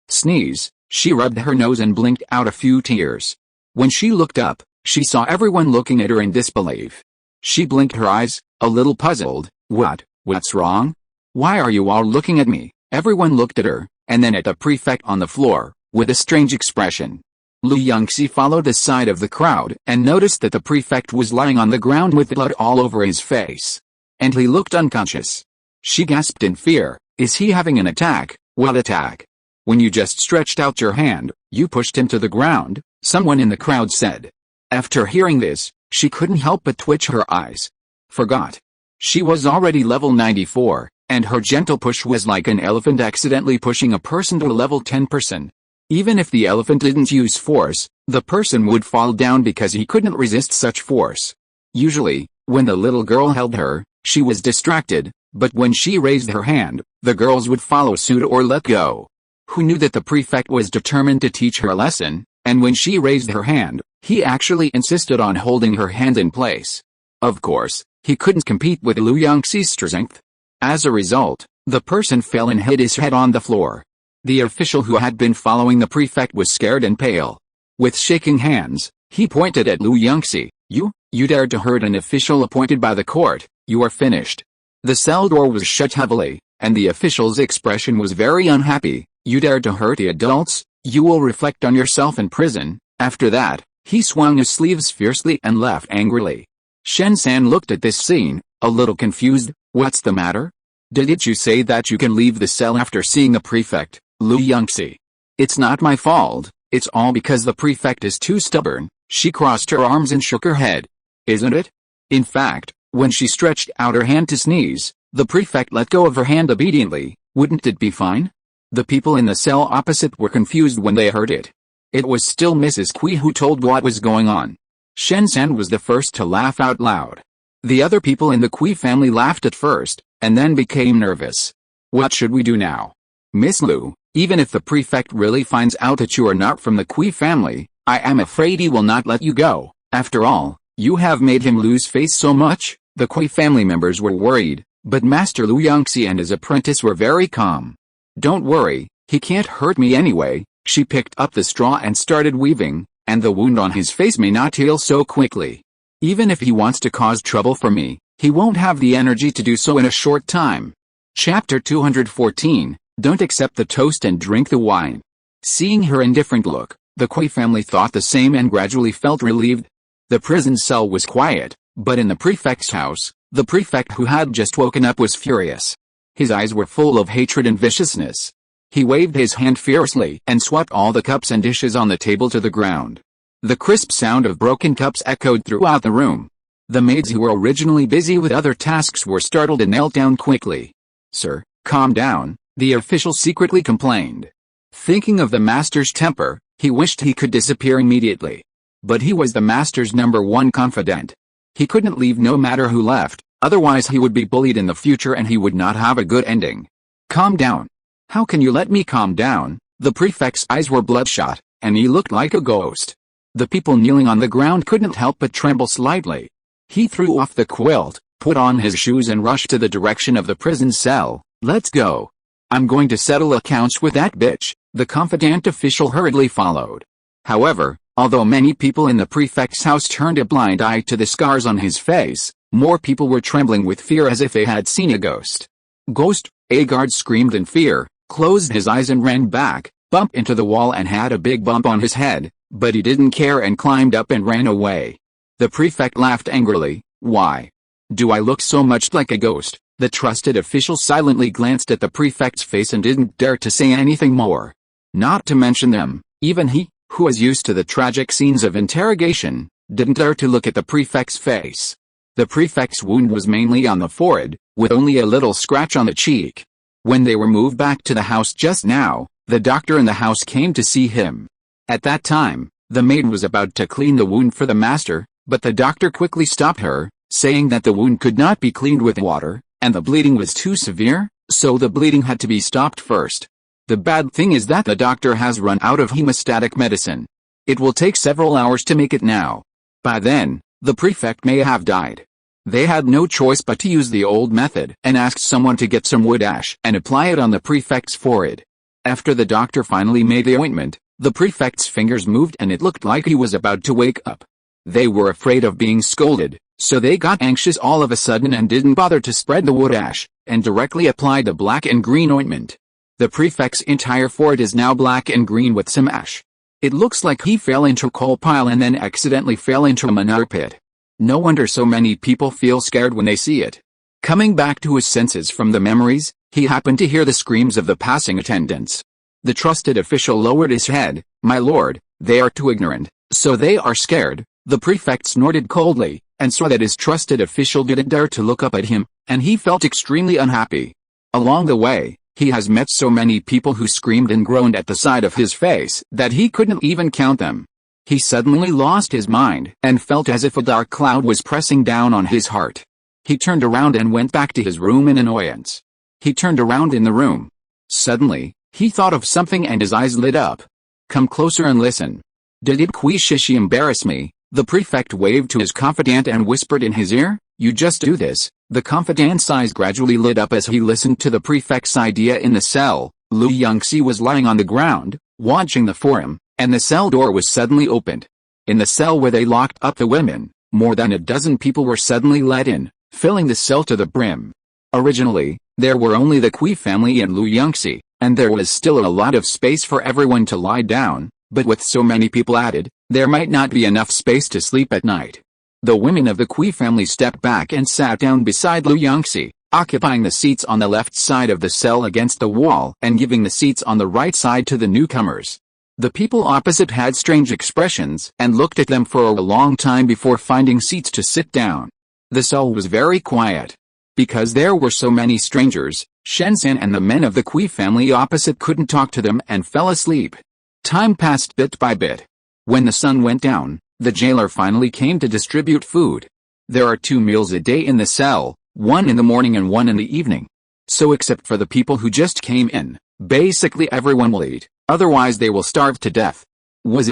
Sneeze. She rubbed her nose and blinked out a few tears. When she looked up, she saw everyone looking at her in disbelief. She blinked her eyes, a little puzzled. What's wrong? Why are you all looking at me? Everyone looked at her, and then at the prefect on the floor, with a strange expression. Yunxi followed the side of the crowd and noticed that the prefect was lying on the ground with blood all over his face. And he looked unconscious. She gasped in fear. Is he having an attack? What attack? When you just stretched out your hand, you pushed him to the ground, someone in the crowd said. After hearing this, she couldn't help but twitch her eyes. Forgot. She was already level 94, and her gentle push was like an elephant accidentally pushing a person to a level 10 person. Even if the elephant didn't use force, the person would fall down because he couldn't resist such force. Usually, when the little girl held her, she was distracted, but when she raised her hand, the girls would follow suit or let go. Who knew that the prefect was determined to teach her a lesson, and when she raised her hand, he actually insisted on holding her hand in place. Of course, he couldn't compete with Yunxi's strength. As a result, the person fell and hit his head on the floor. The official who had been following the prefect was scared and pale. With shaking hands, he pointed at Yunxi. You dared to hurt an official appointed by the court. You are finished. The cell door was shut heavily, and the official's expression was very unhappy. You dared to hurt the adults, you will reflect on yourself in prison. After that, he swung his sleeves fiercely and laughed angrily. Shen-san looked at this scene, a little confused. What's the matter? Didn't you say that you can leave the cell after seeing the prefect, Yunxi? It's not my fault, it's all because the prefect is too stubborn. She crossed her arms and shook her head. Isn't it? In fact, when she stretched out her hand to sneeze, the prefect let go of her hand obediently. Wouldn't it be fine? The people in the cell opposite were confused when they heard it. It was still Mrs. Kui who told what was going on. Shen-san was the first to laugh out loud. The other people in the Kui family laughed at first, and then became nervous. What should we do now? Miss Lu, even if the prefect really finds out that you are not from the Kui family, I am afraid he will not let you go. After all, you have made him lose face so much. The Kui family members were worried, but Master Yunxi and his apprentice were very calm. Don't worry, he can't hurt me anyway. She picked up the straw and started weaving, and the wound on his face may not heal so quickly. Even if he wants to cause trouble for me, he won't have the energy to do so in a short time. Chapter 214, Don't accept the toast and drink the wine. Seeing her indifferent look, the Kui family thought the same and gradually felt relieved. The prison cell was quiet, but in the prefect's house, the prefect who had just woken up was furious. His eyes were full of hatred and viciousness. He waved his hand fiercely and swept all the cups and dishes on the table to the ground. The crisp sound of broken cups echoed throughout the room. The maids who were originally busy with other tasks were startled and knelt down quickly. Sir, calm down, the official secretly complained. Thinking of the master's temper, he wished he could disappear immediately. But he was the master's #1 confidant. He couldn't leave no matter who left, otherwise he would be bullied in the future and he would not have a good ending. Calm down. How can you let me calm down? The prefect's eyes were bloodshot, and he looked like a ghost. The people kneeling on the ground couldn't help but tremble slightly. He threw off the quilt, put on his shoes and rushed to the direction of the prison cell. Let's go. I'm going to settle accounts with that bitch. The confidant official hurriedly followed. However, although many people in the prefect's house turned a blind eye to the scars on his face, more people were trembling with fear as if they had seen a ghost. Ghost, a guard screamed in fear, closed his eyes and ran back, bumped into the wall and had a big bump on his head, but he didn't care and climbed up and ran away. The prefect laughed angrily. Why? Do I look so much like a ghost? The trusted official silently glanced at the prefect's face and didn't dare to say anything more. Not to mention them, even he, who was used to the tragic scenes of interrogation, didn't dare to look at the prefect's face. The prefect's wound was mainly on the forehead, with only a little scratch on the cheek. When they were moved back to the house just now, the doctor in the house came to see him. At that time, the maid was about to clean the wound for the master, but the doctor quickly stopped her, saying that the wound could not be cleaned with water, and the bleeding was too severe, so the bleeding had to be stopped first. The bad thing is that the doctor has run out of hemostatic medicine. It will take several hours to make it now. By then, the prefect may have died. They had no choice but to use the old method and asked someone to get some wood ash and apply it on the prefect's forehead. After the doctor finally made the ointment, the prefect's fingers moved and it looked like he was about to wake up. They were afraid of being scolded, so they got anxious all of a sudden and didn't bother to spread the wood ash, and directly applied the black and green ointment. The prefect's entire forehead is now black and green with some ash. It looks like he fell into a coal pile and then accidentally fell into a manure pit. No wonder so many people feel scared when they see it. Coming back to his senses from the memories, he happened to hear the screams of the passing attendants. The trusted official lowered his head. "My lord, they are too ignorant, so they are scared." The prefect snorted coldly, and saw that his trusted official didn't dare to look up at him, and he felt extremely unhappy. Along the way, he has met so many people who screamed and groaned at the sight of his face that he couldn't even count them. He suddenly lost his mind and felt as if a dark cloud was pressing down on his heart. He turned around and went back to his room in annoyance. He turned around in the room. Suddenly, he thought of something and his eyes lit up. "Come closer and listen." "Did it Shishi embarrass me?" The prefect waved to his confidant and whispered in his ear, "You just do this." The confidant's eyes gradually lit up as he listened to the prefect's idea. In the cell, Yunxi was lying on the ground, watching the forum, and the cell door was suddenly opened. In the cell where they locked up the women, more than a dozen people were suddenly let in, filling the cell to the brim. Originally, there were only the Kui family and Yunxi, and there was still a lot of space for everyone to lie down, but with so many people added, there might not be enough space to sleep at night. The women of the Kui family stepped back and sat down beside Yunxi, occupying the seats on the left side of the cell against the wall and giving the seats on the right side to the newcomers. The people opposite had strange expressions and looked at them for a long time before finding seats to sit down. The cell was very quiet. Because there were so many strangers, Shenzhen and the men of the Kui family opposite couldn't talk to them and fell asleep. Time passed bit by bit. When the sun went down, the jailer finally came to distribute food. There are 2 meals a day in the cell, one in the morning and one in the evening. So except for the people who just came in, basically everyone will eat, otherwise they will starve to death.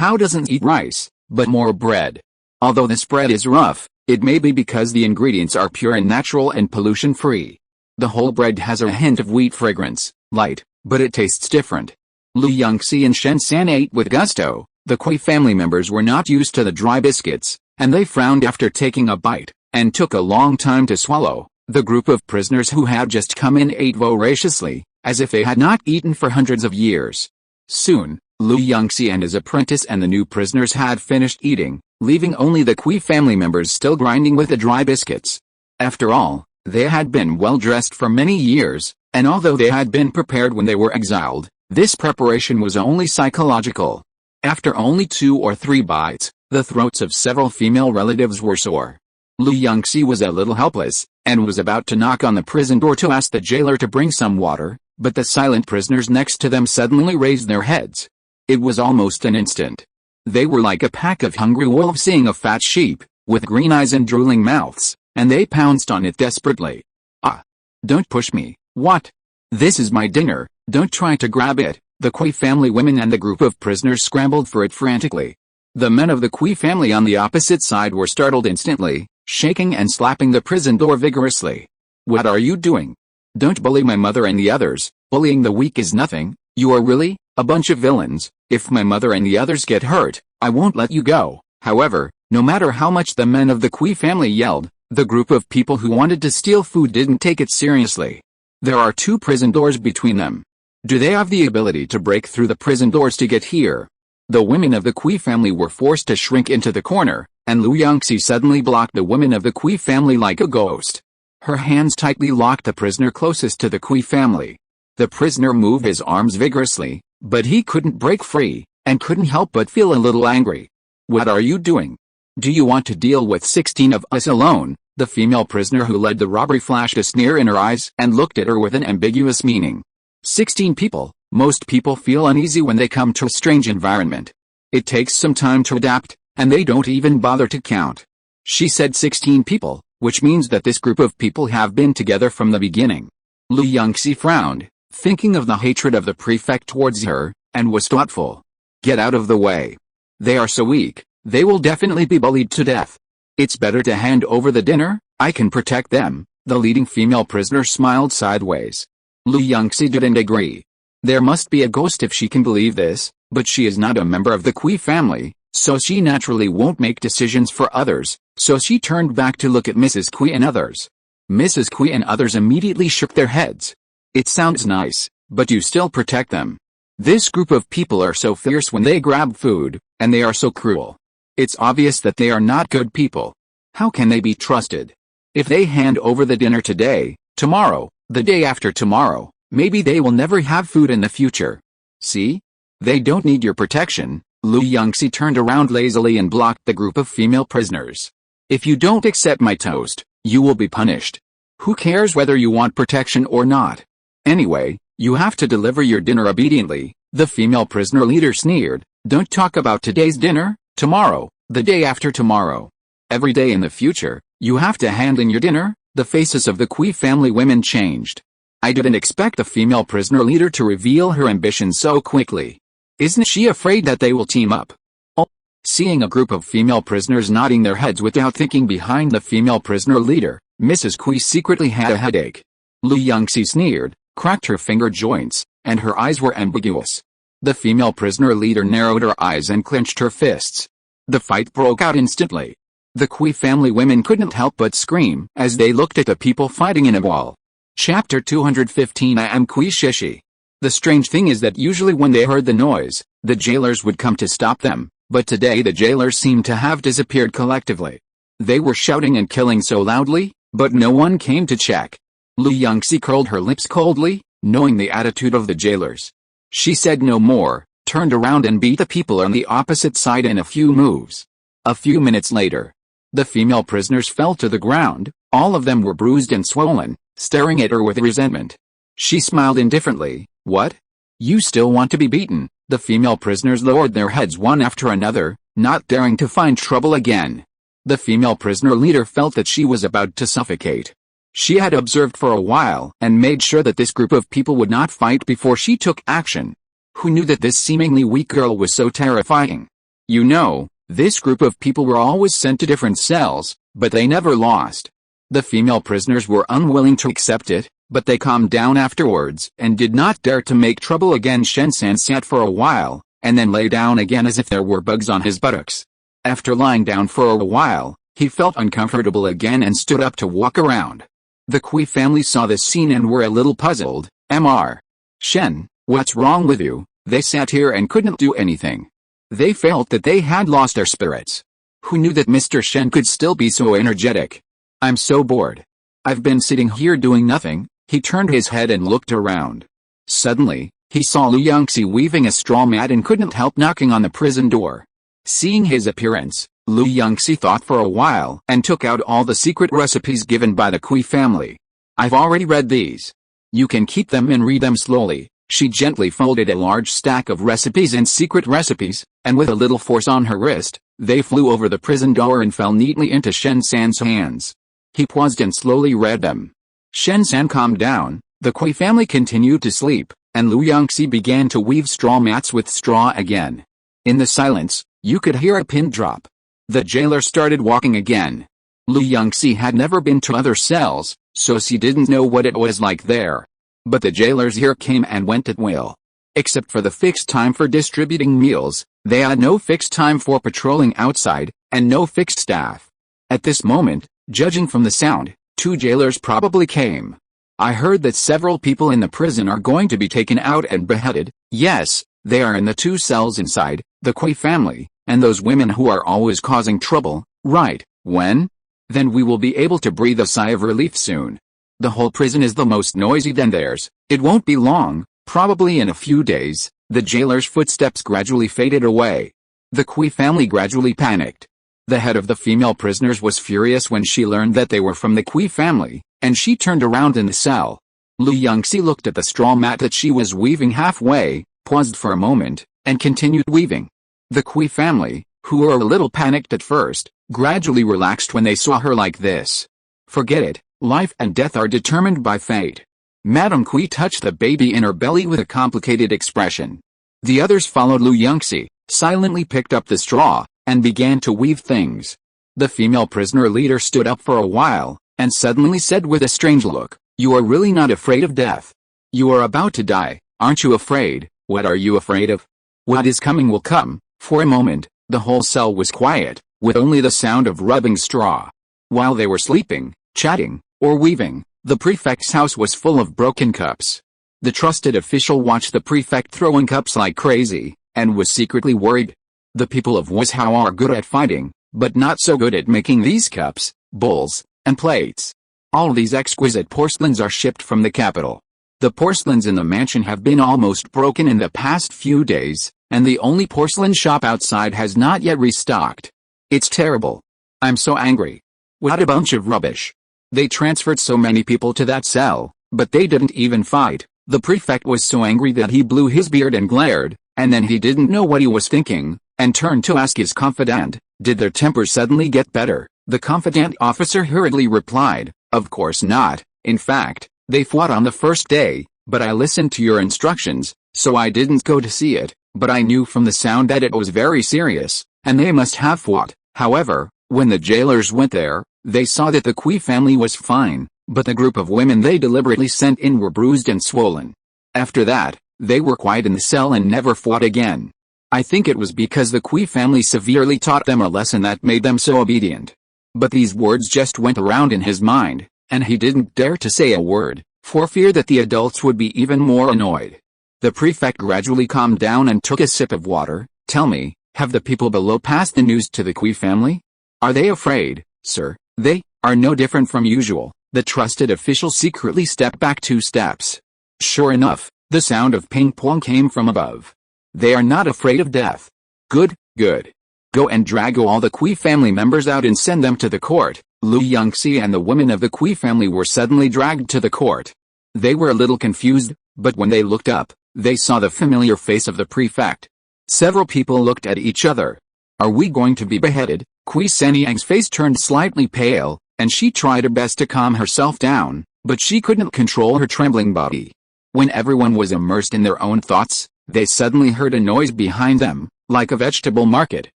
How doesn't eat rice, but more bread. Although this bread is rough, it may be because the ingredients are pure and natural and pollution-free. The whole bread has a hint of wheat fragrance, light, but it tastes different. Yunxi and Shenzhen ate with gusto. The Kui family members were not used to the dry biscuits, and they frowned after taking a bite, and took a long time to swallow. The group of prisoners who had just come in ate voraciously, as if they had not eaten for hundreds of years. Soon, Yunxi and his apprentice and the new prisoners had finished eating, leaving only the Kui family members still grinding with the dry biscuits. After all, they had been well dressed for many years, and although they had been prepared when they were exiled, this preparation was only psychological. After only 2 or 3 bites, the throats of several female relatives were sore. Yunxi was a little helpless, and was about to knock on the prison door to ask the jailer to bring some water, but the silent prisoners next to them suddenly raised their heads. It was almost an instant. They were like a pack of hungry wolves seeing a fat sheep, with green eyes and drooling mouths, and they pounced on it desperately. "Ah! Don't push me." "What? This is my dinner, don't try to grab it." The Kui family women and the group of prisoners scrambled for it frantically. The men of the Kui family on the opposite side were startled instantly, shaking and slapping the prison door vigorously. "What are you doing? Don't bully my mother and the others. Bullying the weak is nothing. You are really a bunch of villains. If my mother and the others get hurt, I won't let you go." However, no matter how much the men of the Kui family yelled, the group of people who wanted to steal food didn't take it seriously. There are 2 prison doors between them. Do they have the ability to break through the prison doors to get here? The women of the Kui family were forced to shrink into the corner, and Yunxi suddenly blocked the women of the Kui family like a ghost. Her hands tightly locked the prisoner closest to the Kui family. The prisoner moved his arms vigorously, But he couldn't break free, and couldn't help but feel a little angry. "What are you doing? Do you want to deal with 16 of us alone?" The female prisoner who led the robbery flashed a sneer in her eyes and looked at her with an ambiguous meaning. 16 people. Most people feel uneasy when they come to a strange environment. It takes some time to adapt, and they don't even bother to count. She said 16 people, which means that this group of people have been together from the beginning. Yunxi frowned, thinking of the hatred of the prefect towards her, and was thoughtful. "Get out of the way. They are so weak, they will definitely be bullied to death. It's better to hand over the dinner, I can protect them." The leading female prisoner smiled sideways. Yunxi didn't agree. There must be a ghost if she can believe this, but she is not a member of the Kui family, so she naturally won't make decisions for others, so she turned back to look at Mrs. Kui and others. Mrs. Kui and others immediately shook their heads. "It sounds nice, but you still protect them. This group of people are so fierce when they grab food, and they are so cruel. It's obvious that they are not good people. How can they be trusted? If they hand over the dinner today, tomorrow, the day after tomorrow, maybe they will never have food in the future. See? They don't need your protection." Yunxi turned around lazily and blocked the group of female prisoners. "If you don't accept my toast, you will be punished. Who cares whether you want protection or not? Anyway, you have to deliver your dinner obediently." The female prisoner leader sneered. "Don't talk about today's dinner, tomorrow, the day after tomorrow. Every day in the future, you have to hand in your dinner." The faces of the Kui family women changed. I didn't expect the female prisoner leader to reveal her ambition so quickly. Isn't she afraid that they will team up? Oh. Seeing a group of female prisoners nodding their heads without thinking behind the female prisoner leader, Mrs. Kui secretly had a headache. Yunxi sneered, cracked her finger joints, and her eyes were ambiguous. The female prisoner leader narrowed her eyes and clenched her fists. The fight broke out instantly. The Kui family women couldn't help but scream as they looked at the people fighting in a wall. Chapter 215. I am Kui Shishi. The strange thing is that usually when they heard the noise, the jailers would come to stop them, but today the jailers seemed to have disappeared collectively. They were shouting and killing so loudly, but no one came to check. Yunxi curled her lips coldly, knowing the attitude of the jailers. She said no more, turned around and beat the people on the opposite side in a few moves. A few minutes later, the female prisoners fell to the ground. All of them were bruised and swollen, staring at her with resentment. She smiled indifferently. "What? You still want to be beaten?" The female prisoners lowered their heads one after another, not daring to find trouble again. The female prisoner leader felt that she was about to suffocate. She had observed for a while and made sure that this group of people would not fight before she took action. Who knew that this seemingly weak girl was so terrifying? You know, this group of people were always sent to different cells, but they never lost. The female prisoners were unwilling to accept it, but they calmed down afterwards and did not dare to make trouble again. Shen-san sat for a while, and then lay down again as if there were bugs on his buttocks. After lying down for a while, he felt uncomfortable again and stood up to walk around. The Kui family saw this scene and were a little puzzled. Mr. Shen, what's wrong with you? They sat here and couldn't do anything. They felt that they had lost their spirits. Who knew that Mr. Shen could still be so energetic? I'm so bored. I've been sitting here doing nothing. He turned his head and looked around. Suddenly, he saw Yunxi weaving a straw mat and couldn't help knocking on the prison door. Seeing his appearance, Yunxi thought for a while and took out all the secret recipes given by the Kui family. I've already read these. You can keep them and read them slowly. She gently folded a large stack of recipes and secret recipes, and with a little force on her wrist, they flew over the prison door and fell neatly into Shen-san's hands. He paused and slowly read them. Shen-san calmed down. The Kui family continued to sleep, and Yunxi began to weave straw mats with straw again. In the silence, you could hear a pin drop. The jailer started walking again. Yunxi had never been to other cells, so she didn't know what it was like there. But the jailers here came and went at will. Except for the fixed time for distributing meals, they had no fixed time for patrolling outside, and no fixed staff. At this moment, judging from the sound, 2 jailers probably came. I heard that several people in the prison are going to be taken out and beheaded. Yes, they are in the 2 cells inside, the Kui family, and those women who are always causing trouble. Right, when? Then we will be able to breathe a sigh of relief soon. The whole prison is the most noisy than theirs. It won't be long, probably in a few days, The jailer's footsteps gradually faded away. The Kui family gradually panicked. The head of the female prisoners was furious when she learned that they were from the Kui family, and she turned around in the cell. Yunxi looked at the straw mat that she was weaving halfway, paused for a moment, and continued weaving. The Kui family, who were a little panicked at first, gradually relaxed when they saw her like this. Forget it, life and death are determined by fate. Madame Kui touched the baby in her belly with a complicated expression. The others followed Yunxi, silently picked up the straw, and began to weave things. The female prisoner leader stood up for a while, and suddenly said with a strange look, "You are really not afraid of death. You are about to die, aren't you afraid? What are you afraid of? What is coming will come." For a moment, the whole cell was quiet, with only the sound of rubbing straw. While they were sleeping, chatting, or weaving, the prefect's house was full of broken cups. The trusted official watched the prefect throwing cups like crazy, and was secretly worried. The people of Wuzhou are good at fighting, but not so good at making these cups, bowls, and plates. All these exquisite porcelains are shipped from the capital. The porcelains in the mansion have been almost broken in the past few days, and the only porcelain shop outside has not yet restocked. It's terrible. I'm so angry. What a bunch of rubbish. They transferred so many people to that cell, but they didn't even fight. The prefect was so angry that he blew his beard and glared, and then he didn't know what he was thinking, and turned to ask his confidant, did their tempers suddenly get better? The confidant officer hurriedly replied, of course not. In fact, they fought on the first day, but I listened to your instructions, so I didn't go to see it, but I knew from the sound that it was very serious, and they must have fought. However, when the jailers went there, they saw that the Kui family was fine, but the group of women they deliberately sent in were bruised and swollen. After that, they were quiet in the cell and never fought again. I think it was because the Kui family severely taught them a lesson that made them so obedient. But these words just went around in his mind, and he didn't dare to say a word, for fear that the adults would be even more annoyed. The prefect gradually calmed down and took a sip of water. Tell me, have the people below passed the news to the Kui family? Are they afraid, sir? They are no different from usual. The trusted official secretly stepped back 2 steps. Sure enough, the sound of ping-pong came from above. They are not afraid of death. Good, good. Go and drag all the Kui family members out and send them to the court. Yunxi and the women of the Kui family were suddenly dragged to the court. They were a little confused, but when they looked up, they saw the familiar face of the prefect. Several people looked at each other. Are we going to be beheaded? Kui Shenyang's face turned slightly pale, and she tried her best to calm herself down, but she couldn't control her trembling body. When everyone was immersed in their own thoughts, they suddenly heard a noise behind them, like a vegetable market.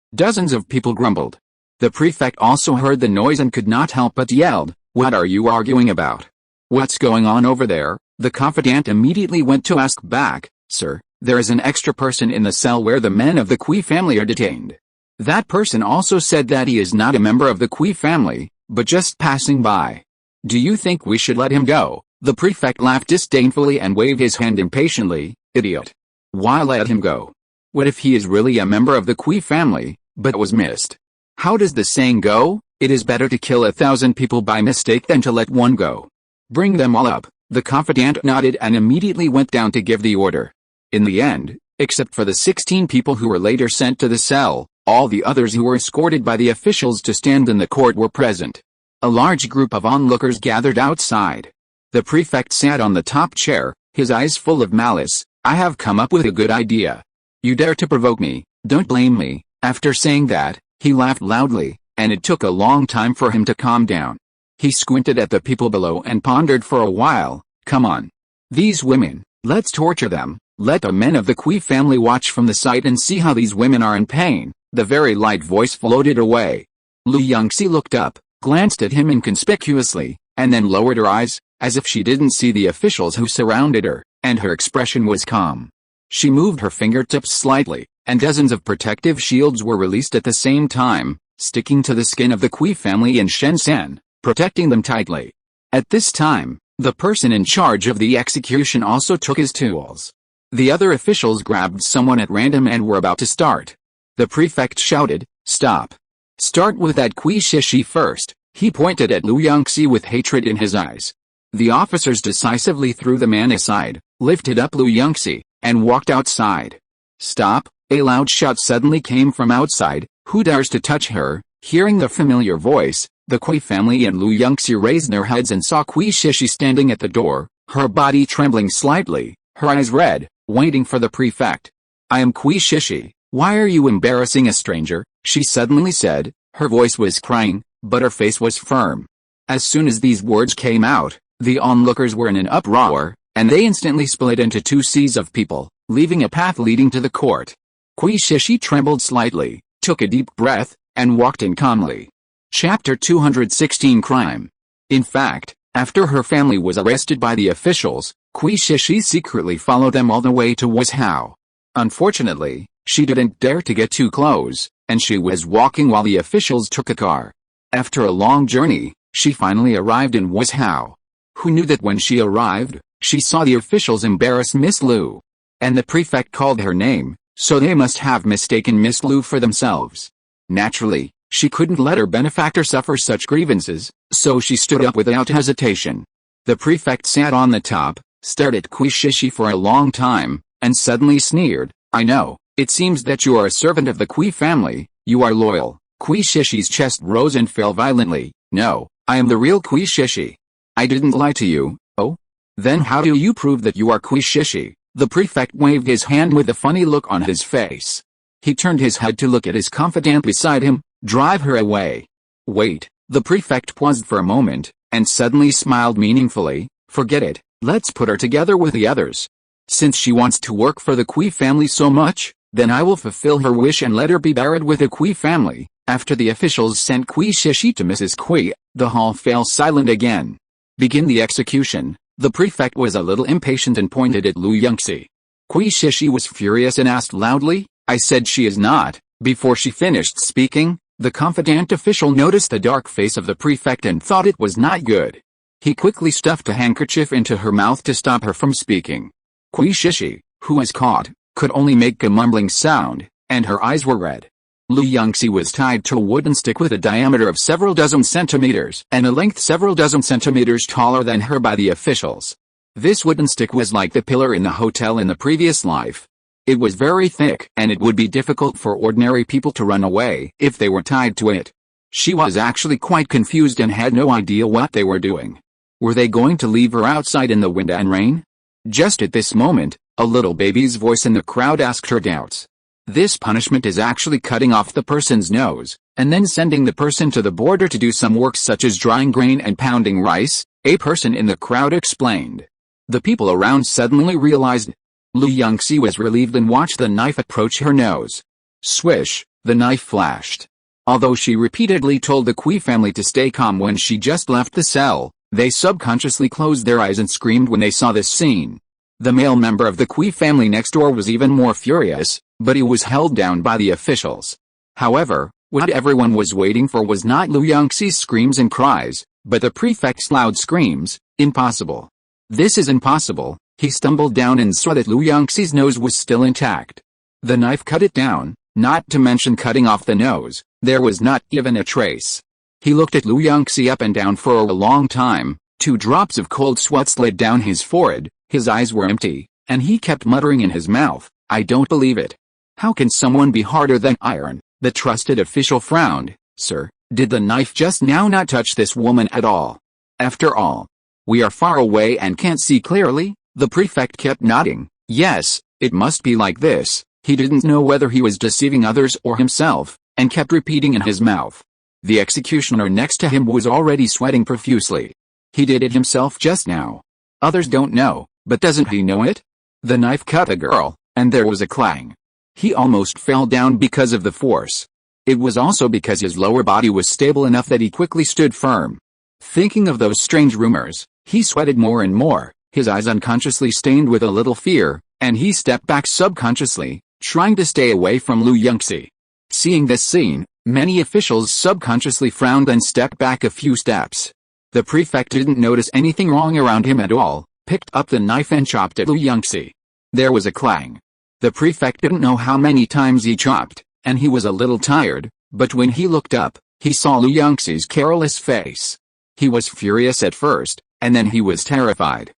Dozens of people grumbled. The prefect also heard the noise and could not help but yelled, "What are you arguing about? What's going on over there?" The confidant immediately went to ask back, "Sir, there is an extra person in the cell where the men of the Kui family are detained. That person also said that he is not a member of the Kui family, but just passing by. Do you think we should let him go?" The prefect laughed disdainfully and waved his hand impatiently. "Idiot. Why let him go? What if he is really a member of the Kui family, but was missed? How does the saying go? It is better to kill 1,000 people by mistake than to let one go. Bring them all up." The confidant nodded and immediately went down to give the order. In the end, except for the 16 people who were later sent to the cell, all the others who were escorted by the officials to stand in the court were present. A large group of onlookers gathered outside. The prefect sat on the top chair, his eyes full of malice. "I have come up with a good idea. You dare to provoke me, don't blame me." After saying that, he laughed loudly, and it took a long time for him to calm down. He squinted at the people below and pondered for a while. "Come on. These women, let's torture them. Let the men of the Kui family watch from the side and see how these women are in pain." The very light voice floated away. Yunxi looked up, glanced at him inconspicuously, and then lowered her eyes, as if she didn't see the officials who surrounded her, and her expression was calm. She moved her fingertips slightly, and dozens of protective shields were released at the same time, sticking to the skin of the Kui family in Shenzhen, protecting them tightly. At this time, the person in charge of the execution also took his tools. The other officials grabbed someone at random and were about to start. The prefect shouted, "Stop! Start with that Kui Shishi first." He pointed at Yunxi with hatred in his eyes. The officers decisively threw the man aside, lifted up Yunxi, and walked outside. Stop! A loud shout suddenly came from outside. Who dares to touch her? Hearing the familiar voice, the Kui family and Lu Yunxi raised their heads and saw Kui Shishi standing at the door, her body trembling slightly, her eyes red, waiting for the prefect. I am Kui Shishi. Why are you embarrassing a stranger? She suddenly said. Her voice was crying, but her face was firm. As soon as these words came out, the onlookers were in an uproar, and they instantly split into two seas of people, leaving a path leading to the court. Kui Shishi trembled slightly, took a deep breath, and walked in calmly. Chapter 216 Crime. In fact, after her family was arrested by the officials, Kui Shishi secretly followed them all the way to Wuzhou. Unfortunately, she didn't dare to get too close, and she was walking while the officials took a car. After a long journey, she finally arrived in Wuzhou. Who knew that when she arrived, she saw the officials embarrass Miss Lu? And the prefect called her name, so they must have mistaken Miss Lu for themselves. Naturally, she couldn't let her benefactor suffer such grievances, so she stood up without hesitation. The prefect sat on the top, stared at Kui Shishi for a long time, and suddenly sneered. I know, it seems that you are a servant of the Kui family, you are loyal. Kui Shishi's chest rose and fell violently. No, I am the real Kui Shishi. I didn't lie to you. Oh? Then how do you prove that you are Kui Shishi? The prefect waved his hand with a funny look on his face. He turned his head to look at his confidant beside him. Drive her away. Wait, the prefect paused for a moment, and suddenly smiled meaningfully. Forget it, let's put her together with the others. Since she wants to work for the Kui family so much, then I will fulfill her wish and let her be buried with the Kui family. After the officials sent Kui Shishi to Mrs. Kui, the hall fell silent again. Begin the execution. The prefect was a little impatient and pointed at Lu Yunxi. Kui Shishi was furious and asked loudly, I said she is not. Before she finished speaking, the confidant official noticed the dark face of the prefect and thought it was not good. He quickly stuffed a handkerchief into her mouth to stop her from speaking. Kui Shishi, who was caught, could only make a mumbling sound, and her eyes were red. Lu Yunxi was tied to a wooden stick with a diameter of several dozen centimeters and a length several dozen centimeters taller than her by the officials. This wooden stick was like the pillar in the hotel in the previous life. It was very thick, and it would be difficult for ordinary people to run away if they were tied to it. She was actually quite confused and had no idea what they were doing. Were they going to leave her outside in the wind and rain? Just at this moment, a little baby's voice in the crowd asked her doubts. This punishment is actually cutting off the person's nose, and then sending the person to the border to do some work such as drying grain and pounding rice, a person in the crowd explained. The people around suddenly realized. Lu Yunxi was relieved and watched the knife approach her nose. Swish, the knife flashed. Although she repeatedly told the Kui family to stay calm when she just left the cell, they subconsciously closed their eyes and screamed when they saw this scene. The male member of the Kui family next door was even more furious, but he was held down by the officials. However, what everyone was waiting for was not Lu Yunxi's screams and cries, but the prefect's loud screams. Impossible. This is impossible. He stumbled down and saw that Lu Yunxi's nose was still intact. The knife cut it down, not to mention cutting off the nose. There was not even a trace. He looked at Lu Yunxi up and down for a long time. 2 drops of cold sweat slid down his forehead. His eyes were empty, and he kept muttering in his mouth, I don't believe it. How can someone be harder than iron? The trusted official frowned. Sir, did the knife just now not touch this woman at all? After all, we are far away and can't see clearly. The prefect kept nodding. Yes, it must be like this. He didn't know whether he was deceiving others or himself, and kept repeating in his mouth. The executioner next to him was already sweating profusely. He did it himself just now. Others don't know, but doesn't he know it? The knife cut a girl, and there was a clang. He almost fell down because of the force. It was also because his lower body was stable enough that he quickly stood firm. Thinking of those strange rumors, he sweated more and more. His eyes unconsciously stained with a little fear, and he stepped back subconsciously, trying to stay away from Lu Yunxi. Seeing this scene, many officials subconsciously frowned and stepped back a few steps. The prefect didn't notice anything wrong around him at all, picked up the knife and chopped at Lu Yunxi. There was a clang. The prefect didn't know how many times he chopped, and he was a little tired, but when he looked up, he saw Lu Yunxi's careless face. He was furious at first, and then he was terrified.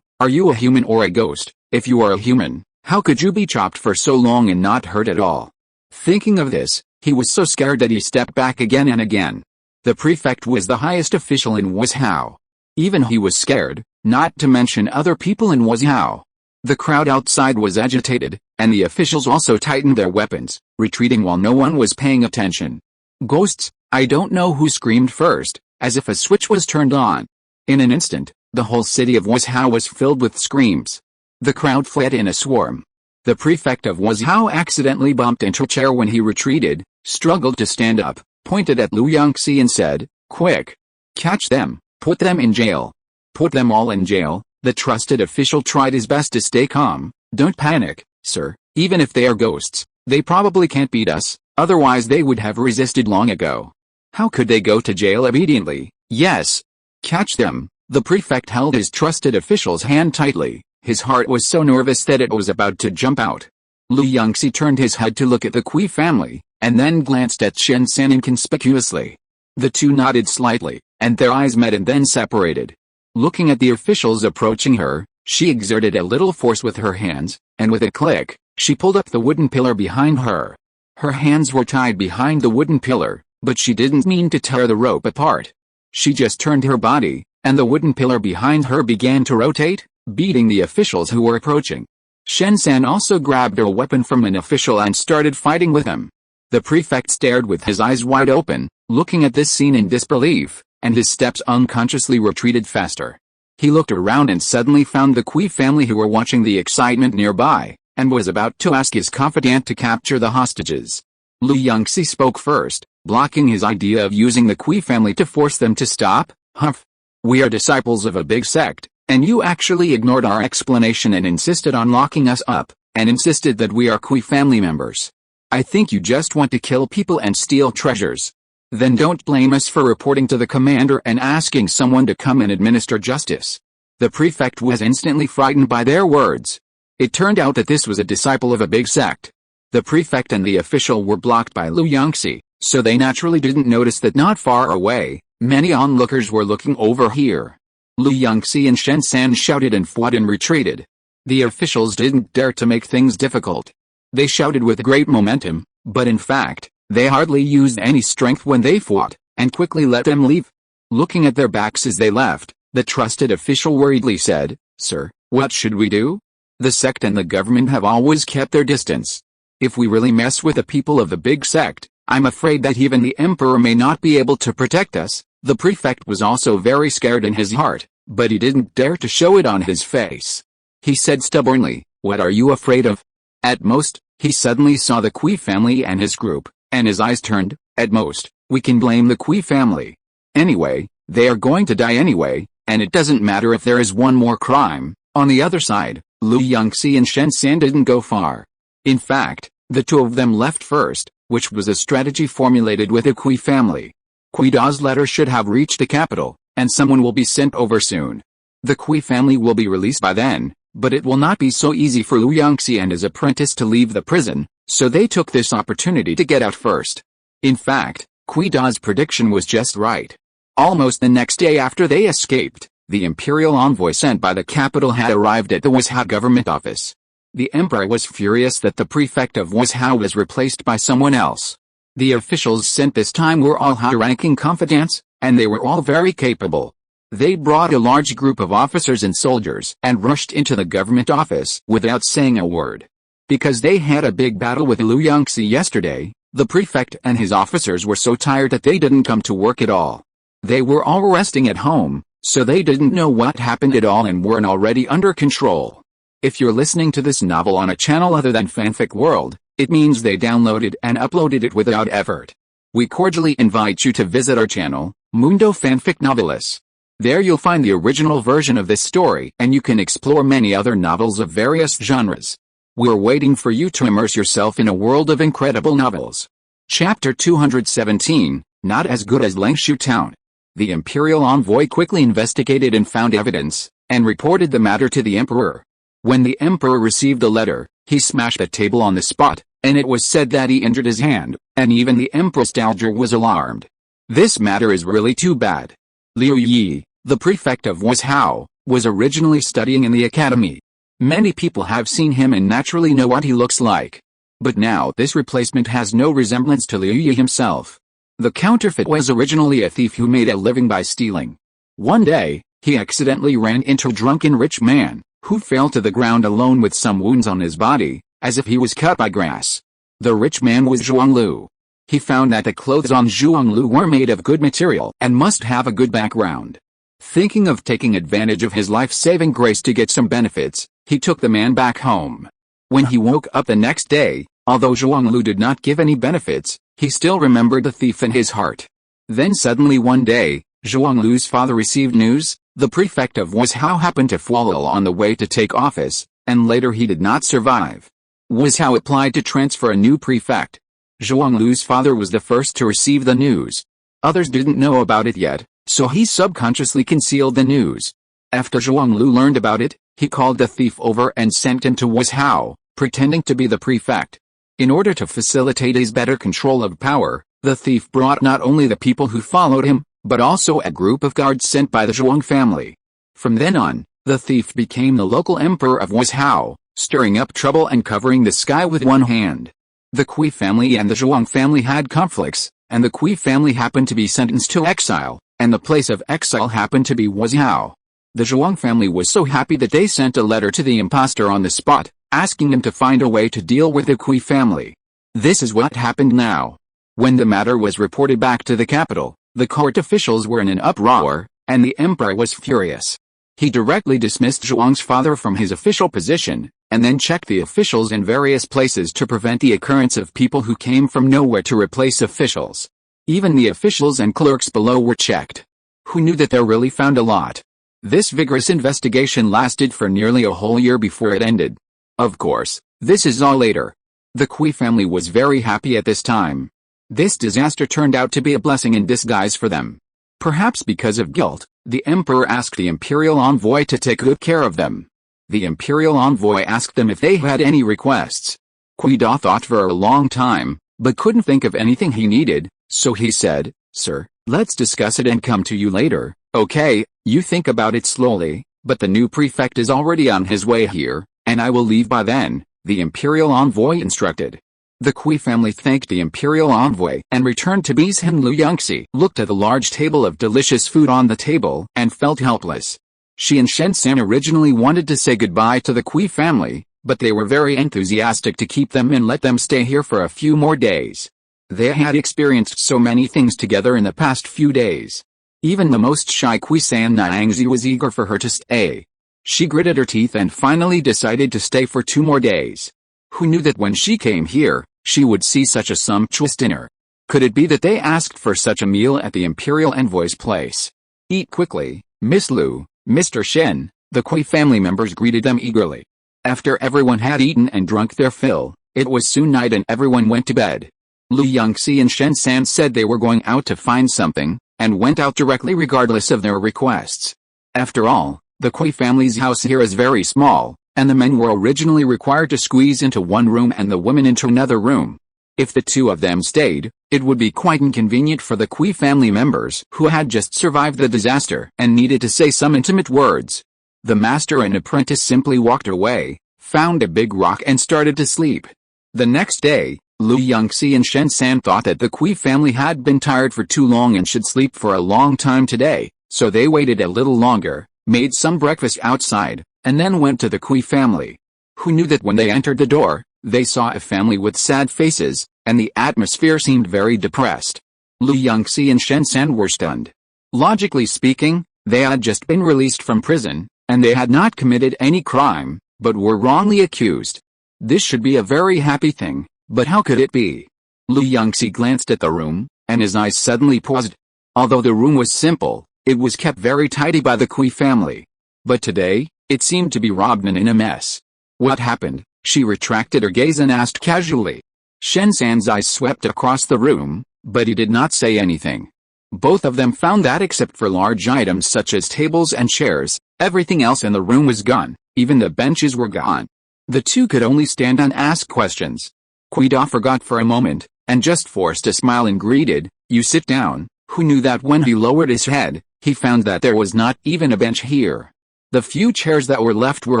Are you a human or a ghost? If you are a human, How could you be chopped for so long and not hurt at all? Thinking of this, he was so scared that he stepped back again and again. The prefect was the highest official in Wuzhou. Even he was scared, not to mention other people in Wuzhou. The crowd outside was agitated, and the officials also tightened their weapons, retreating while no one was paying attention. Ghosts, I don't know who screamed first, as if a switch was turned on. In an instant, the whole city of Wuzhou was filled with screams. The crowd fled in a swarm. The prefect of Wuzhou accidentally bumped into a chair when he retreated, struggled to stand up, pointed at Yunxi and said, "Quick! Catch them, put them in jail. Put them all in jail." The trusted official tried his best to stay calm. "Don't panic, sir, even if they are ghosts, they probably can't beat us, otherwise they would have resisted long ago. How could they go to jail immediately? Yes. Catch them." The prefect held his trusted official's hand tightly. His heart was so nervous that it was about to jump out. Yunxi turned his head to look at the Kui family, and then glanced at Shen-san inconspicuously. The two nodded slightly, and their eyes met and then separated. Looking at the officials approaching her, she exerted a little force with her hands, and with a click, she pulled up the wooden pillar behind her. Her hands were tied behind the wooden pillar, but she didn't mean to tear the rope apart. She just turned her body, and the wooden pillar behind her began to rotate, beating the officials who were approaching. Shen-san also grabbed a weapon from an official and started fighting with him. The prefect stared with his eyes wide open, looking at this scene in disbelief, and his steps unconsciously retreated faster. He looked around and suddenly found the Kui family who were watching the excitement nearby, and was about to ask his confidant to capture the hostages. Yunxi spoke first, blocking his idea of using the Kui family to force them to stop. "Humph! We are disciples of a big sect, and you actually ignored our explanation and insisted on locking us up, and insisted that we are Kui family members. I think you just want to kill people and steal treasures. Then don't blame us for reporting to the commander and asking someone to come and administer justice." The prefect was instantly frightened by their words. It turned out that this was a disciple of a big sect. The prefect and the official were blocked by Yunxi, so they naturally didn't notice that not far away, many onlookers were looking over here. Yunxi and Shen-san shouted and fought and retreated. The officials didn't dare to make things difficult. They shouted with great momentum, but in fact, they hardly used any strength when they fought, and quickly let them leave. Looking at their backs as they left, the trusted official worriedly said, "Sir, what should we do? The sect and the government have always kept their distance. If we really mess with the people of the big sect, I'm afraid that even the emperor may not be able to protect us." The prefect was also very scared in his heart, but he didn't dare to show it on his face. He said stubbornly, "What are you afraid of?" At most, he suddenly saw the Kui family and his group, and his eyes turned. "At most, we can blame the Kui family. Anyway, they are going to die anyway, and it doesn't matter if there is one more crime." On the other side, Yunxi and Shen-san didn't go far. In fact, the two of them left first, which was a strategy formulated with the Kui family. Kui Da's letter should have reached the capital, and someone will be sent over soon. The Kui family will be released by then, but it will not be so easy for Yunxi and his apprentice to leave the prison, so they took this opportunity to get out first. In fact, Kui Da's prediction was just right. Almost the next day after they escaped, the imperial envoy sent by the capital had arrived at the Wuzhou government office. The emperor was furious that the prefect of Wuzhou was replaced by someone else. The officials sent this time were all high-ranking confidants, and they were all very capable. They brought a large group of officers and soldiers and rushed into the government office without saying a word. Because they had a big battle with Yunxi yesterday, the prefect and his officers were so tired that they didn't come to work at all. They were all resting at home, so they didn't know what happened at all and weren't already under control. If you're listening to this novel on a channel other than Fanfic World, it means they downloaded and uploaded it without effort. We cordially invite you to visit our channel, Mundo Fanfic Novelis. There you'll find the original version of this story and you can explore many other novels of various genres. We're waiting for you to immerse yourself in a world of incredible novels. Chapter 217, Not as Good as Lengshu Town. The imperial envoy quickly investigated and found evidence, and reported the matter to the emperor. When the emperor received the letter, he smashed the table on the spot, and it was said that he injured his hand, and even the Empress Dowager was alarmed. This matter is really too bad. Liu Yi, the prefect of Wuzhou, was originally studying in the academy. Many people have seen him and naturally know what he looks like. But now this replacement has no resemblance to Liu Yi himself. The counterfeit was originally a thief who made a living by stealing. One day, he accidentally ran into a drunken rich man, who fell to the ground alone with some wounds on his body, as if he was cut by grass. The rich man was Zhuanglu. He found that the clothes on Zhuanglu were made of good material and must have a good background. Thinking of taking advantage of his life-saving grace to get some benefits, he took the man back home. When he woke up the next day, although Zhuanglu did not give any benefits, he still remembered the thief in his heart. Then suddenly one day, Zhuanglu's father received news. The prefect of Wuzhou happened to fall ill on the way to take office, and later he did not survive. Wuzhou applied to transfer a new prefect. Zhuanglu's father was the first to receive the news. Others didn't know about it yet, so he subconsciously concealed the news. After Zhuanglu learned about it, he called the thief over and sent him to Wuzhou, pretending to be the prefect. In order to facilitate his better control of power, the thief brought not only the people who followed him, but also a group of guards sent by the Zhuang family. From then on, the thief became the local emperor of Wuzhou, stirring up trouble and covering the sky with one hand. The Kui family and the Zhuang family had conflicts, and the Kui family happened to be sentenced to exile, and the place of exile happened to be Wuzhou. The Zhuang family was so happy that they sent a letter to the impostor on the spot, asking him to find a way to deal with the Kui family. This is what happened now. When the matter was reported back to the capital, the court officials were in an uproar, and the emperor was furious. He directly dismissed Zhuang's father from his official position, and then checked the officials in various places to prevent the occurrence of people who came from nowhere to replace officials. Even the officials and clerks below were checked. Who knew that they really found a lot? This vigorous investigation lasted for nearly a whole year before it ended. Of course, this is all later. The Kui family was very happy at this time. This disaster turned out to be a blessing in disguise for them. Perhaps because of guilt, the emperor asked the imperial envoy to take good care of them. The imperial envoy asked them if they had any requests. Kui Da thought for a long time, but couldn't think of anything he needed, so he said, "Sir, let's discuss it and come to you later." "Okay, you think about it slowly, but the new prefect is already on his way here, and I will leave by then," the imperial envoy instructed. The Kui family thanked the imperial envoy and returned to Bezhen Lu. Yunxi looked at the large table of delicious food on the table and felt helpless. She and Shen San originally wanted to say goodbye to the Kui family, but they were very enthusiastic to keep them and let them stay here for a few more days. They had experienced so many things together in the past few days. Even the most shy Kui San Niangzi was eager for her to stay. She gritted her teeth and finally decided to stay for 2 more days. Who knew that when she came here, she would see such a sumptuous dinner? Could it be that they asked for such a meal at the imperial envoy's place? "Eat quickly, Miss Lu, Mr. Shen," the Kui family members greeted them eagerly. After everyone had eaten and drunk their fill, it was soon night and everyone went to bed. Lu Yunxi and Shen San said they were going out to find something, and went out directly regardless of their requests. After all, the Kui family's house here is very small, and the men were originally required to squeeze into one room and the women into another room. If the two of them stayed, it would be quite inconvenient for the Kui family members who had just survived the disaster and needed to say some intimate words. The master and apprentice simply walked away, found a big rock and started to sleep. The next day, Lu Yunxi and Shen San thought that the Kui family had been tired for too long and should sleep for a long time today, so they waited a little longer, made some breakfast outside, and then went to the Kui family. Who knew that when they entered the door, they saw a family with sad faces, and the atmosphere seemed very depressed. Lu Yunxi and Shen San were stunned. Logically speaking, they had just been released from prison, and they had not committed any crime, but were wrongly accused. This should be a very happy thing, but how could it be? Lu Yunxi glanced at the room, and his eyes suddenly paused. Although the room was simple, it was kept very tidy by the Kui family. But today, it seemed to be robbed and in a mess. What happened? She retracted her gaze and asked casually. Shen San's eyes swept across the room, but he did not say anything. Both of them found that except for large items such as tables and chairs, everything else in the room was gone, even the benches were gone. The two could only stand and ask questions. Kui Da forgot for a moment, and just forced a smile and greeted, "You sit down." Who knew that when he lowered his head, he found that there was not even a bench here. The few chairs that were left were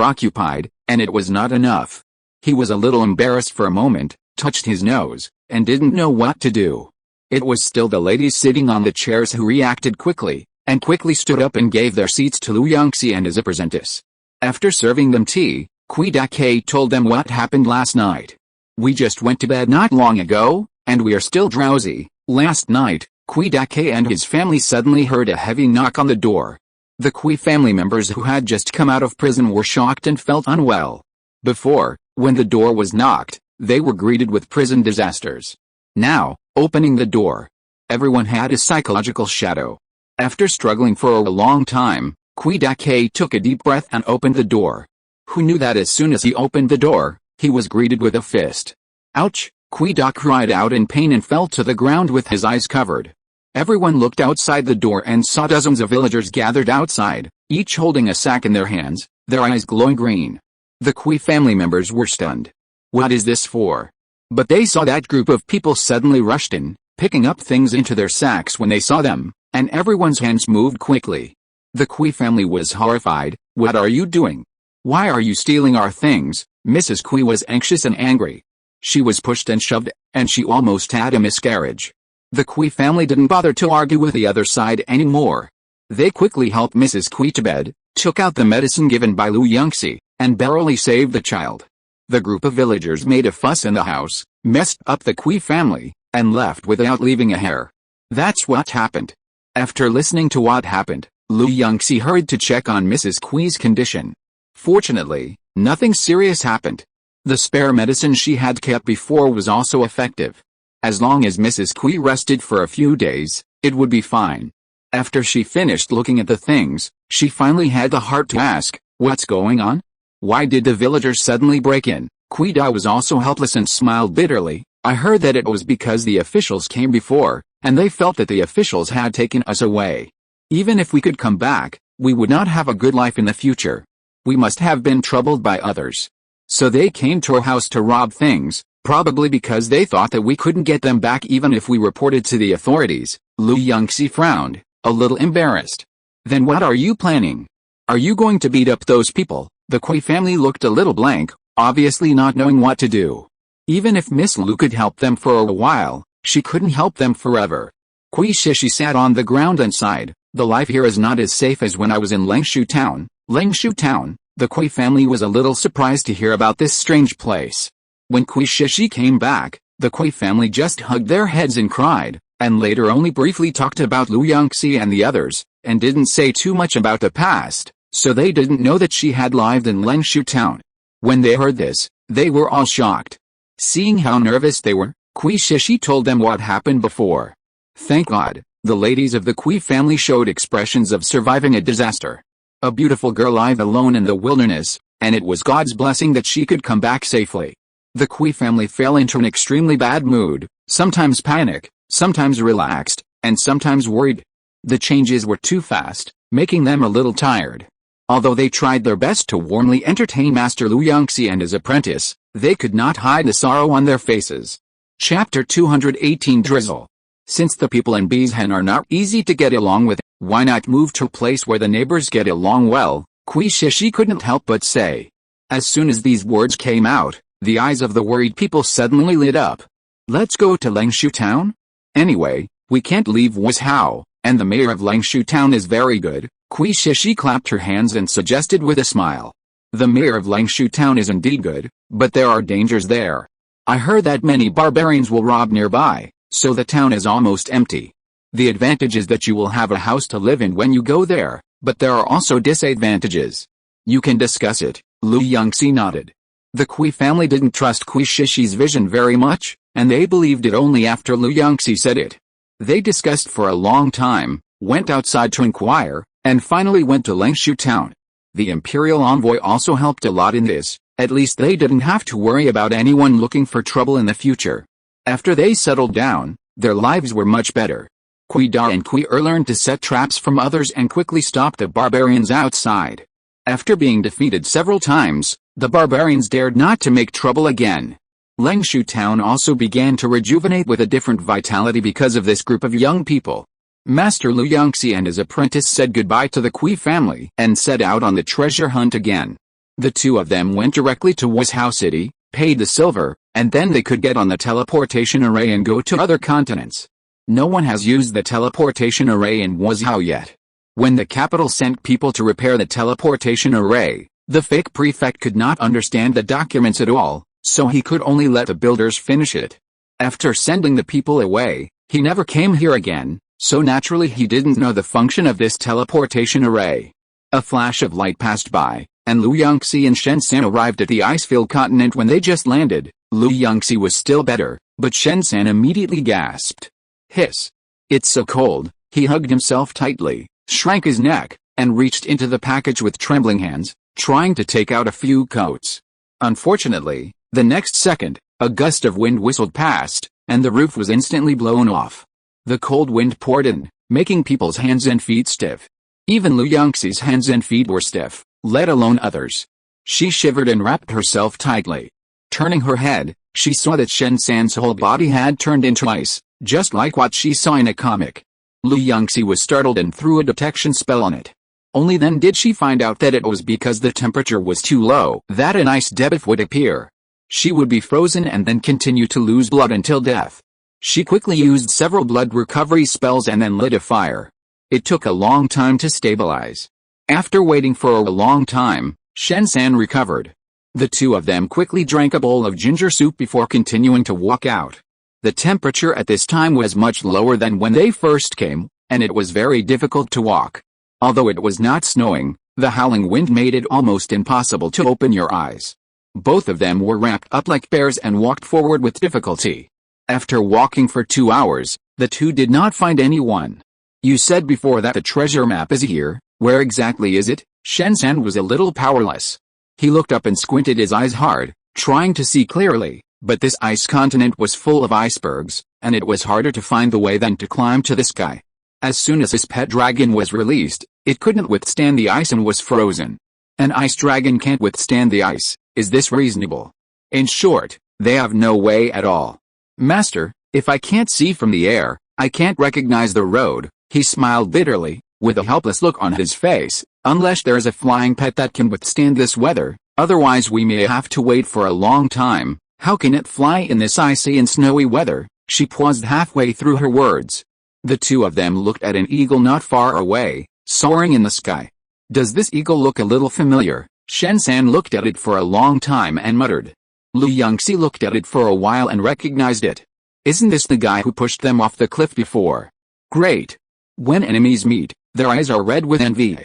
occupied, And it was not enough. He was a little embarrassed for a moment, touched his nose, and didn't know what to do. It was still the ladies sitting on the chairs who reacted quickly, and quickly stood up and gave their seats to Yunxi and his apprentice. After serving them tea, Kui Dake told them what happened last night. We just went to bed not long ago, and we are still drowsy. Last night, Kui Dake and his family suddenly heard a heavy knock on the door. The Kui family members who had just come out of prison were shocked and felt unwell. Before, when the door was knocked, they were greeted with prison disasters. Now, opening the door, everyone had a psychological shadow. After struggling for a long time, Kui Dake took a deep breath and opened the door. Who knew that as soon as he opened the door, he was greeted with a fist. Ouch! Kui Dake cried out in pain and fell to the ground with his eyes covered. Everyone looked outside the door and saw dozens of villagers gathered outside, each holding a sack in their hands, their eyes glowing green. The Kui family members were stunned. What is this for? But they saw that group of people suddenly rushed in, picking up things into their sacks when they saw them, and everyone's hands moved quickly. The Kui family was horrified. What are you doing? Why are you stealing our things? Mrs. Kui was anxious and angry. She was pushed and shoved, and she almost had a miscarriage. The Kui family didn't bother to argue with the other side anymore. They quickly helped Mrs. Kui to bed, took out the medicine given by Yunxi, and barely saved the child. The group of villagers made a fuss in the house, messed up the Kui family, and left without leaving a hair. That's what happened. After listening to what happened, Yunxi hurried to check on Mrs. Kui's condition. Fortunately, nothing serious happened. The spare medicine she had kept before was also effective. As long as Mrs. Kui rested for a few days, it would be fine. After she finished looking at the things, she finally had the heart to ask, what's going on? Why did the villagers suddenly break in? Kui Da was also helpless and smiled bitterly. I heard that it was because the officials came before, and they felt that the officials had taken us away. Even if we could come back, we would not have a good life in the future. We must have been troubled by others. So they came to our house to rob things, probably because they thought that we couldn't get them back even if we reported to the authorities. Yunxi frowned, a little embarrassed. Then what are you planning? Are you going to beat up those people? The Kui family looked a little blank, obviously not knowing what to do. Even if Miss Lu could help them for a while, she couldn't help them forever. Kui Shishi sat on the ground and sighed. The life here is not as safe as when I was in Lengshu Town. Lengshu Town, the Kui family was a little surprised to hear about this strange place. When Kui Shishi came back, the Kui family just hugged their heads and cried, and later only briefly talked about Yunxi and the others, and didn't say too much about the past, so they didn't know that she had lived in Lengshu Town. When they heard this, they were all shocked. Seeing how nervous they were, Kui Shishi told them what happened before. Thank God, the ladies of the Kui family showed expressions of surviving a disaster. A beautiful girl lived alone in the wilderness, and it was God's blessing that she could come back safely. The Kui family fell into an extremely bad mood, sometimes panic, sometimes relaxed, and sometimes worried. The changes were too fast, making them a little tired. Although they tried their best to warmly entertain Master Yunxi and his apprentice, they could not hide the sorrow on their faces. Chapter 218 Drizzle. Since the people in Beeshan are not easy to get along with, why not move to a place where the neighbors get along well? Kui Shishi couldn't help but say. As soon as these words came out, the eyes of the worried people suddenly lit up. Let's go to Lengshu Town? Anyway, we can't leave Wuzhou, and the mayor of Lengshu Town is very good. Kui Shishi clapped her hands and suggested with a smile. The mayor of Lengshu Town is indeed good, but there are dangers there. I heard that many barbarians will rob nearby, so the town is almost empty. The advantage is that you will have a house to live in when you go there, but there are also disadvantages. You can discuss it. Yunxi nodded. The Kui family didn't trust Kui Shishi's vision very much, and they believed it only after Yunxi said it. They discussed for a long time, went outside to inquire, and finally went to Lengshu Town. The imperial envoy also helped a lot in this. At least they didn't have to worry about anyone looking for trouble in the future. After they settled down, their lives were much better. Kui Da and Kui learned to set traps from others and quickly stop the barbarians outside. After being defeated several times, the barbarians dared not to make trouble again. Lengshu Town also began to rejuvenate with a different vitality because of this group of young people. Master Yunxi and his apprentice said goodbye to the Kui family and set out on the treasure hunt again. The two of them went directly to Wuzhou City, paid the silver, and then they could get on the teleportation array and go to other continents. No one has used the teleportation array in Wuzhou yet. When the capital sent people to repair the teleportation array, the fake prefect could not understand the documents at all, so he could only let the builders finish it. After sending the people away, he never came here again, so naturally he didn't know the function of this teleportation array. A flash of light passed by, and Lu Yunxi and Shen San arrived at the ice-filled continent when they just landed. Lu Yunxi was still better, but Shen San immediately gasped. Hiss. It's so cold. He hugged himself tightly, shrank his neck, and reached into the package with trembling hands, trying to take out a few coats. Unfortunately, the next second, a gust of wind whistled past, and the roof was instantly blown off. The cold wind poured in, making people's hands and feet stiff. Even Lu Yunxi's hands and feet were stiff, let alone others. She shivered and wrapped herself tightly. Turning her head, she saw that Shen San's whole body had turned into ice, just like what she saw in a comic. Lu Yunxi was startled and threw a detection spell on it. Only then did she find out that it was because the temperature was too low that an ice debuff would appear. She would be frozen and then continue to lose blood until death. She quickly used several blood recovery spells and then lit a fire. It took a long time to stabilize. After waiting for a long time, Shen San recovered. The two of them quickly drank a bowl of ginger soup before continuing to walk out. The temperature at this time was much lower than when they first came, and it was very difficult to walk. Although it was not snowing, the howling wind made it almost impossible to open your eyes. Both of them were wrapped up like bears and walked forward with difficulty. After walking for 2 hours, the two did not find anyone. You said before that the treasure map is here. Where exactly is it? Shen San was a little powerless. He looked up and squinted his eyes hard, trying to see clearly, but this ice continent was full of icebergs, and it was harder to find the way than to climb to the sky. As soon as his pet dragon was released, it couldn't withstand the ice and was frozen. An ice dragon can't withstand the ice. Is this reasonable? In short, they have no way at all. Master, if I can't see from the air, I can't recognize the road. He smiled bitterly, with a helpless look on his face. Unless there's a flying pet that can withstand this weather, otherwise we may have to wait for a long time. How can it fly in this icy and snowy weather? She paused halfway through her words. The two of them looked at an eagle not far away, soaring in the sky. Does this eagle look a little familiar? Shen San looked at it for a long time and muttered. Lu Yunxi looked at it for a while and recognized it. Isn't this the guy who pushed them off the cliff before? Great. When enemies meet, their eyes are red with envy.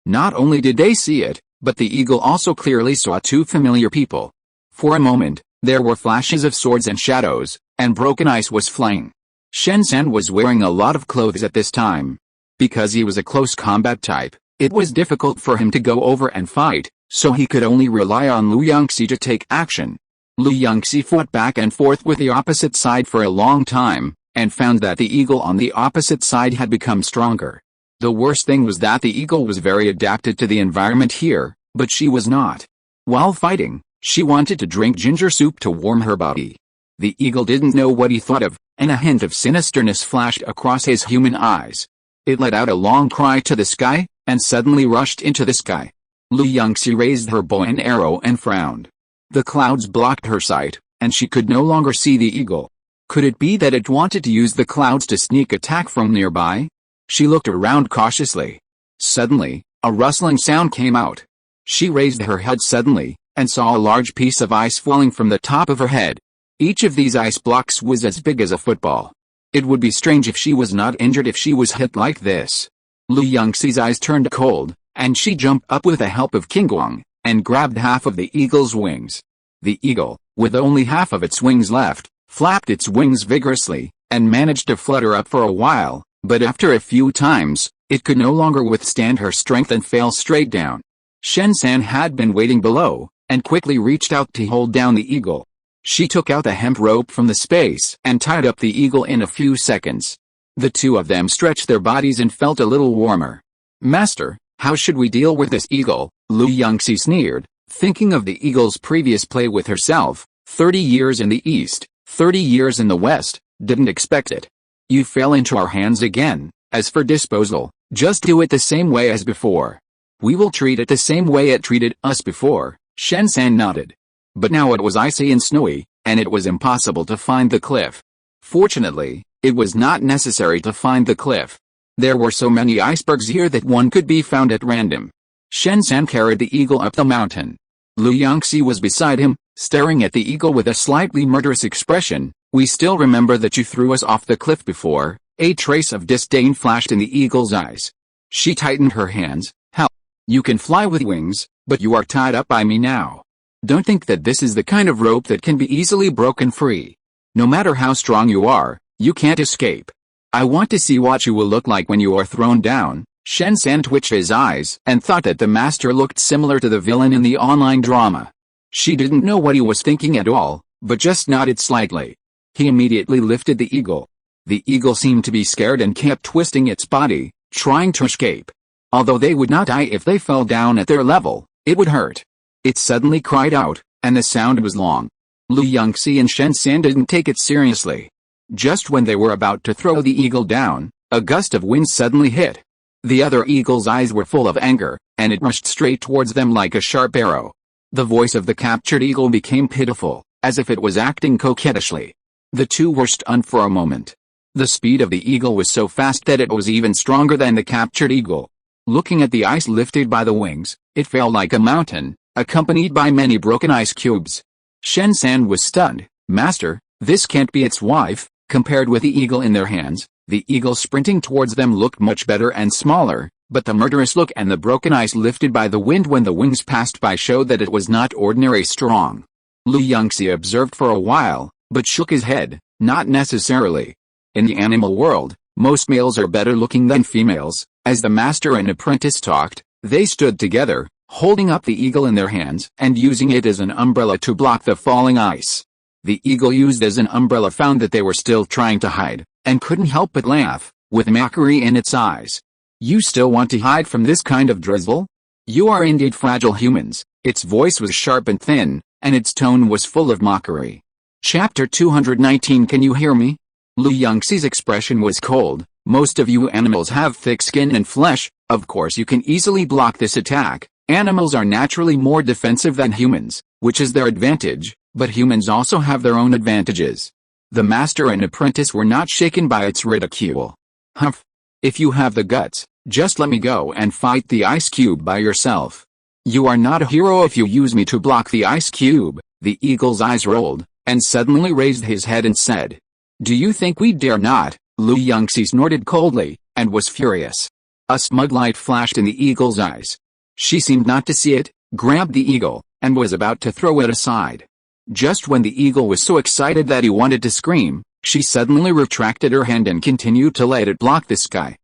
Not only did they see it, but the eagle also clearly saw two familiar people. For a moment, there were flashes of swords and shadows, and broken ice was flying. Shen San was wearing a lot of clothes at this time. Because he was a close combat type, it was difficult for him to go over and fight, so he could only rely on Lu Yunxi to take action. Lu Yunxi fought back and forth with the opposite side for a long time, and found that the eagle on the opposite side had become stronger. The worst thing was that the eagle was very adapted to the environment here, but she was not. While fighting, she wanted to drink ginger soup to warm her body. The eagle didn't know what he thought of, and a hint of sinisterness flashed across his human eyes. It let out a long cry to the sky, and suddenly rushed into the sky. Lu Yunxi raised her bow and arrow and frowned. The clouds blocked her sight, and she could no longer see the eagle. Could it be that it wanted to use the clouds to sneak attack from nearby? She looked around cautiously. Suddenly, a rustling sound came out. She raised her head suddenly, and saw a large piece of ice falling from the top of her head. Each of these ice blocks was as big as a football. It would be strange if she was not injured if she was hit like this. Lu Yunxi's eyes turned cold, and she jumped up with the help of Qingguang, and grabbed half of the eagle's wings. The eagle, with only half of its wings left, flapped its wings vigorously, and managed to flutter up for a while, but after a few times, it could no longer withstand her strength and fell straight down. Shen San had been waiting below, and quickly reached out to hold down the eagle. She took out the hemp rope from the space and tied up the eagle in a few seconds. The two of them stretched their bodies and felt a little warmer. Master, how should we deal with this eagle? Lu Yunxi sneered, thinking of the eagle's previous play with herself. 30 years in the east, 30 years in the west, didn't expect it. You fell into our hands again. As for disposal, just do it the same way as before. We will treat it the same way it treated us before. Shen-san nodded. But now it was icy and snowy, and it was impossible to find the cliff. Fortunately, it was not necessary to find the cliff. There were so many icebergs here that one could be found at random. Shen-san carried the eagle up the mountain. Yunxi was beside him, staring at the eagle with a slightly murderous expression. "We still remember that you threw us off the cliff before." A trace of disdain flashed in the eagle's eyes. She tightened her hands. "Hell, you can fly with wings, but you are tied up by me now. Don't think that this is the kind of rope that can be easily broken free. No matter how strong you are, you can't escape. I want to see what you will look like when you are thrown down." Shen-san twitched his eyes and thought that the master looked similar to the villain in the online drama. She didn't know what he was thinking at all, but just nodded slightly. He immediately lifted the eagle. The eagle seemed to be scared and kept twisting its body, trying to escape. Although they would not die if they fell down at their level, it would hurt. It suddenly cried out, and the sound was long. Yunxi and Shen-san didn't take it seriously. Just when they were about to throw the eagle down, a gust of wind suddenly hit. The other eagle's eyes were full of anger, and it rushed straight towards them like a sharp arrow. The voice of the captured eagle became pitiful, as if it was acting coquettishly. The two were stunned for a moment. The speed of the eagle was so fast that it was even stronger than the captured eagle. Looking at the ice lifted by the wings, it fell like a mountain, accompanied by many broken ice cubes. Shen-san was stunned. "Master, this can't be its wife." Compared with the eagle in their hands, the eagle sprinting towards them looked much better and smaller, but the murderous look and the broken ice lifted by the wind when the wings passed by showed that it was not ordinary strong. Yunxi observed for a while, but shook his head. "Not necessarily. In the animal world, most males are better looking than females." As the master and apprentice talked, they stood together, holding up the eagle in their hands and using it as an umbrella to block the falling ice. The eagle used as an umbrella found that they were still trying to hide, and couldn't help but laugh, with mockery in its eyes. "You still want to hide from this kind of drizzle? You are indeed fragile humans." Its voice was sharp and thin, and its tone was full of mockery. Chapter 219. Can you hear me? Yunxi's expression was cold. "Most of you animals have thick skin and flesh, of course you can easily block this attack. Animals are naturally more defensive than humans, which is their advantage, but humans also have their own advantages." The master and apprentice were not shaken by its ridicule. "Humph. If you have the guts, just let me go and fight the ice cube by yourself. You are not a hero if you use me to block the ice cube." The eagle's eyes rolled, and suddenly raised his head and said, "Do you think we dare not?" Yunxi snorted coldly, and was furious. A smug light flashed in the eagle's eyes. She seemed not to see it, grabbed the eagle, and was about to throw it aside. Just when the eagle was so excited that he wanted to scream, she suddenly retracted her hand and continued to let it block the sky.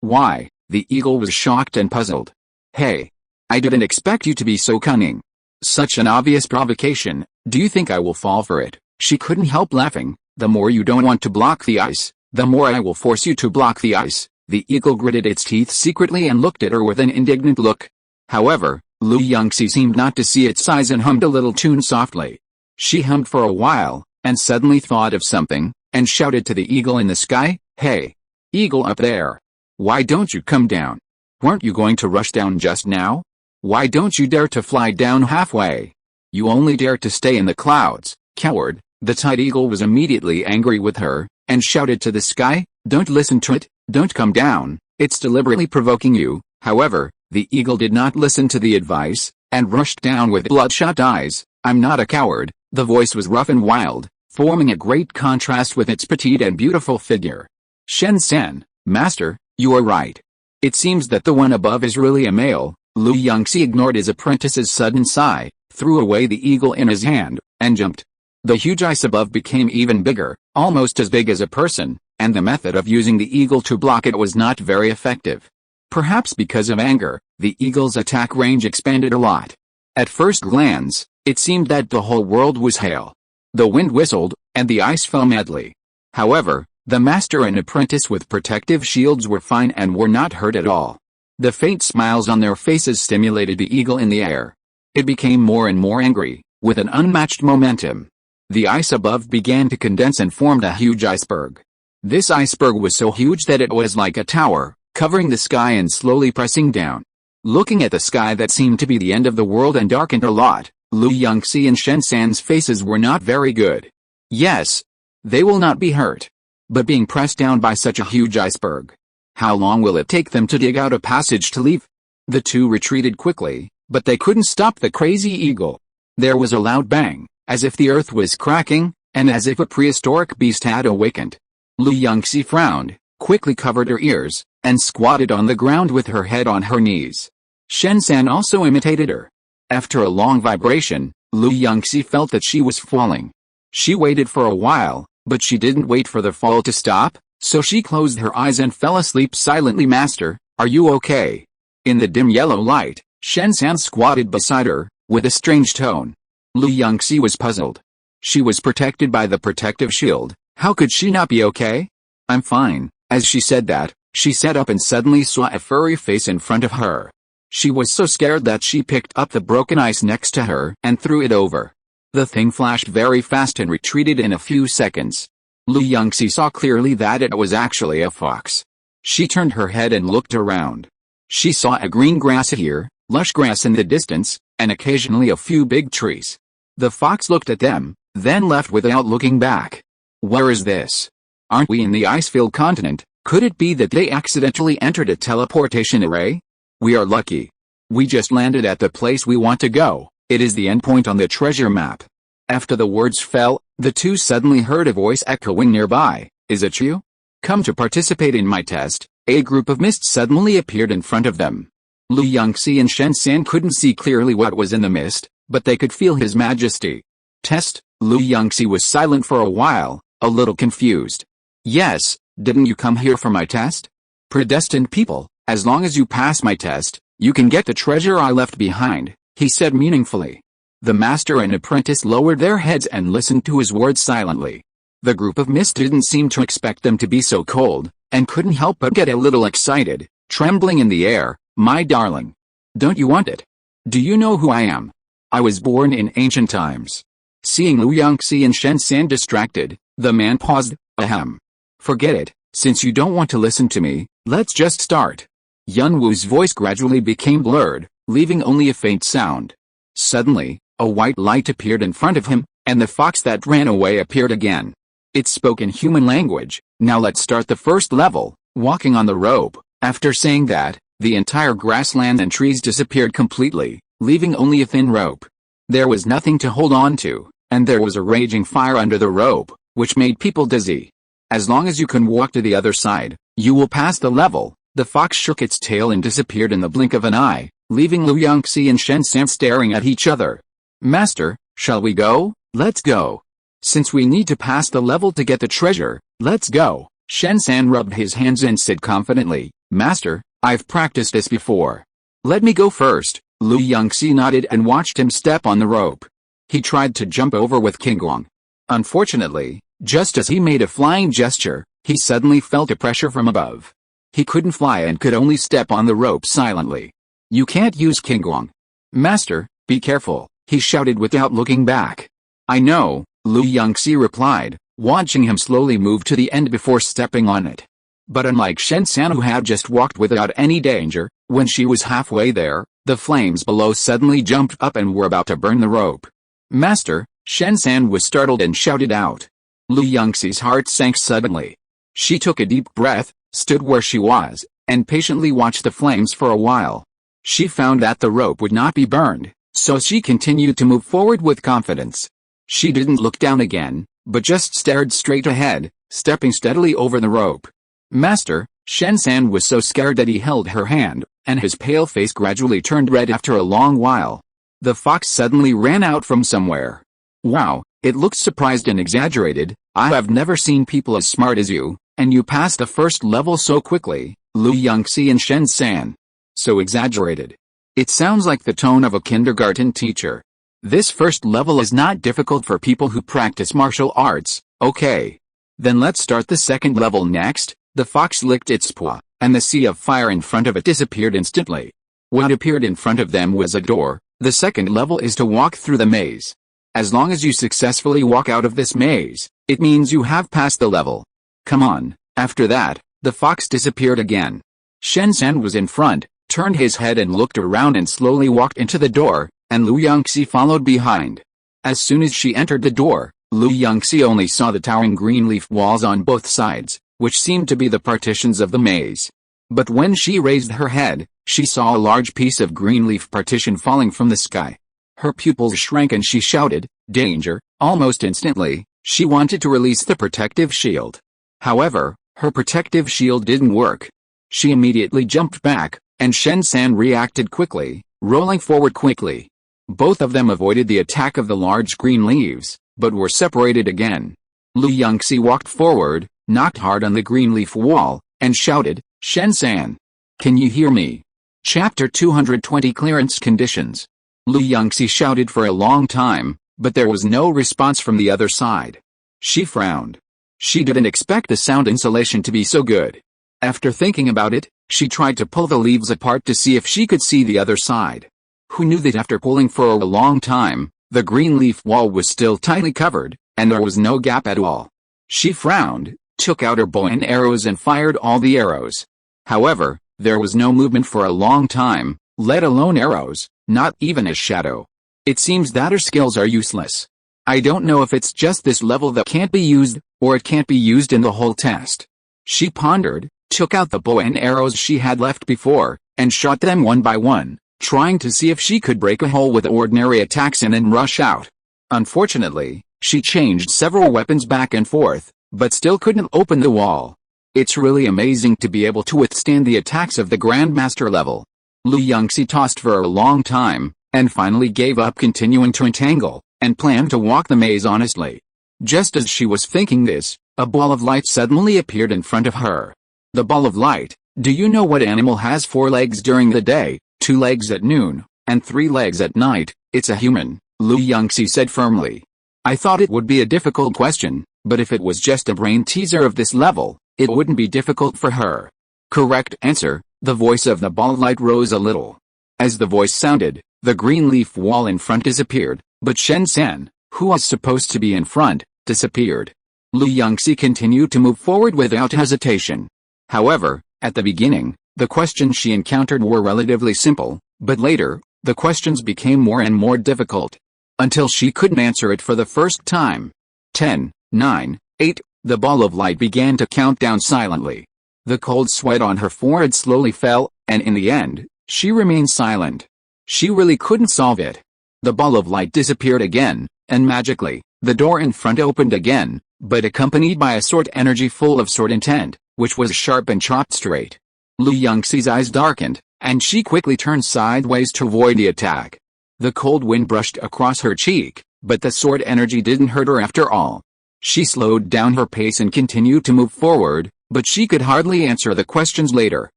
Why?" The eagle was shocked and puzzled. "Hey! I didn't expect you to be so cunning. Such an obvious provocation. Do you think I will fall for it?" She couldn't help laughing. "The more you don't want to block the ice, the more I will force you to block the ice." The eagle gritted its teeth secretly and looked at her with an indignant look. However, Yunxi seemed not to see its size and hummed a little tune softly. She hummed for a while, and suddenly thought of something, and shouted to the eagle in the sky, "Hey! Eagle up there! Why don't you come down? Weren't you going to rush down just now? Why don't you dare to fly down halfway? You only dare to stay in the clouds, coward!" The tied eagle was immediately angry with her, and shouted to the sky, "Don't listen to it, don't come down, it's deliberately provoking you." However, the eagle did not listen to the advice, and rushed down with bloodshot eyes. "I'm not a coward." The voice was rough and wild, forming a great contrast with its petite and beautiful figure. "Shen-san, master, you are right. It seems that the one above is really a male." Yunxi ignored his apprentice's sudden sigh, threw away the eagle in his hand, and jumped. The huge ice above became even bigger, almost as big as a person, and the method of using the eagle to block it was not very effective. Perhaps because of anger, the eagle's attack range expanded a lot. At first glance, it seemed that the whole world was hail. The wind whistled, and the ice fell madly. However, the master and apprentice with protective shields were fine and were not hurt at all. The faint smiles on their faces stimulated the eagle in the air. It became more and more angry, with an unmatched momentum. The ice above began to condense and formed a huge iceberg. This iceberg was so huge that it was like a tower, covering the sky and slowly pressing down. Looking at the sky that seemed to be the end of the world and darkened a lot, Lu Yunxi and Shen San's faces were not very good. Yes, they will not be hurt. But being pressed down by such a huge iceberg. How long will it take them to dig out a passage to leave? The two retreated quickly, but they couldn't stop the crazy eagle. There was a loud bang, as if the earth was cracking, and as if a prehistoric beast had awakened. Lu Yunxi frowned, quickly covered her ears, and squatted on the ground with her head on her knees. Shen San also imitated her. After a long vibration, Lu Yunxi felt that she was falling. She waited for a while, but she didn't wait for the fall to stop, so she closed her eyes and fell asleep silently. Master, are you okay? In the dim yellow light, Shen San squatted beside her, with a strange tone. Lu Yunxi was puzzled. She was protected by the protective shield, how could she not be okay? I'm fine. As she said that, she sat up and suddenly saw a furry face in front of her. She was so scared that she picked up the broken ice next to her and threw it over. The thing flashed very fast and retreated in a few seconds. Lu Yunxi saw clearly that it was actually a fox. She turned her head and looked around. She saw a green grass here, lush grass in the distance, and occasionally a few big trees. The fox looked at them, then left without looking back. Where is this? Aren't we in the ice-filled continent? Could it be that they accidentally entered a teleportation array? We are lucky. We just landed at the place we want to go. It is the endpoint on the treasure map. After the words fell, the two suddenly heard a voice echoing nearby. Is it you? Come to participate in my test. A group of mist suddenly appeared in front of them. Lu Yunxi and Shen San couldn't see clearly what was in the mist, but they could feel his majesty. Test? Lu Yunxi was silent for a while, a little confused. Yes, didn't you come here for my test? Predestined people, as long as you pass my test, you can get the treasure I left behind, he said meaningfully. The master and apprentice lowered their heads and listened to his words silently. The group of mist didn't seem to expect them to be so cold, and couldn't help but get a little excited, trembling in the air. My darling. Don't you want it? Do you know who I am? I was born in ancient times. Seeing Lu Yunxi and Shen San distracted, the man paused. Ahem. Forget it, since you don't want to listen to me, let's just start. Yun Wu's voice gradually became blurred, leaving only a faint sound. Suddenly, a white light appeared in front of him, and the fox that ran away appeared again. It spoke in human language. Now let's start the first level, walking on the rope. After saying that, the entire grassland and trees disappeared completely, leaving only a thin rope. There was nothing to hold on to, and there was a raging fire under the rope, which made people dizzy. As long as you can walk to the other side, you will pass the level. The fox shook its tail and disappeared in the blink of an eye, leaving Lu Yunxi and Shen San staring at each other. Master, shall we go? Let's go. Since we need to pass the level to get the treasure, let's go. Shen San rubbed his hands and said confidently, Master, I've practiced this before. Let me go first. Lu Yunxi nodded and watched him step on the rope. He tried to jump over with Qinggong. Unfortunately, just as he made a flying gesture, he suddenly felt a pressure from above. He couldn't fly and could only step on the rope silently. You can't use Qinggong. Master, be careful, he shouted without looking back. I know, Lu Yunxi replied, watching him slowly move to the end before stepping on it. But unlike Shen San who had just walked without any danger, when she was halfway there, the flames below suddenly jumped up and were about to burn the rope. Master, Shen San was startled and shouted out. Lu Yunxi's heart sank suddenly. She took a deep breath, stood where she was, and patiently watched the flames for a while. She found that the rope would not be burned, so she continued to move forward with confidence. She didn't look down again, but just stared straight ahead, stepping steadily over the rope. Master, Shen San was so scared that he held her hand, and his pale face gradually turned red after a long while. The fox suddenly ran out from somewhere. Wow, it looks surprised and exaggerated. I have never seen people as smart as you, and you passed the first level so quickly, Lu Yunxi and Shen San. So exaggerated. It sounds like the tone of a kindergarten teacher. This first level is not difficult for people who practice martial arts, okay. Then let's start the second level next. The fox licked its paw, and the sea of fire in front of it disappeared instantly. What appeared in front of them was a door. The second level is to walk through the maze. As long as you successfully walk out of this maze, it means you have passed the level. Come on. After that, the fox disappeared again. Shen San was in front, turned his head and looked around and slowly walked into the door, and Lu Yunxi followed behind. As soon as she entered the door, Lu Yunxi only saw the towering green leaf walls on both sides, which seemed to be the partitions of the maze. But when she raised her head, she saw a large piece of green leaf partition falling from the sky. Her pupils shrank and she shouted, "Danger!" Almost instantly, she wanted to release the protective shield. However, her protective shield didn't work. She immediately jumped back, and Shen San reacted quickly, rolling forward quickly. Both of them avoided the attack of the large green leaves, but were separated again. Lu Yunxi walked forward, knocked hard on the green leaf wall, and shouted, "Shen San! Can you hear me?" Chapter 220 Clearance Conditions. Lu Yunxi shouted for a long time, but there was no response from the other side. She frowned. She didn't expect the sound insulation to be so good. After thinking about it, she tried to pull the leaves apart to see if she could see the other side. Who knew that after pulling for a long time, the green leaf wall was still tightly covered, and there was no gap at all. She frowned, took out her bow and arrows and fired all the arrows. However, there was no movement for a long time, let alone arrows, not even a shadow. It seems that her skills are useless. I don't know if it's just this level that can't be used, or it can't be used in the whole test. She pondered, took out the bow and arrows she had left before, and shot them one by one, trying to see if she could break a hole with ordinary attacks and then rush out. Unfortunately, she changed several weapons back and forth, but still couldn't open the wall. It's really amazing to be able to withstand the attacks of the Grandmaster level. Lu Yunxi tossed for a long time, and finally gave up continuing to entangle, and planned to walk the maze honestly. Just as she was thinking this, a ball of light suddenly appeared in front of her. The ball of light. Do you know what animal has 4 legs during the day, 2 legs at noon, and 3 legs at night? It's a human, Lu Yunxi said firmly. I thought it would be a difficult question, but if it was just a brain teaser of this level, it wouldn't be difficult for her. Correct answer. The voice of the ball of light rose a little. As the voice sounded, the green leaf wall in front disappeared, but Shen San, who was supposed to be in front, disappeared. Lu Yunxi continued to move forward without hesitation. However, at the beginning, the questions she encountered were relatively simple, but later, the questions became more and more difficult. Until she couldn't answer it for the first time. 10, 9, 8, the ball of light began to count down silently. The cold sweat on her forehead slowly fell, and in the end, she remained silent. She really couldn't solve it. The ball of light disappeared again, and magically, the door in front opened again, but accompanied by a sword energy full of sword intent, which was sharp and chopped straight. Lu Yunxi's eyes darkened, and she quickly turned sideways to avoid the attack. The cold wind brushed across her cheek, but the sword energy didn't hurt her after all. She slowed down her pace and continued to move forward, but she could hardly answer the questions later.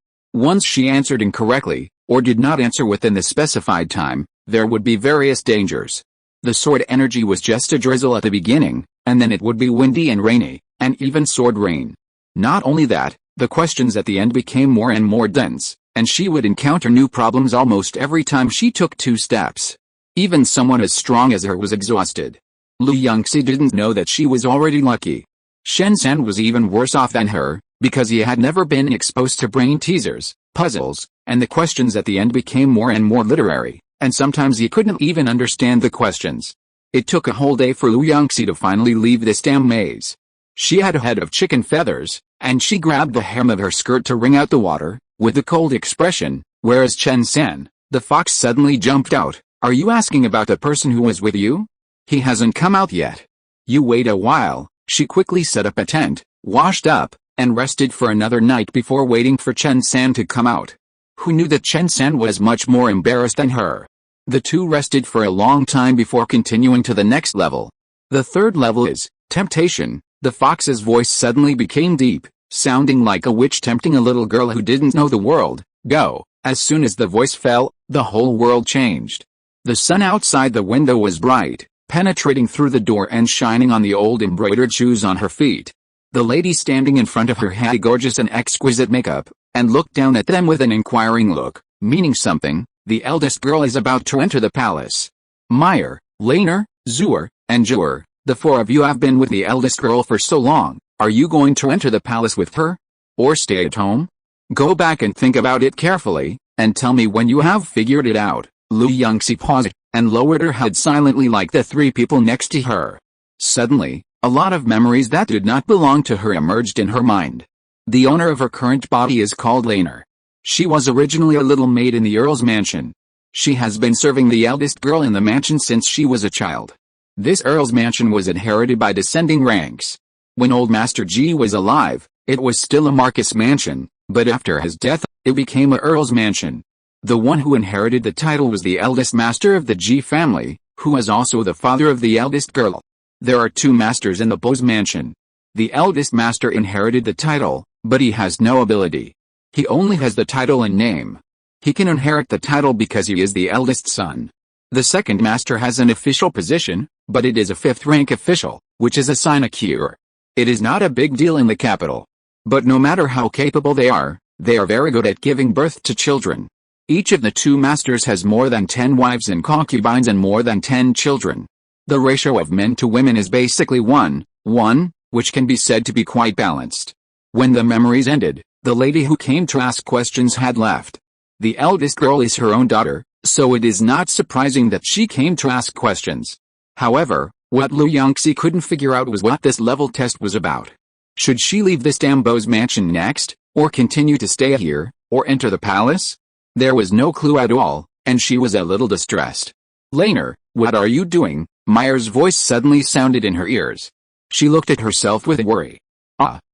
Once she answered incorrectly, or did not answer within the specified time, there would be various dangers. The sword energy was just a drizzle at the beginning, and then it would be windy and rainy, and even sword rain. Not only that, the questions at the end became more and more dense, and she would encounter new problems almost every time she took 2 steps. Even someone as strong as her was exhausted. Lu Yunxi didn't know that she was already lucky. Shen San was even worse off than her, because he had never been exposed to brain teasers, puzzles, and the questions at the end became more and more literary, and sometimes he couldn't even understand the questions. It took a whole day for Lu Yunxi to finally leave this damn maze. She had a head of chicken feathers, and she grabbed the hem of her skirt to wring out the water, with a cold expression, whereas Chen San, the fox, suddenly jumped out. Are you asking about the person who was with you? He hasn't come out yet. You wait a while. She quickly set up a tent, washed up, and rested for another night before waiting for Chen San to come out. Who knew that Chen San was much more embarrassed than her? The two rested for a long time before continuing to the next level. The third level is temptation. The fox's voice suddenly became deep, sounding like a witch tempting a little girl who didn't know the world. Go. As soon as the voice fell, the whole world changed. The sun outside the window was bright, penetrating through the door and shining on the old embroidered shoes on her feet. The lady standing in front of her had gorgeous and exquisite makeup, and looked down at them with an inquiring look, meaning something. The eldest girl is about to enter the palace. Meyer, Laner, Zuer, and Jur, the 4 of you have been with the eldest girl for so long. Are you going to enter the palace with her? Or stay at home? Go back and think about it carefully, and tell me when you have figured it out." Yunxi paused, and lowered her head silently like the three people next to her. Suddenly, a lot of memories that did not belong to her emerged in her mind. The owner of her current body is called Laner. She was originally a little maid in the Earl's mansion. She has been serving the eldest girl in the mansion since she was a child. This Earl's mansion was inherited by descending ranks. When old Master G was alive, it was still a Marcus mansion, but after his death, it became a Earl's mansion. The one who inherited the title was the eldest master of the G family, who was also the father of the eldest girl. There are two masters in the Bose mansion. The eldest master inherited the title, but he has no ability. He only has the title and name. He can inherit the title because he is the eldest son. The second master has an official position, but it is a 5th rank official, which is a sinecure. It is not a big deal in the capital. But no matter how capable they are very good at giving birth to children. Each of the two masters has more than 10 wives and concubines and more than 10 children. The ratio of men to women is basically 1:1, which can be said to be quite balanced. When the memories ended, the lady who came to ask questions had left. The eldest girl is her own daughter, so it is not surprising that she came to ask questions. However, what Yunxi couldn't figure out was what this level test was about. Should she leave this Dambo's mansion next, or continue to stay here, or enter the palace? There was no clue at all, and she was a little distressed. "Laner, what are you doing?" Meyer's voice suddenly sounded in her ears. She looked at herself with worry.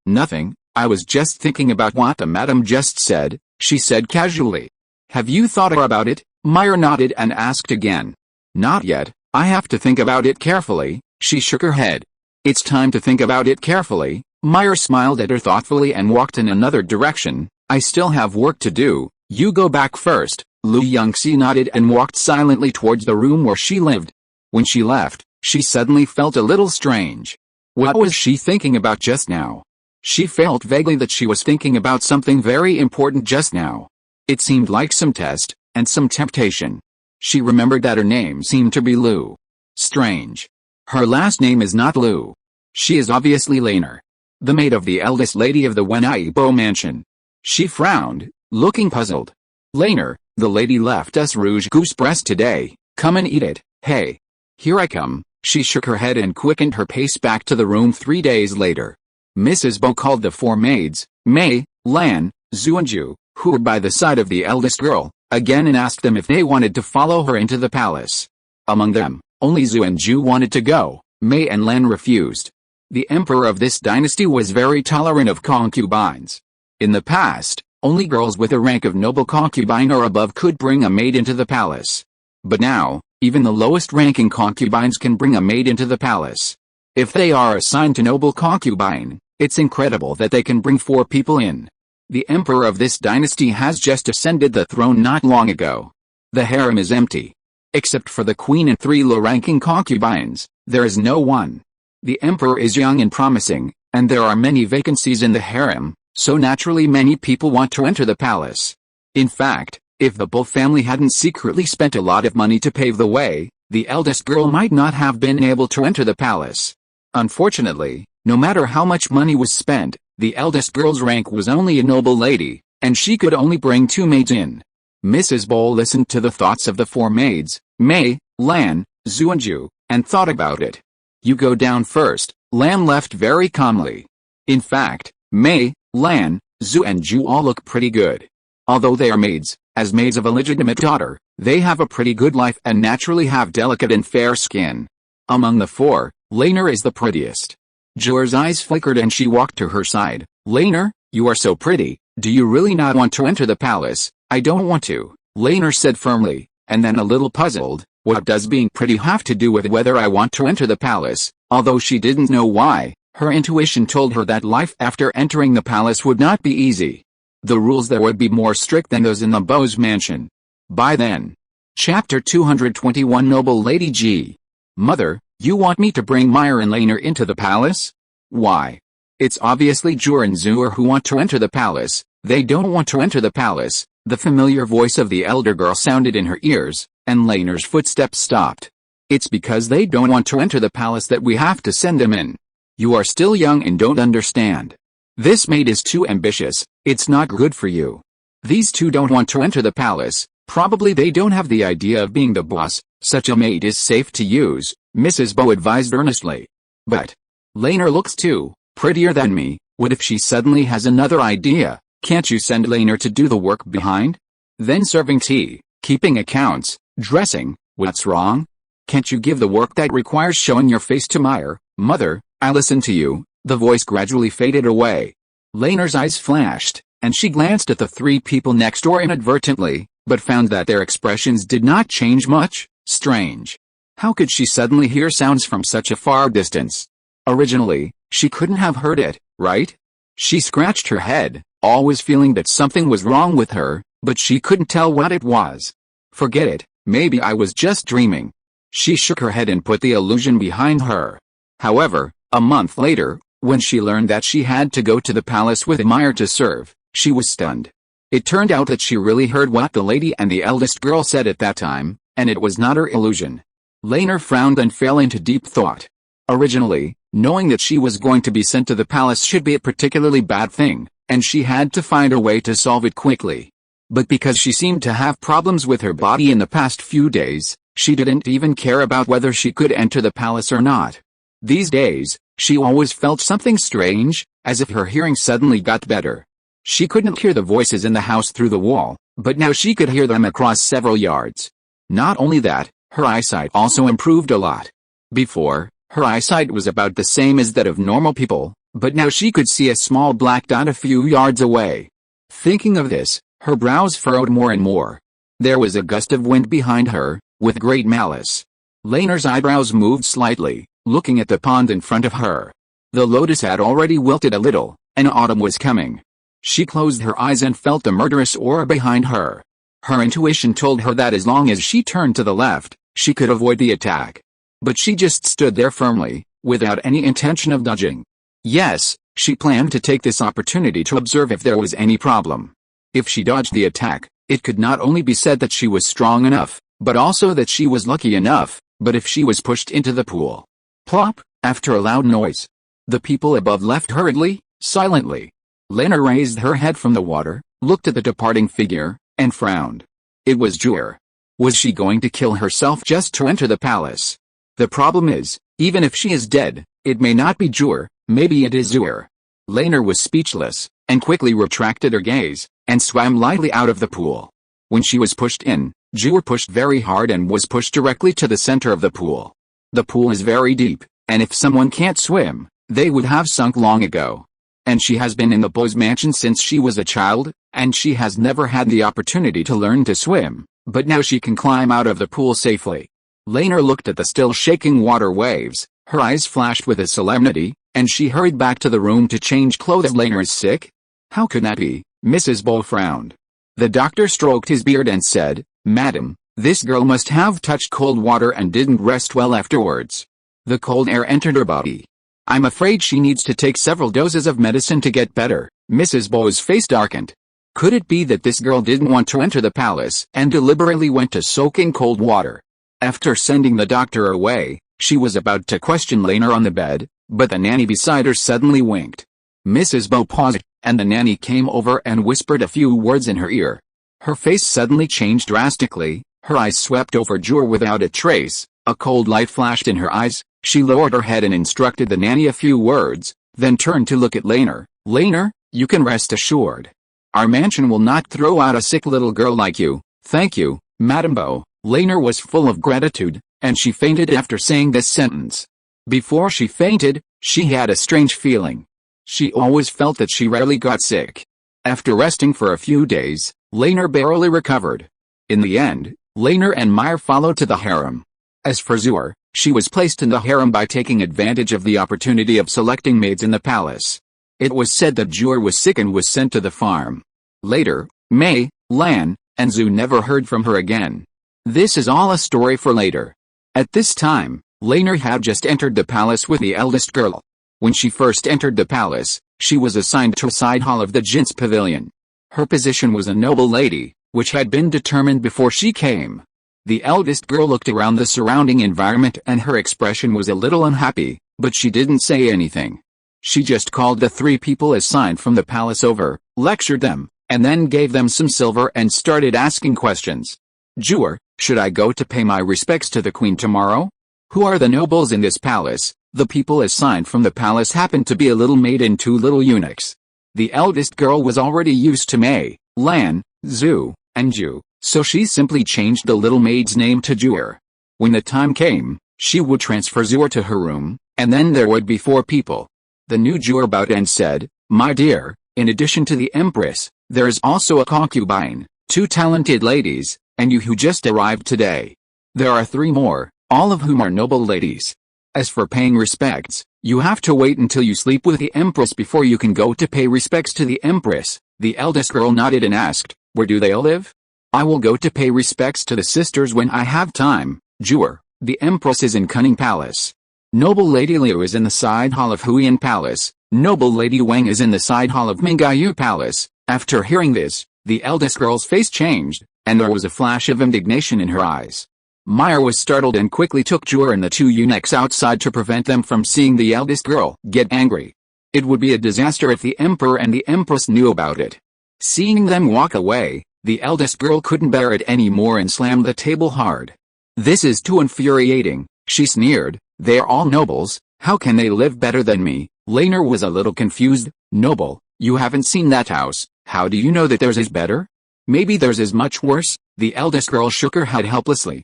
Nothing, I was just thinking about what the madam just said," she said casually. "Have you thought about it?" Meyer nodded and asked again. "Not yet, I have to think about it carefully," she shook her head. "It's time to think about it carefully." Meyer smiled at her thoughtfully and walked in another direction. "I still have work to do, you go back first." Yunxi nodded and walked silently towards the room where she lived. When she left, she suddenly felt a little strange. What was she thinking about just now? She felt vaguely that she was thinking about something very important just now. It seemed like some test, and some temptation. She remembered that her name seemed to be Lu. Strange. Her last name is not Lu. She is obviously Laner, the maid of the eldest lady of the Wenaibo mansion. She frowned, looking puzzled. "Laner, the lady left us rouge goose breast today, come and eat it." "Hey. Here I come." She shook her head and quickened her pace back to the room 3 days later. Mrs. Bo called the 4 maids, Mei, Lan, Zhu and Ju, who were by the side of the eldest girl, again and asked them if they wanted to follow her into the palace. Among them, only Zhu and Ju wanted to go. Mei and Lan refused. The emperor of this dynasty was very tolerant of concubines. In the past, only girls with a rank of noble concubine or above could bring a maid into the palace. But now, even the lowest-ranking concubines can bring a maid into the palace. If they are assigned to noble concubine, it's incredible that they can bring 4 people in. The emperor of this dynasty has just ascended the throne not long ago. The harem is empty. Except for the queen and 3 low-ranking concubines, there is no one. The emperor is young and promising, and there are many vacancies in the harem, so naturally many people want to enter the palace. In fact, if the Bull family hadn't secretly spent a lot of money to pave the way, the eldest girl might not have been able to enter the palace. Unfortunately, no matter how much money was spent, the eldest girl's rank was only a noble lady, and she could only bring 2 maids in. Mrs. Bowl listened to the thoughts of the 4 maids, Mei, Lan, Zhu and Ju, and thought about it. "You go down first," Lan left very calmly. In fact, Mei, Lan, Zhu and Ju all look pretty good. Although they are maids, as maids of a legitimate daughter, they have a pretty good life and naturally have delicate and fair skin. Among the 4, Laner is the prettiest. Juer's eyes flickered and she walked to her side. "Laner, you are so pretty, do you really not want to enter the palace?" "I don't want to," Laner said firmly, and then a little puzzled, what does being pretty have to do with whether I want to enter the palace? Although she didn't know why, her intuition told her that life after entering the palace would not be easy. The rules there would be more strict than those in the Bose mansion. By then. Chapter 221 Noble Lady G. "Mother, you want me to bring Meyer and Laner into the palace?" "Why?" "It's obviously Jur and Zuer who want to enter the palace. They don't want to enter the palace." The familiar voice of the elder girl sounded in her ears, and Laner's footsteps stopped. "It's because they don't want to enter the palace that we have to send them in. You are still young and don't understand. This maid is too ambitious, it's not good for you." These two don't want to enter the palace, probably they don't have the idea of being the boss, such a maid is safe to use, Mrs. Bo advised earnestly. But Laner looks too prettier than me, what if she suddenly has another idea? Can't you send Laner to do the work behind? Then serving tea, keeping accounts, dressing, what's wrong? Can't you give the work that requires showing your face to Meyer? Mother, I listen to you. The voice gradually faded away. Laner's eyes flashed, and she glanced at the three people next door inadvertently, but found that their expressions did not change much. Strange. How could she suddenly hear sounds from such a far distance? Originally, she couldn't have heard it, right? She scratched her head, always feeling that something was wrong with her, but she couldn't tell what it was. Forget it, maybe I was just dreaming. She shook her head and put the illusion behind her. However, a month later, when she learned that she had to go to the palace with Meyer to serve, she was stunned. It turned out that she really heard what the lady and the eldest girl said at that time, and it was not her illusion. Laner frowned and fell into deep thought. Originally, knowing that she was going to be sent to the palace should be a particularly bad thing, and she had to find a way to solve it quickly. But because she seemed to have problems with her body in the past few days, she didn't even care about whether she could enter the palace or not. These days, she always felt something strange, as if her hearing suddenly got better. She couldn't hear the voices in the house through the wall, but now she could hear them across several yards. Not only that, her eyesight also improved a lot. Before, her eyesight was about the same as that of normal people, but now she could see a small black dot a few yards away. Thinking of this, her brows furrowed more and more. There was a gust of wind behind her, with great malice. Laner's eyebrows moved slightly, looking at the pond in front of her. The lotus had already wilted a little, and autumn was coming. She closed her eyes and felt the murderous aura behind her. Her intuition told her that as long as she turned to the left, she could avoid the attack. But she just stood there firmly, without any intention of dodging. Yes, she planned to take this opportunity to observe if there was any problem. If she dodged the attack, it could not only be said that she was strong enough, but also that she was lucky enough. But if she was pushed into the pool. Plop, after a loud noise. The people above left hurriedly, silently. Laner raised her head from the water, looked at the departing figure, and frowned. It was Jur. Was she going to kill herself just to enter the palace? The problem is, even if she is dead, it may not be Jur, maybe it is Zur. Laner was speechless, and quickly retracted her gaze, and swam lightly out of the pool. When she was pushed in, Jur pushed very hard and was pushed directly to the center of the pool. The pool is very deep, and if someone can't swim, they would have sunk long ago. And she has been in the Bo's mansion since she was a child, and she has never had the opportunity to learn to swim, but now she can climb out of the pool safely. Laner looked at the still shaking water waves, her eyes flashed with a solemnity, and she hurried back to the room to change clothes. Laner is sick? How could that be? Mrs. Bo frowned. The doctor stroked his beard and said, Madam, this girl must have touched cold water and didn't rest well afterwards. The cold air entered her body. I'm afraid she needs to take several doses of medicine to get better. Mrs. Bo's face darkened. Could it be that this girl didn't want to enter the palace and deliberately went to soak in cold water? After sending the doctor away, she was about to question Laner on the bed, but the nanny beside her suddenly winked. Mrs. Bo paused, and the nanny came over and whispered a few words in her ear. Her face suddenly changed drastically, her eyes swept over Jur without a trace, a cold light flashed in her eyes. She lowered her head and instructed the nanny a few words, then turned to look at Laner. Laner, you can rest assured. Our mansion will not throw out a sick little girl like you. Thank you, Madam Bo. Laner was full of gratitude, and she fainted after saying this sentence. Before she fainted, she had a strange feeling. She always felt that she rarely got sick. After resting for a few days, Laner barely recovered. In the end, Laner and Meyer followed to the harem. As for Zur, she was placed in the harem by taking advantage of the opportunity of selecting maids in the palace. It was said that Zur was sick and was sent to the farm. Later, Mei, Lan, and Zhu never heard from her again. This is all a story for later. At this time, Laner had just entered the palace with the eldest girl. When she first entered the palace, she was assigned to a side hall of the Jin's pavilion. Her position was a noble lady, which had been determined before she came. The eldest girl looked around the surrounding environment and her expression was a little unhappy, but she didn't say anything. She just called the three people assigned from the palace over, lectured them, and then gave them some silver and started asking questions. Jewer, should I go to pay my respects to the queen tomorrow? Who are the nobles in this palace? The people assigned from the palace happened to be a little maid and 2 little eunuchs. The eldest girl was already used to Mei, Lan, Zhu, and Ju, so she simply changed the little maid's name to Jewer. When the time came, she would transfer Jewer to her room, and then there would be 4 people. The new Jewer bowed and said, "My dear, in addition to the Empress, there is also a concubine, 2 talented ladies, and you who just arrived today. There are 3 more, all of whom are noble ladies. As for paying respects, you have to wait until you sleep with the Empress before you can go to pay respects to the Empress." The eldest girl nodded and asked, "Where do they all live?" "I will go to pay respects to the sisters when I have time, Jewer. The Empress is in Cunning Palace. Noble Lady Liu is in the side hall of Huiyan Palace. Noble Lady Wang is in the side hall of Mingyu Palace." After hearing this, the eldest girl's face changed, and there was a flash of indignation in her eyes. Meyer was startled and quickly took Jewer and the 2 eunuchs outside to prevent them from seeing the eldest girl get angry. It would be a disaster if the emperor and the empress knew about it. Seeing them walk away, the eldest girl couldn't bear it anymore and slammed the table hard. "This is too infuriating," she sneered. "They are all nobles, how can they live better than me?" Laner was a little confused. "Noble, you haven't seen that house, how do you know that theirs is better? Maybe theirs is much worse." The eldest girl shook her head helplessly.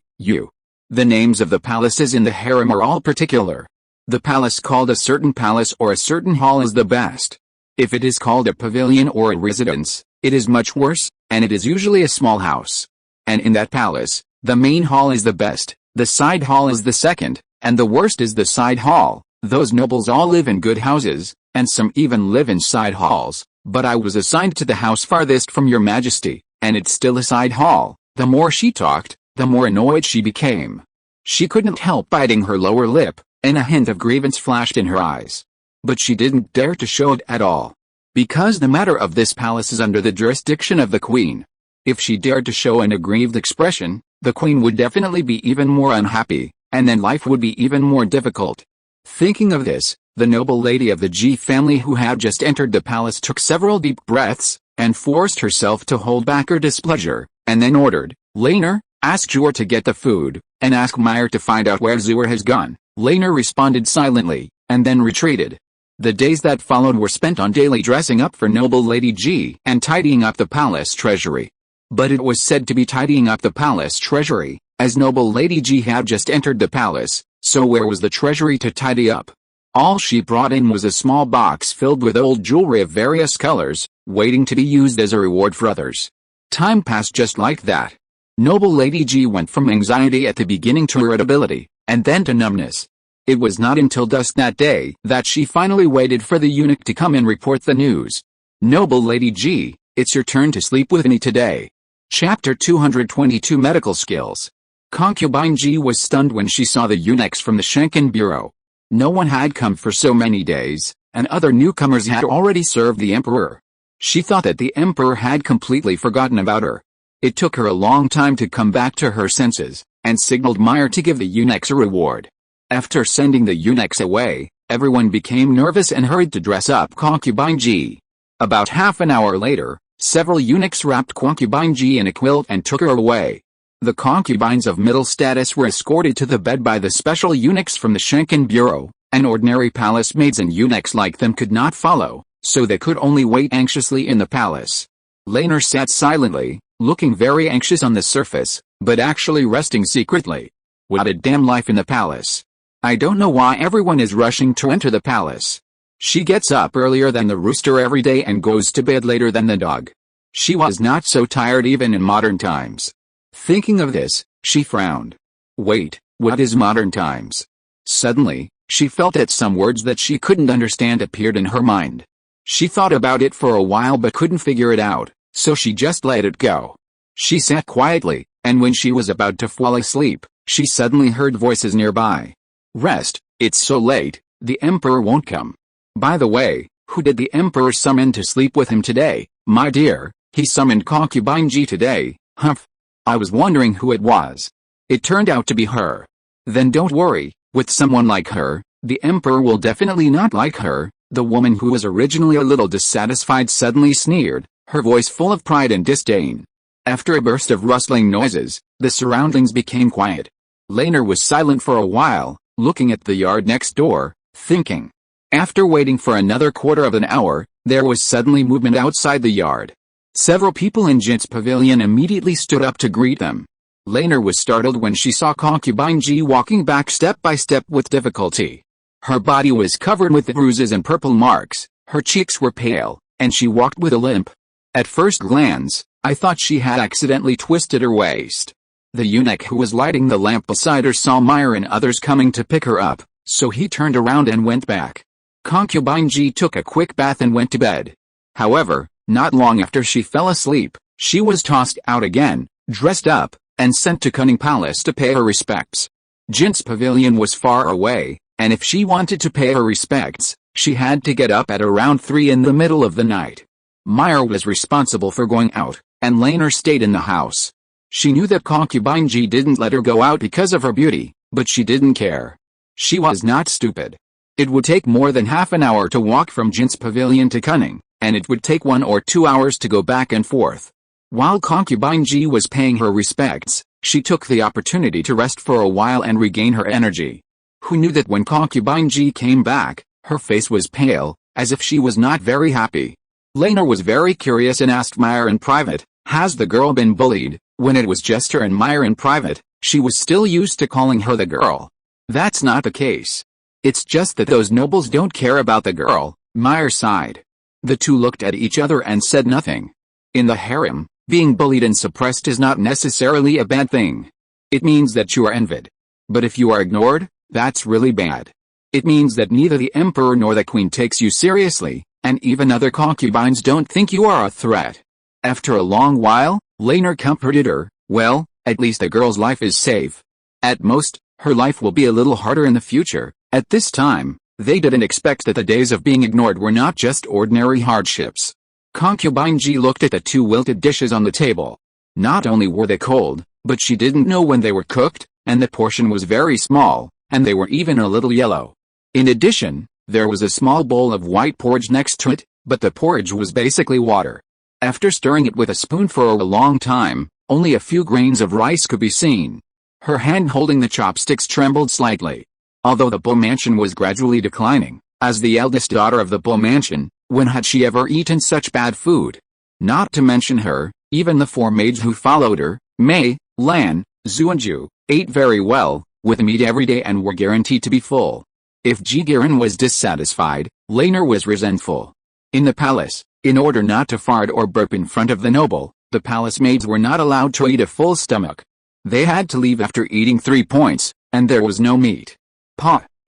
The names of the palaces in the harem are all particular. The palace called a certain palace or a certain hall is the best. If it is called a pavilion or a residence, it is much worse, and it is usually a small house. And in that palace, the main hall is the best, the side hall is the second, and the worst is the side hall. Those nobles all live in good houses, and some even live in side halls, but I was assigned to the house farthest from your majesty, and it's still a side hall. The more she talked, the more annoyed she became. She couldn't help biting her lower lip, and a hint of grievance flashed in her eyes. But she didn't dare to show it at all. Because the matter of this palace is under the jurisdiction of the queen. If she dared to show an aggrieved expression, the queen would definitely be even more unhappy, and then life would be even more difficult. Thinking of this, the noble lady of the Ji family who had just entered the palace took several deep breaths, and forced herself to hold back her displeasure, and then ordered, "Laner, ask Jewer to get the food, and ask Meyer to find out where Jewer has gone." Laner responded silently, and then retreated. The days that followed were spent on daily dressing up for noble Lady Ji and tidying up the palace treasury. But it was said to be tidying up the palace treasury, as noble Lady Ji had just entered the palace, so where was the treasury to tidy up? All she brought in was a small box filled with old jewelry of various colors, waiting to be used as a reward for others. Time passed just like that. Noble Lady Ji went from anxiety at the beginning to irritability, and then to numbness. It was not until dusk that day that she finally waited for the eunuch to come and report the news. "Noble Lady Ji, it's your turn to sleep with me today." Chapter 222 Medical Skills. Concubine Ji was stunned when she saw the eunuchs from the Shenken Bureau. No one had come for so many days, and other newcomers had already served the emperor. She thought that the emperor had completely forgotten about her. It took her a long time to come back to her senses, and signaled Meyer to give the eunuchs a reward. After sending the eunuchs away, everyone became nervous and hurried to dress up Concubine Ji. About half an hour later, several eunuchs wrapped Concubine Ji in a quilt and took her away. The concubines of middle status were escorted to the bed by the special eunuchs from the Shenken Bureau, and ordinary palace maids and eunuchs like them could not follow, so they could only wait anxiously in the palace. Laner sat silently, looking very anxious on the surface, but actually resting secretly. What a damn life in the palace. I don't know why everyone is rushing to enter the palace. She gets up earlier than the rooster every day and goes to bed later than the dog. She was not so tired even in modern times. Thinking of this, she frowned. Wait, what is modern times? Suddenly, she felt that some words that she couldn't understand appeared in her mind. She thought about it for a while but couldn't figure it out, so she just let it go. She sat quietly, and when she was about to fall asleep, she suddenly heard voices nearby. "Rest, it's so late, the emperor won't come. By the way, who did the emperor summon to sleep with him today, my dear?" "He summoned Concubine Ji today." "Humph. I was wondering who it was. It turned out to be her." "Then don't worry, with someone like her, the emperor will definitely not like her." The woman who was originally a little dissatisfied suddenly sneered, her voice full of pride and disdain. After a burst of rustling noises, the surroundings became quiet. Laner was silent for a while, looking at the yard next door, thinking. After waiting for another quarter of an hour, there was suddenly movement outside the yard. Several people in Jin's pavilion immediately stood up to greet them. Laner was startled when she saw Concubine Ji walking back step by step with difficulty. Her body was covered with bruises and purple marks, her cheeks were pale, and she walked with a limp. At first glance, I thought she had accidentally twisted her waist. The eunuch who was lighting the lamp beside her saw Meyer and others coming to pick her up, so he turned around and went back. Concubine Ji took a quick bath and went to bed. However, not long after she fell asleep, she was tossed out again, dressed up, and sent to Cunning Palace to pay her respects. Jin's pavilion was far away, and if she wanted to pay her respects, she had to get up at around 3 in the middle of the night. Meyer was responsible for going out, and Laner stayed in the house. She knew that Concubine Ji didn't let her go out because of her beauty, but she didn't care. She was not stupid. It would take more than half an hour to walk from Jin's pavilion to Cunning, and it would take 1 or 2 hours to go back and forth. While Concubine Ji was paying her respects, she took the opportunity to rest for a while and regain her energy. Who knew that when Concubine Ji came back, her face was pale, as if she was not very happy. Laner was very curious and asked Meyer in private, "Has the girl been bullied?" When it was just her and Meyer in private, she was still used to calling her the girl. That's not the case. It's just that those nobles don't care about the girl, Meyer sighed. The two looked at each other and said nothing. In the harem, being bullied and suppressed is not necessarily a bad thing. It means that you are envied. But if you are ignored, that's really bad. It means that neither the emperor nor the queen takes you seriously, and even other concubines don't think you are a threat. After a long while, Laner comforted her, "Well, at least the girl's life is safe. At most, her life will be a little harder in the future." At this time, they didn't expect that the days of being ignored were not just ordinary hardships. Concubine Ji looked at the 2 wilted dishes on the table. Not only were they cold, but she didn't know when they were cooked, and the portion was very small, and they were even a little yellow. In addition, there was a small bowl of white porridge next to it, but the porridge was basically water. After stirring it with a spoon for a long time, only a few grains of rice could be seen. Her hand holding the chopsticks trembled slightly. Although the Bull Mansion was gradually declining, as the eldest daughter of the Bull Mansion, when had she ever eaten such bad food? Not to mention her, even the 4 maids who followed her, Mei, Lan, Zhu and Ju, ate very well, with meat every day and were guaranteed to be full. If Jigirin was dissatisfied, Laner was resentful. In the palace, in order not to fart or burp in front of the noble, the palace maids were not allowed to eat a full stomach. They had to leave after eating 3 points, and there was no meat.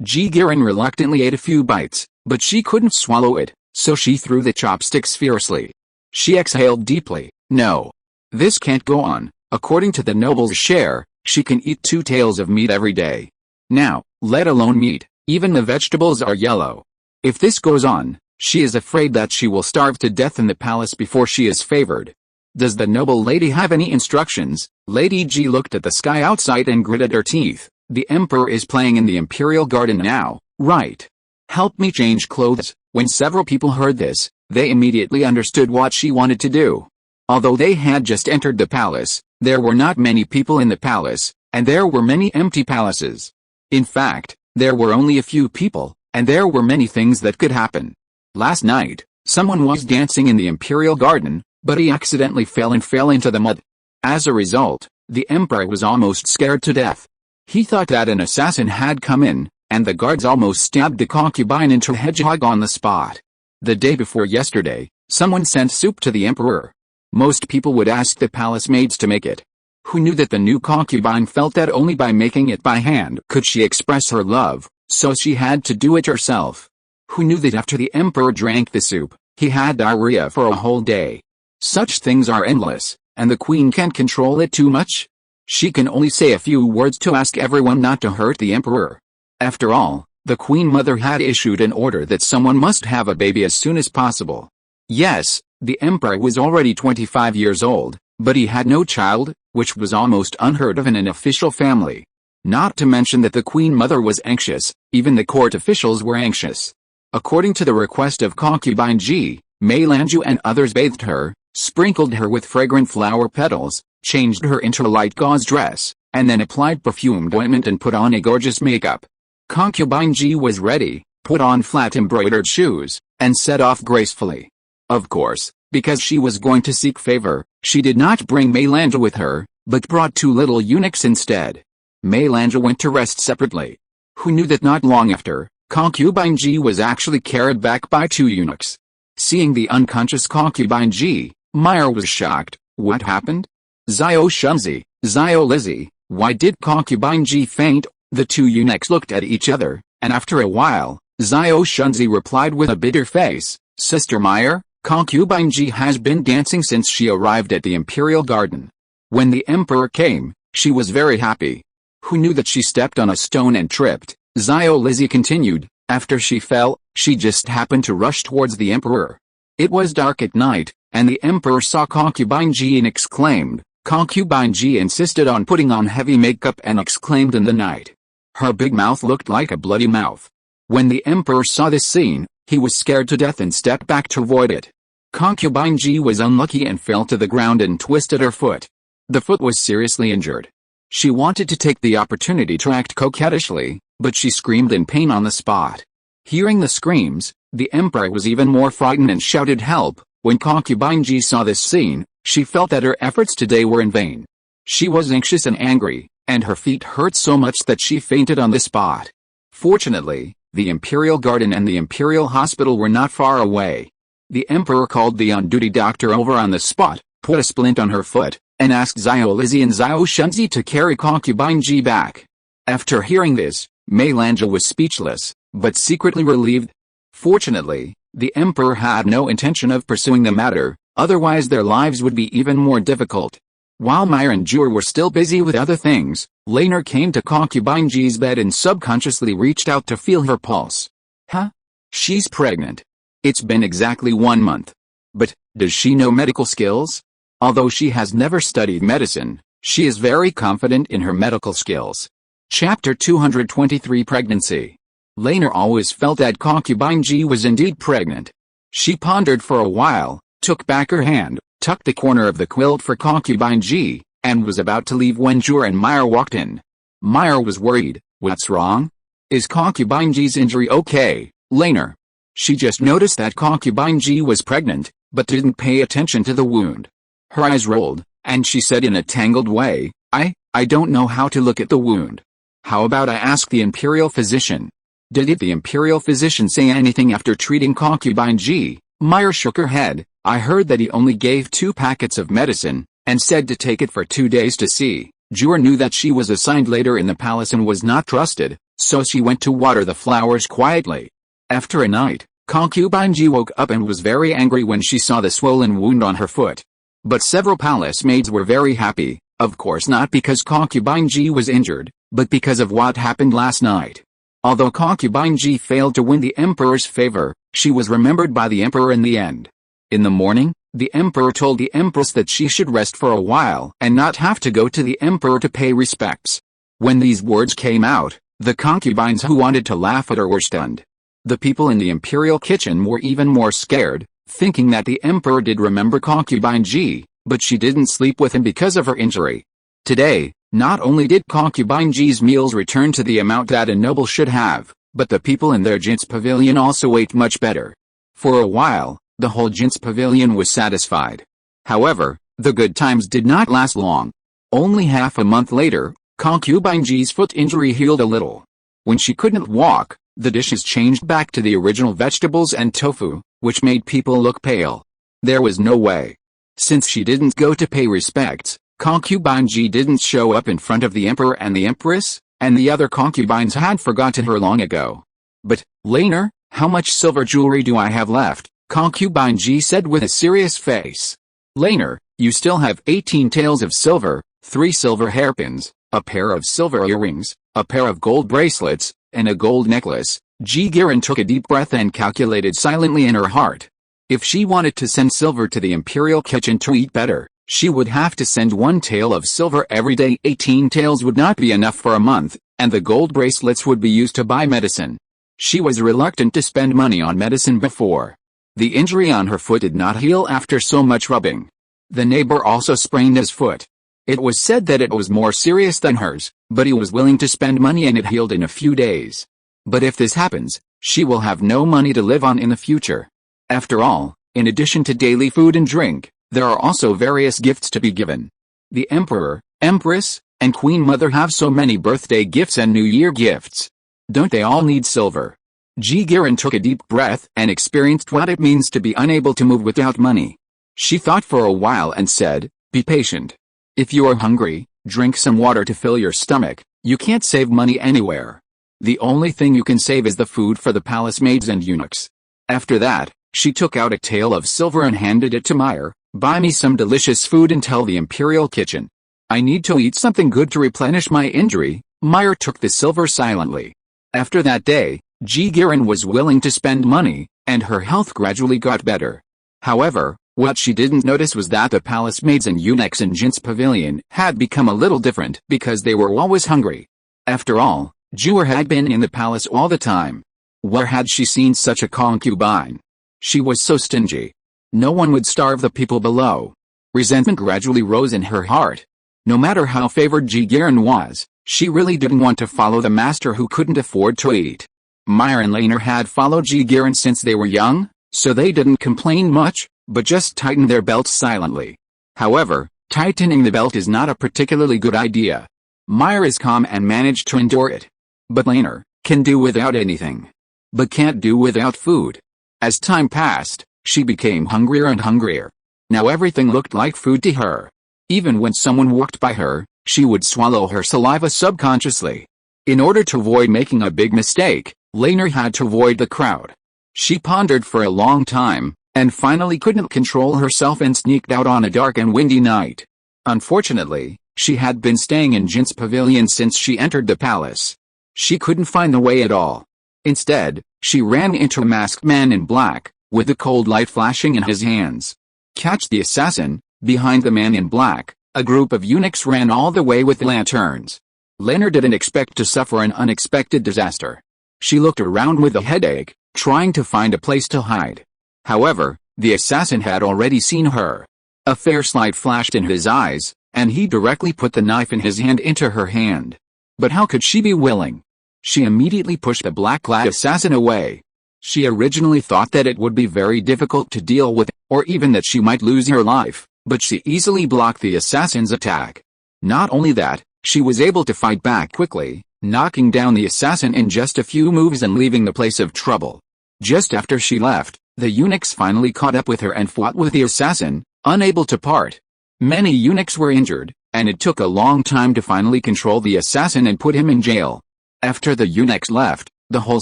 Jigirin reluctantly ate a few bites, but she couldn't swallow it, so she threw the chopsticks fiercely. She exhaled deeply. No. This can't go on. According to the noble's share, she can eat 2 taels of meat every day. Now, let alone meat, even the vegetables are yellow. If this goes on, she is afraid that she will starve to death in the palace before she is favored. Does the noble lady have any instructions? Lady Ji looked at the sky outside and gritted her teeth. The emperor is playing in the imperial garden now, right? Help me change clothes. When several people heard this, they immediately understood what she wanted to do. Although they had just entered the palace, there were not many people in the palace, and there were many empty palaces. In fact, there were only a few people, and there were many things that could happen. Last night, someone was dancing in the imperial garden, but he accidentally fell into the mud. As a result, the emperor was almost scared to death. He thought that an assassin had come in, and the guards almost stabbed the concubine into a hedgehog on the spot. The day before yesterday, someone sent soup to the emperor. Most people would ask the palace maids to make it. Who knew that the new concubine felt that only by making it by hand could she express her love, so she had to do it herself. Who knew that after the emperor drank the soup, he had diarrhea for a whole day. Such things are endless, and the queen can't control it too much. She can only say a few words to ask everyone not to hurt the emperor. After all, the queen mother had issued an order that someone must have a baby as soon as possible. Yes, the emperor was already 25 years old, but he had no child, which was almost unheard of in an official family. Not to mention that the queen mother was anxious, even the court officials were anxious. According to the request of concubine Ji, Mei Lanju and others bathed her, sprinkled her with fragrant flower petals, changed her into a light gauze dress, and then applied perfumed ointment and put on a gorgeous makeup. Concubine Ji was ready, put on flat embroidered shoes, and set off gracefully. Of course, because she was going to seek favor, she did not bring Meilanja with her, but brought 2 little eunuchs instead. Meilanja went to rest separately. Who knew that not long after, Concubine Ji was actually carried back by 2 eunuchs. Seeing the unconscious Concubine Ji, Meyer was shocked. What happened? Zio Shunzi, Zio Lizzie, why did Concubine Ji faint? The 2 eunuchs looked at each other, and after a while, Zio Shunzi replied with a bitter face, Sister Meyer, Concubine Ji has been dancing since she arrived at the Imperial Garden. When the Emperor came, she was very happy. Who knew that she stepped on a stone and tripped? Zio Lizzie continued, after she fell, she just happened to rush towards the Emperor. It was dark at night, and the Emperor saw Concubine Ji and exclaimed. Concubine Ji insisted on putting on heavy makeup and exclaimed in the night. Her big mouth looked like a bloody mouth. When the Emperor saw this scene, he was scared to death and stepped back to avoid it. Concubine Ji was unlucky and fell to the ground and twisted her foot. The foot was seriously injured. She wanted to take the opportunity to act coquettishly, but she screamed in pain on the spot. Hearing the screams, the Emperor was even more frightened and shouted help. When Concubine Ji saw this scene, she felt that her efforts today were in vain. She was anxious and angry, and her feet hurt so much that she fainted on the spot. Fortunately, the Imperial Garden and the Imperial Hospital were not far away. The Emperor called the on-duty doctor over on the spot, put a splint on her foot, and asked Zio Lizzie and Zio Shunzi to carry Concubine Ji back. After hearing this, Meilanja was speechless, but secretly relieved. Fortunately, the Emperor had no intention of pursuing the matter, otherwise their lives would be even more difficult. While Meyer and Jur were still busy with other things, Lainer came to Concubine Ji's bed and subconsciously reached out to feel her pulse. Huh? She's pregnant. It's been exactly 1 month. But, does she know medical skills? Although she has never studied medicine, she is very confident in her medical skills. Chapter 223 Pregnancy. Lainer always felt that Concubine Ji was indeed pregnant. She pondered for a while, took back her hand, tucked the corner of the quilt for Concubine Ji, and was about to leave when Jur and Meyer walked in. Meyer was worried. What's wrong? Is Concubine Ji's injury okay, Lainer? She just noticed that Concubine Ji was pregnant, but didn't pay attention to the wound. Her eyes rolled, and she said in a tangled way, I don't know how to look at the wound. How about I ask the Imperial Physician? Did the Imperial Physician say anything after treating Concubine Ji? Meyer shook her head. I heard that he only gave 2 packets of medicine, and said to take it for 2 days to see. Jur knew that she was assigned later in the palace and was not trusted, so she went to water the flowers quietly. After a night, Concubine Ji woke up and was very angry when she saw the swollen wound on her foot. But several palace maids were very happy, of course not because Concubine Ji was injured, but because of what happened last night. Although Concubine Ji failed to win the Emperor's favor, she was remembered by the Emperor in the end. In the morning, the Emperor told the Empress that she should rest for a while and not have to go to the Emperor to pay respects. When these words came out, the concubines who wanted to laugh at her were stunned. The people in the Imperial kitchen were even more scared, thinking that the Emperor did remember Concubine Ji, but she didn't sleep with him because of her injury. Today, not only did Concubine Ji's meals return to the amount that a noble should have, but the people in their Jin's pavilion also ate much better. For a while, the whole Jin's pavilion was satisfied. However, the good times did not last long. Only half a month later, Concubine Ji's foot injury healed a little. When she couldn't walk, the dishes changed back to the original vegetables and tofu, which made people look pale. There was no way. Since she didn't go to pay respects, Concubine Ji didn't show up in front of the Emperor and the Empress, and the other concubines had forgotten her long ago. But, Lainer, how much silver jewelry do I have left? Concubine Ji said with a serious face. Lainer, you still have 18 taels of silver, 3 silver hairpins, a pair of silver earrings, a pair of gold bracelets, and a gold necklace. Ji Giran took a deep breath and calculated silently in her heart. If she wanted to send silver to the Imperial kitchen to eat better, she would have to send 1 tael of silver every day. 18 taels would not be enough for a month, and the gold bracelets would be used to buy medicine. She was reluctant to spend money on medicine before. The injury on her foot did not heal after so much rubbing. The neighbor also sprained his foot. It was said that it was more serious than hers, but he was willing to spend money and it healed in a few days. But if this happens, she will have no money to live on in the future. After all, in addition to daily food and drink, there are also various gifts to be given. The Emperor, Empress, and Queen Mother have so many birthday gifts and New Year gifts. Don't they all need silver? Jigiran took a deep breath and experienced what it means to be unable to move without money. She thought for a while and said, "Be patient. If you are hungry, drink some water to fill your stomach. You can't save money anywhere. The only thing you can save is the food for the palace maids and eunuchs." After that, she took out a tael of silver and handed it to Meyer. "Buy me some delicious food and tell the imperial kitchen. I need to eat something good to replenish my injury." Meyer took the silver silently. After that day, Jigiran was willing to spend money, and her health gradually got better. However, what she didn't notice was that the palace maids and eunuchs in Jin's pavilion had become a little different because they were always hungry. After all, Jur had been in the palace all the time. Where had she seen such a concubine? She was so stingy. No one would starve the people below. Resentment gradually rose in her heart. No matter how favored Jigiran was, she really didn't want to follow the master who couldn't afford to eat. Meyer and Laner had followed Jigiran since they were young, so they didn't complain much, but just tightened their belts silently. However, tightening the belt is not a particularly good idea. Meyer is calm and managed to endure it. But Laner can do without anything, but can't do without food. As time passed, she became hungrier and hungrier. Now everything looked like food to her. Even when someone walked by her, she would swallow her saliva subconsciously. In order to avoid making a big mistake, Laner had to avoid the crowd. She pondered for a long time, and finally couldn't control herself and sneaked out on a dark and windy night. Unfortunately, she had been staying in Jin's pavilion since she entered the palace. She couldn't find the way at all. Instead, she ran into a masked man in black, with the cold light flashing in his hands. "Catch the assassin!" Behind the man in black, a group of eunuchs ran all the way with lanterns. Laner didn't expect to suffer an unexpected disaster. She looked around with a headache, trying to find a place to hide. However, the assassin had already seen her. A fierce light flashed in his eyes, and he directly put the knife in his hand into her hand. But how could she be willing? She immediately pushed the black-clad assassin away. She originally thought that it would be very difficult to deal with, or even that she might lose her life, but she easily blocked the assassin's attack. Not only that, she was able to fight back quickly, knocking down the assassin in just a few moves and leaving the place of trouble. Just after she left, the eunuchs finally caught up with her and fought with the assassin, unable to part. Many eunuchs were injured, and it took a long time to finally control the assassin and put him in jail. After the eunuchs left, the whole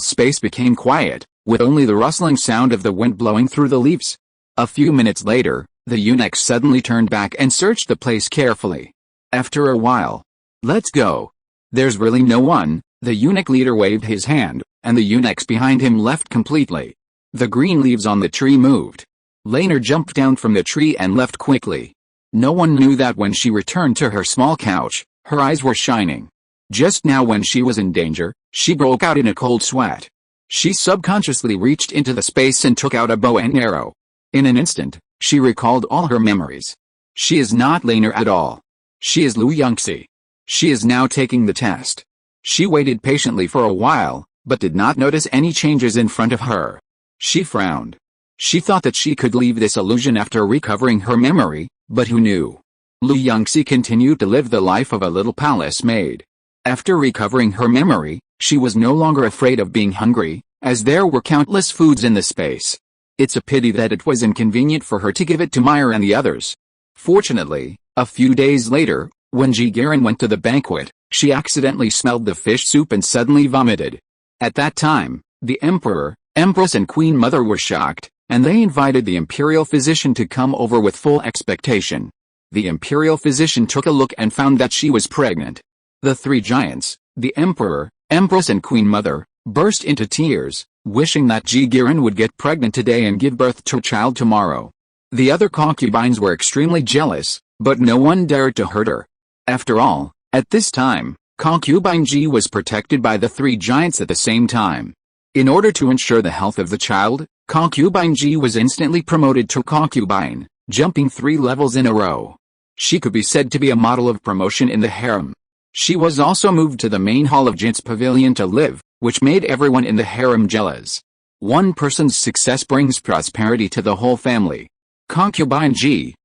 space became quiet, with only the rustling sound of the wind blowing through the leaves. A few minutes later, the eunuchs suddenly turned back and searched the place carefully. After a while, "Let's go. There's really no one." The eunuch leader waved his hand, and the eunuchs behind him left completely. The green leaves on the tree moved. Laner jumped down from the tree and left quickly. No one knew that when she returned to her small couch, her eyes were shining. Just now when she was in danger, she broke out in a cold sweat. She subconsciously reached into the space and took out a bow and arrow. In an instant, she recalled all her memories. She is not Laner at all. She is Yunxi. She is now taking the test. She waited patiently for a while, but did not notice any changes in front of her. She frowned. She thought that she could leave this illusion after recovering her memory, but who knew? Yunxi continued to live the life of a little palace maid. After recovering her memory, she was no longer afraid of being hungry, as there were countless foods in the space. It's a pity that it was inconvenient for her to give it to Meyer and the others. Fortunately, a few days later, when Jigiran went to the banquet, she accidentally smelled the fish soup and suddenly vomited. At that time, the Emperor, Empress and Queen Mother were shocked, and they invited the imperial physician to come over with full expectation. The imperial physician took a look and found that she was pregnant. The three giants, the Emperor, Empress and Queen Mother, burst into tears, wishing that Jigiran would get pregnant today and give birth to a child tomorrow. The other concubines were extremely jealous, but no one dared to hurt her. After all, at this time, concubine Ji was protected by the three giants at the same time. In order to ensure the health of the child, concubine Ji was instantly promoted to concubine, jumping 3 levels in a row. She could be said to be a model of promotion in the harem. She was also moved to the main hall of Jin's pavilion to live, which made everyone in the harem jealous. One person's success brings prosperity to the whole family. Concubine Ji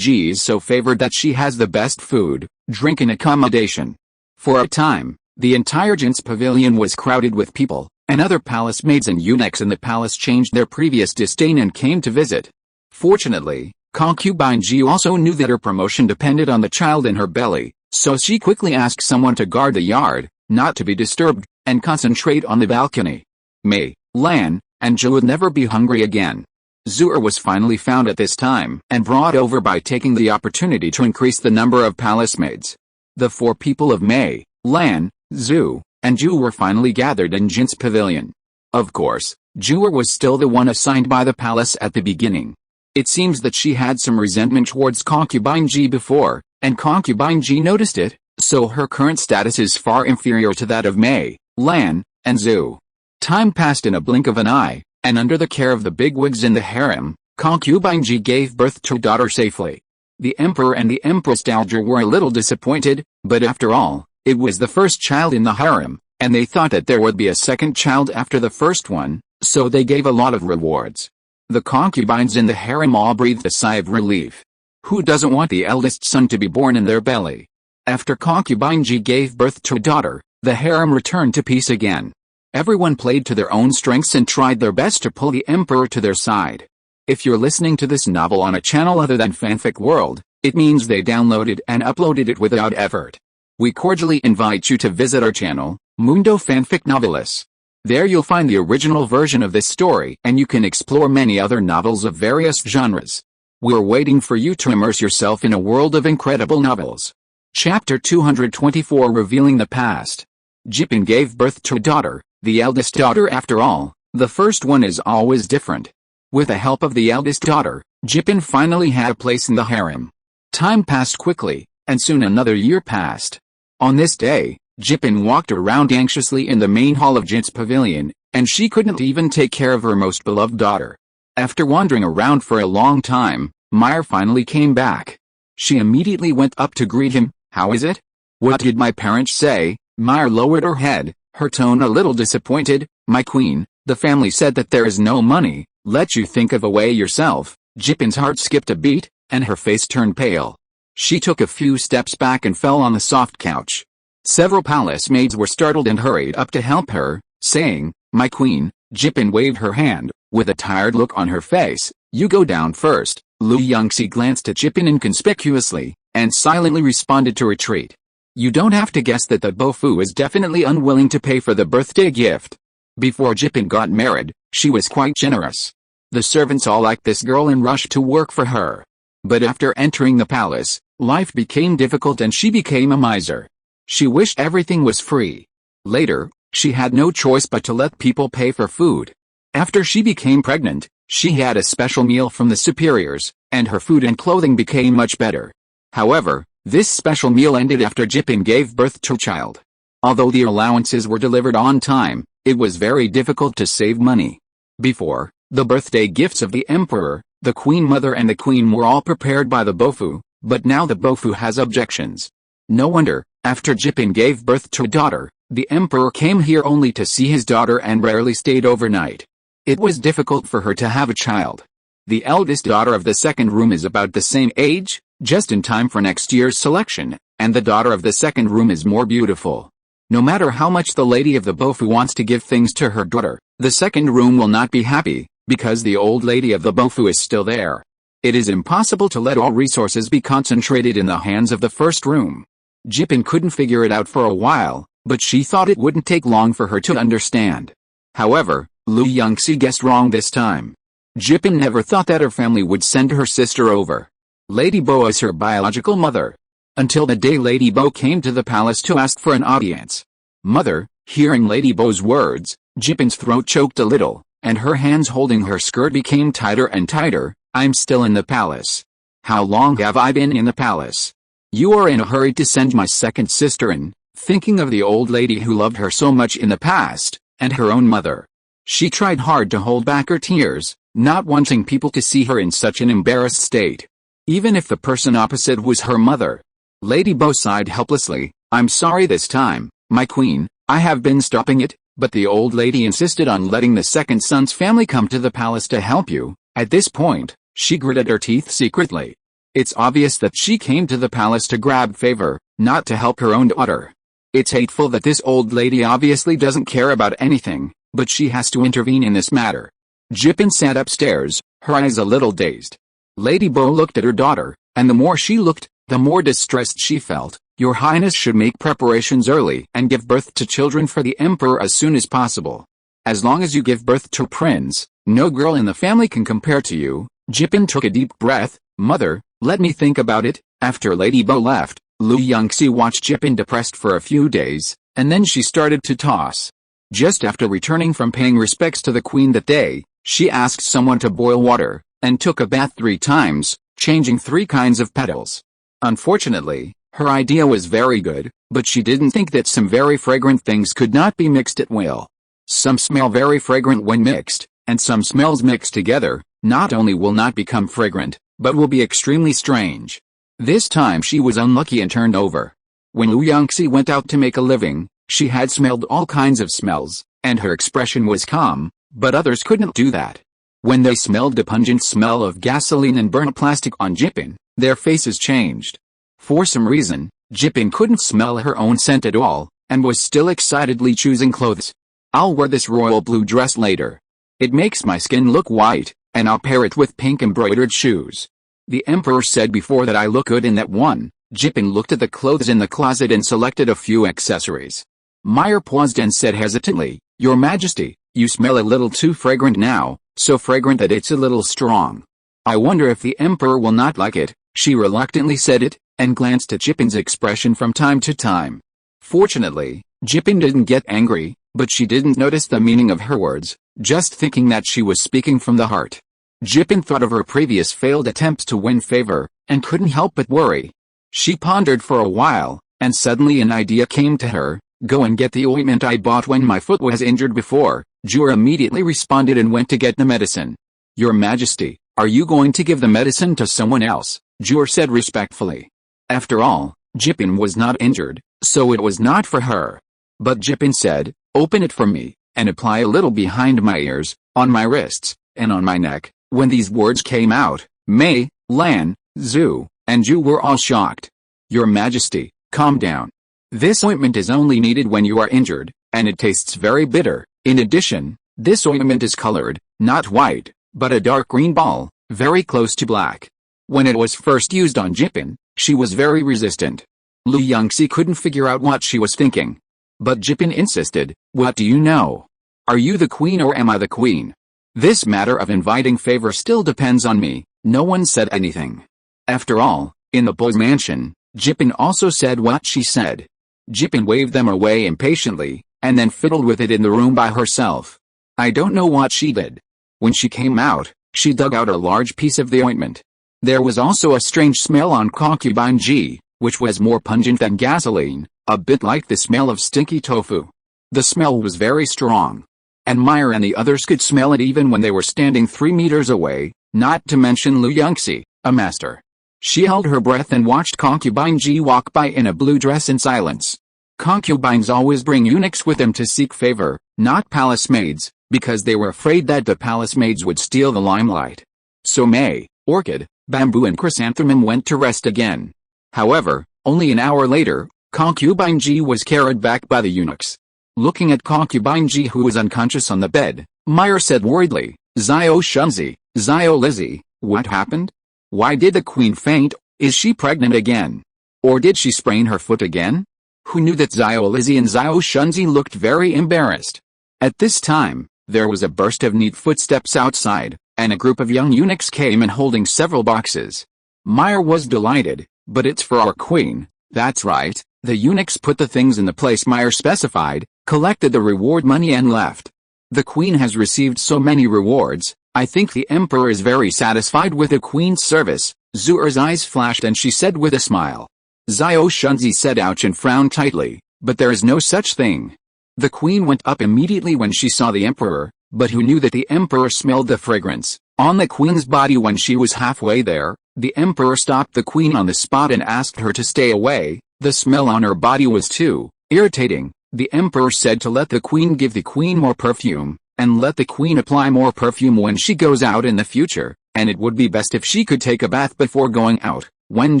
is so favored that she has the best food, drink and accommodation. For a time, the entire Jin's pavilion was crowded with people, and other palace maids and eunuchs in the palace changed their previous disdain and came to visit. Fortunately, concubine Ji also knew that her promotion depended on the child in her belly, so she quickly asked someone to guard the yard, not to be disturbed, and concentrate on the balcony. Mei, Lan, and Zhu would never be hungry again. Zhu was finally found at this time and brought over by taking the opportunity to increase the number of palace maids. The 4 people of Mei, Lan, Zhu, and Zhu were finally gathered in Jin's pavilion. Of course, Zhu was still the one assigned by the palace at the beginning. It seems that she had some resentment towards concubine Ji before, and concubine Ji noticed it, so her current status is far inferior to that of Mei, Lan, and Zhu. Time passed in a blink of an eye, and under the care of the bigwigs in the harem, concubine Ji gave birth to a daughter safely. The emperor and the empress dowager were a little disappointed, but after all, it was the first child in the harem, and they thought that there would be a second child after the first one, so they gave a lot of rewards. The concubines in the harem all breathed a sigh of relief. Who doesn't want the eldest son to be born in their belly? After concubine Ji gave birth to a daughter, the harem returned to peace again. Everyone played to their own strengths and tried their best to pull the emperor to their side. If you're listening to this novel on a channel other than Fanfic World, it means they downloaded and uploaded it without effort. We cordially invite you to visit our channel, Mundo Fanfic Novelis. There you'll find the original version of this story and you can explore many other novels of various genres. We're waiting for you to immerse yourself in a world of incredible novels. Chapter 224 Revealing the Past. Jipin gave birth to a daughter, the eldest daughter after all, the first one is always different. With the help of the eldest daughter, Jipin finally had a place in the harem. Time passed quickly, and soon another year passed. On this day, Jipin walked around anxiously in the main hall of Jin's pavilion, and she couldn't even take care of her most beloved daughter. After wandering around for a long time, Meyer finally came back. She immediately went up to greet him. "How is it? What did my parents say?" Meyer lowered her head, her tone a little disappointed. "My queen, the family said that there is no money, let you think of a way yourself." Jipin's heart skipped a beat, and her face turned pale. She took a few steps back and fell on the soft couch. Several palace maids were startled and hurried up to help her, saying, "My queen." Jipin waved her hand, with a tired look on her face. "You go down first." Yunxi glanced at Jipin inconspicuously, and silently responded to retreat. You don't have to guess that the Bofu is definitely unwilling to pay for the birthday gift. Before Jipin got married, she was quite generous. The servants all liked this girl and rushed to work for her. But after entering the palace, life became difficult and she became a miser. She wished everything was free. Later, she had no choice but to let people pay for food. After she became pregnant, she had a special meal from the superiors, and her food and clothing became much better. However, this special meal ended after Jipin gave birth to a child. Although the allowances were delivered on time, it was very difficult to save money. Before, the birthday gifts of the emperor, the queen mother and the queen were all prepared by the Bofu, but now the Bofu has objections. No wonder, after Jipin gave birth to a daughter, the emperor came here only to see his daughter and rarely stayed overnight. It was difficult for her to have a child. The eldest daughter of the second room is about the same age, just in time for next year's selection, and the daughter of the second room is more beautiful. No matter how much the lady of the Bofu wants to give things to her daughter, the second room will not be happy, because the old lady of the Bofu is still there. It is impossible to let all resources be concentrated in the hands of the first room. Jipin couldn't figure it out for a while, but she thought it wouldn't take long for her to understand. However, Yunxi guessed wrong this time. Jipin never thought that her family would send her sister over. Lady Bo is her biological mother. Until the day Lady Bo came to the palace to ask for an audience. Mother, hearing Lady Bo's words, Jipin's throat choked a little, and her hands holding her skirt became tighter and tighter. "I'm still in the palace. How long have I been in the palace? You are in a hurry to send my second sister in, thinking of the old lady who loved her so much in the past, and her own mother. She tried hard to hold back her tears, not wanting people to see her in such an embarrassed state. Even if the person opposite was her mother. Lady Bo sighed helplessly. I'm sorry this time, my queen, I have been stopping it, but the old lady insisted on letting the second son's family come to the palace to help you. At this point, she gritted her teeth secretly. It's obvious that she came to the palace to grab favor, not to help her own daughter. It's hateful that this old lady obviously doesn't care about anything, but she has to intervene in this matter. Jippin sat upstairs, her eyes a little dazed. Lady Bo looked at her daughter, and the more she looked, the more distressed she felt. Your Highness should make preparations early and give birth to children for the Emperor as soon as possible. As long as you give birth to a prince, no girl in the family can compare to you. Jippin took a deep breath. Mother, let me think about it. After Lady Bo left, Yunxi watched Jippin depressed for a few days, and then she started to toss. Just after returning from paying respects to the queen that day, she asked someone to boil water, and took a bath 3 times, changing 3 kinds of petals. Unfortunately, her idea was very good, but she didn't think that some very fragrant things could not be mixed at will. Some smell very fragrant when mixed, and some smells mixed together, not only will not become fragrant, but will be extremely strange. This time she was unlucky and turned over. When Yunxi went out to make a living, she had smelled all kinds of smells, and her expression was calm, but others couldn't do that. When they smelled the pungent smell of gasoline and burnt plastic on Jippin, their faces changed. For some reason, Jippin couldn't smell her own scent at all, and was still excitedly choosing clothes. I'll wear this royal blue dress later. It makes my skin look white, and I'll pair it with pink embroidered shoes. The Emperor said before that I look good in that one. Jippin looked at the clothes in the closet and selected a few accessories. Meyer paused and said hesitantly, Your Majesty, you smell a little too fragrant now, so fragrant that it's a little strong. I wonder if the Emperor will not like it. She reluctantly said it, and glanced at Jippin's expression from time to time. Fortunately, Jippin didn't get angry, but she didn't notice the meaning of her words, just thinking that she was speaking from the heart. Jippin thought of her previous failed attempts to win favor, and couldn't help but worry. She pondered for a while, and suddenly an idea came to her. Go and get the ointment I bought when my foot was injured before. Jur immediately responded and went to get the medicine. Your Majesty, are you going to give the medicine to someone else? Jur said respectfully. After all, Jippin was not injured, so it was not for her. But Jippin said, Open it for me, and apply a little behind my ears, on my wrists, and on my neck. When these words came out, Mei, Lan, Zhu, and Ju were all shocked. Your Majesty, calm down. This ointment is only needed when you are injured, and it tastes very bitter. In addition, this ointment is colored, not white, but a dark green ball, very close to black. When it was first used on Jippin, she was very resistant. Yunxi couldn't figure out what she was thinking. But Jippin insisted, What do you know? Are you the queen or am I the queen? This matter of inviting favor still depends on me. No one said anything. After all, in the Bull's mansion, Jippin also said what she said. Jippin waved them away impatiently, and then fiddled with it in the room by herself. I don't know what she did. When she came out, she dug out a large piece of the ointment. There was also a strange smell on concubine G, which was more pungent than gasoline, a bit like the smell of stinky tofu. The smell was very strong. And Meyer and the others could smell it even when they were standing 3 meters away, not to mention Yunxi, a master. She held her breath and watched concubine G walk by in a blue dress in silence. Concubines always bring eunuchs with them to seek favor, not palace maids, because they were afraid that the palace maids would steal the limelight. So May, Orchid, Bamboo and Chrysanthemum went to rest again. However, only an hour later, concubine G was carried back by the eunuchs. Looking at concubine G who was unconscious on the bed, Meyer said worriedly, Zio Shunzi, Zio Lizzie, what happened? Why did the queen faint? Is she pregnant again? Or did she sprain her foot again? Who knew that Zio Lizzie and Zio Shunzi looked very embarrassed? At this time, there was a burst of neat footsteps outside, and a group of young eunuchs came in holding several boxes. Meyer was delighted, but it's for our queen. That's right. The eunuchs put the things in the place Meyer specified, collected the reward money and left. The queen has received so many rewards, I think the emperor is very satisfied with the queen's service. Zura's eyes flashed and she said with a smile. Zio Shunzi said ouch and frowned tightly, but there is no such thing. The queen went up immediately when she saw the emperor, but who knew that the emperor smelled the fragrance on the queen's body when she was halfway there? The emperor stopped the queen on the spot and asked her to stay away. The smell on her body was too irritating. The emperor said to let the queen give the queen more perfume, and let the queen apply more perfume when she goes out in the future, and it would be best if she could take a bath before going out. When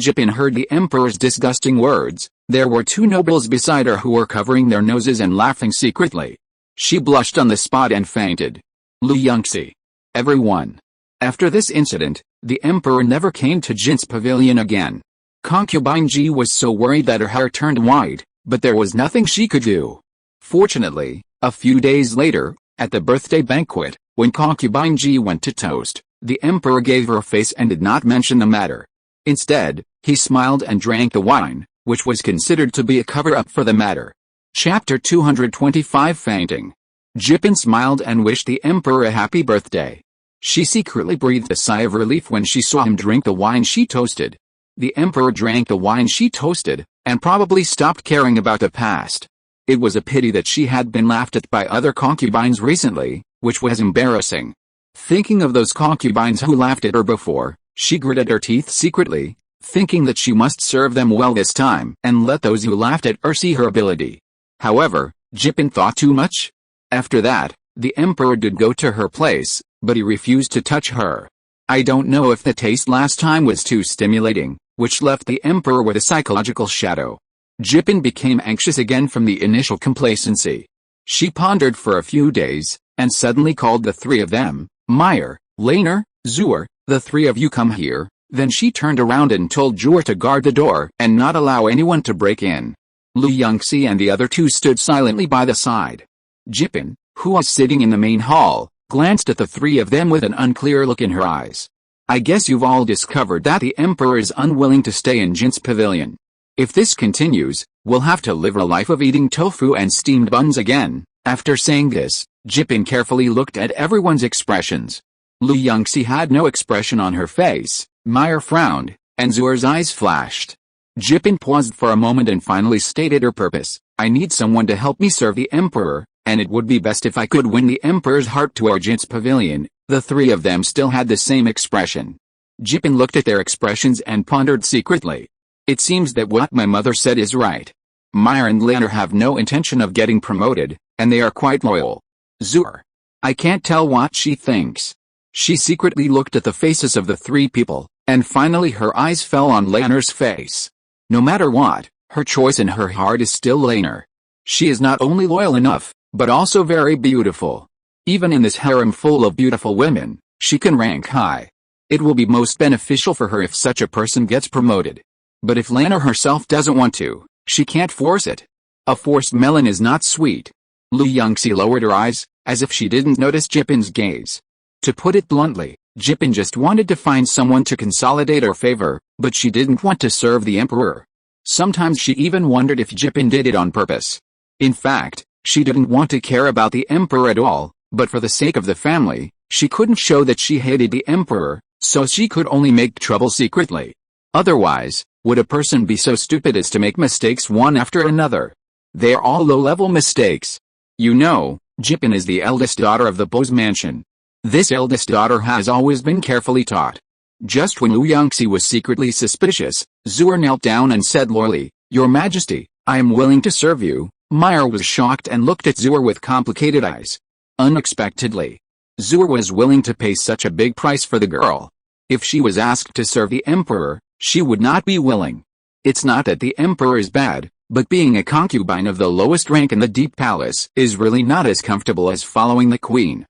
Jipin heard the emperor's disgusting words, there were two nobles beside her who were covering their noses and laughing secretly. She blushed on the spot and fainted. Yunxi. Everyone. After this incident, the emperor never came to Jin's pavilion again. Concubine Ji was so worried that her hair turned white, but there was nothing she could do. Fortunately, a few days later, at the birthday banquet, when Concubine Ji went to toast, the emperor gave her a face and did not mention the matter. Instead, he smiled and drank the wine, which was considered to be a cover-up for the matter. Chapter 225 Fainting. Jipin smiled and wished the emperor a happy birthday. She secretly breathed a sigh of relief when she saw him drink the wine she toasted. The emperor drank the wine she toasted, and probably stopped caring about the past. It was a pity that she had been laughed at by other concubines recently, which was embarrassing. Thinking of those concubines who laughed at her before, she gritted her teeth secretly, thinking that she must serve them well this time and let those who laughed at her see her ability. However, Jipin thought too much. After that, the emperor did go to her place, but he refused to touch her. I don't know if the taste last time was too stimulating, which left the emperor with a psychological shadow. Jipin became anxious again from the initial complacency. She pondered for a few days, and suddenly called the three of them, Meyer, Laner, Zuer, the three of you come here. Then she turned around and told Zuer to guard the door and not allow anyone to break in. Yunxi and the other two stood silently by the side. Jipin, who was sitting in the main hall, glanced at the three of them with an unclear look in her eyes. I guess you've all discovered that the emperor is unwilling to stay in Jin's pavilion. If this continues, we'll have to live a life of eating tofu and steamed buns again. After saying this, Jipin carefully looked at everyone's expressions. Yunxi had no expression on her face, Meyer frowned, and Zuer's eyes flashed. Jipin paused for a moment and finally stated her purpose. I need someone to help me serve the emperor, and it would be best if I could win the emperor's heart to our Jin's pavilion. The three of them still had the same expression. Jipin looked at their expressions and pondered secretly. It seems that what my mother said is right. Meyer and Laner have no intention of getting promoted, and they are quite loyal. Zuer. I can't tell what she thinks. She secretly looked at the faces of the three people, and finally her eyes fell on Laner's face. No matter what, her choice in her heart is still Laner. She is not only loyal enough, but also very beautiful. Even in this harem full of beautiful women, she can rank high. It will be most beneficial for her if such a person gets promoted. But if Laner herself doesn't want to, she can't force it. A forced melon is not sweet. Yunxi lowered her eyes, as if she didn't notice Jipin's gaze. To put it bluntly, Jipin just wanted to find someone to consolidate her favor, but she didn't want to serve the emperor. Sometimes she even wondered if Jipin did it on purpose. In fact, she didn't want to care about the emperor at all, but for the sake of the family, she couldn't show that she hated the emperor, so she could only make trouble secretly. Otherwise, would a person be so stupid as to make mistakes one after another? They are all low-level mistakes. You know, Jipin is the eldest daughter of the Bo's mansion. This eldest daughter has always been carefully taught. Just when Yunxi was secretly suspicious, Zuer knelt down and said loyally, Your Majesty, I am willing to serve you. Meyer was shocked and looked at Zuer with complicated eyes. Unexpectedly, Zuer was willing to pay such a big price for the girl. If she was asked to serve the emperor, she would not be willing. It's not that the emperor is bad, but being a concubine of the lowest rank in the Deep Palace is really not as comfortable as following the queen.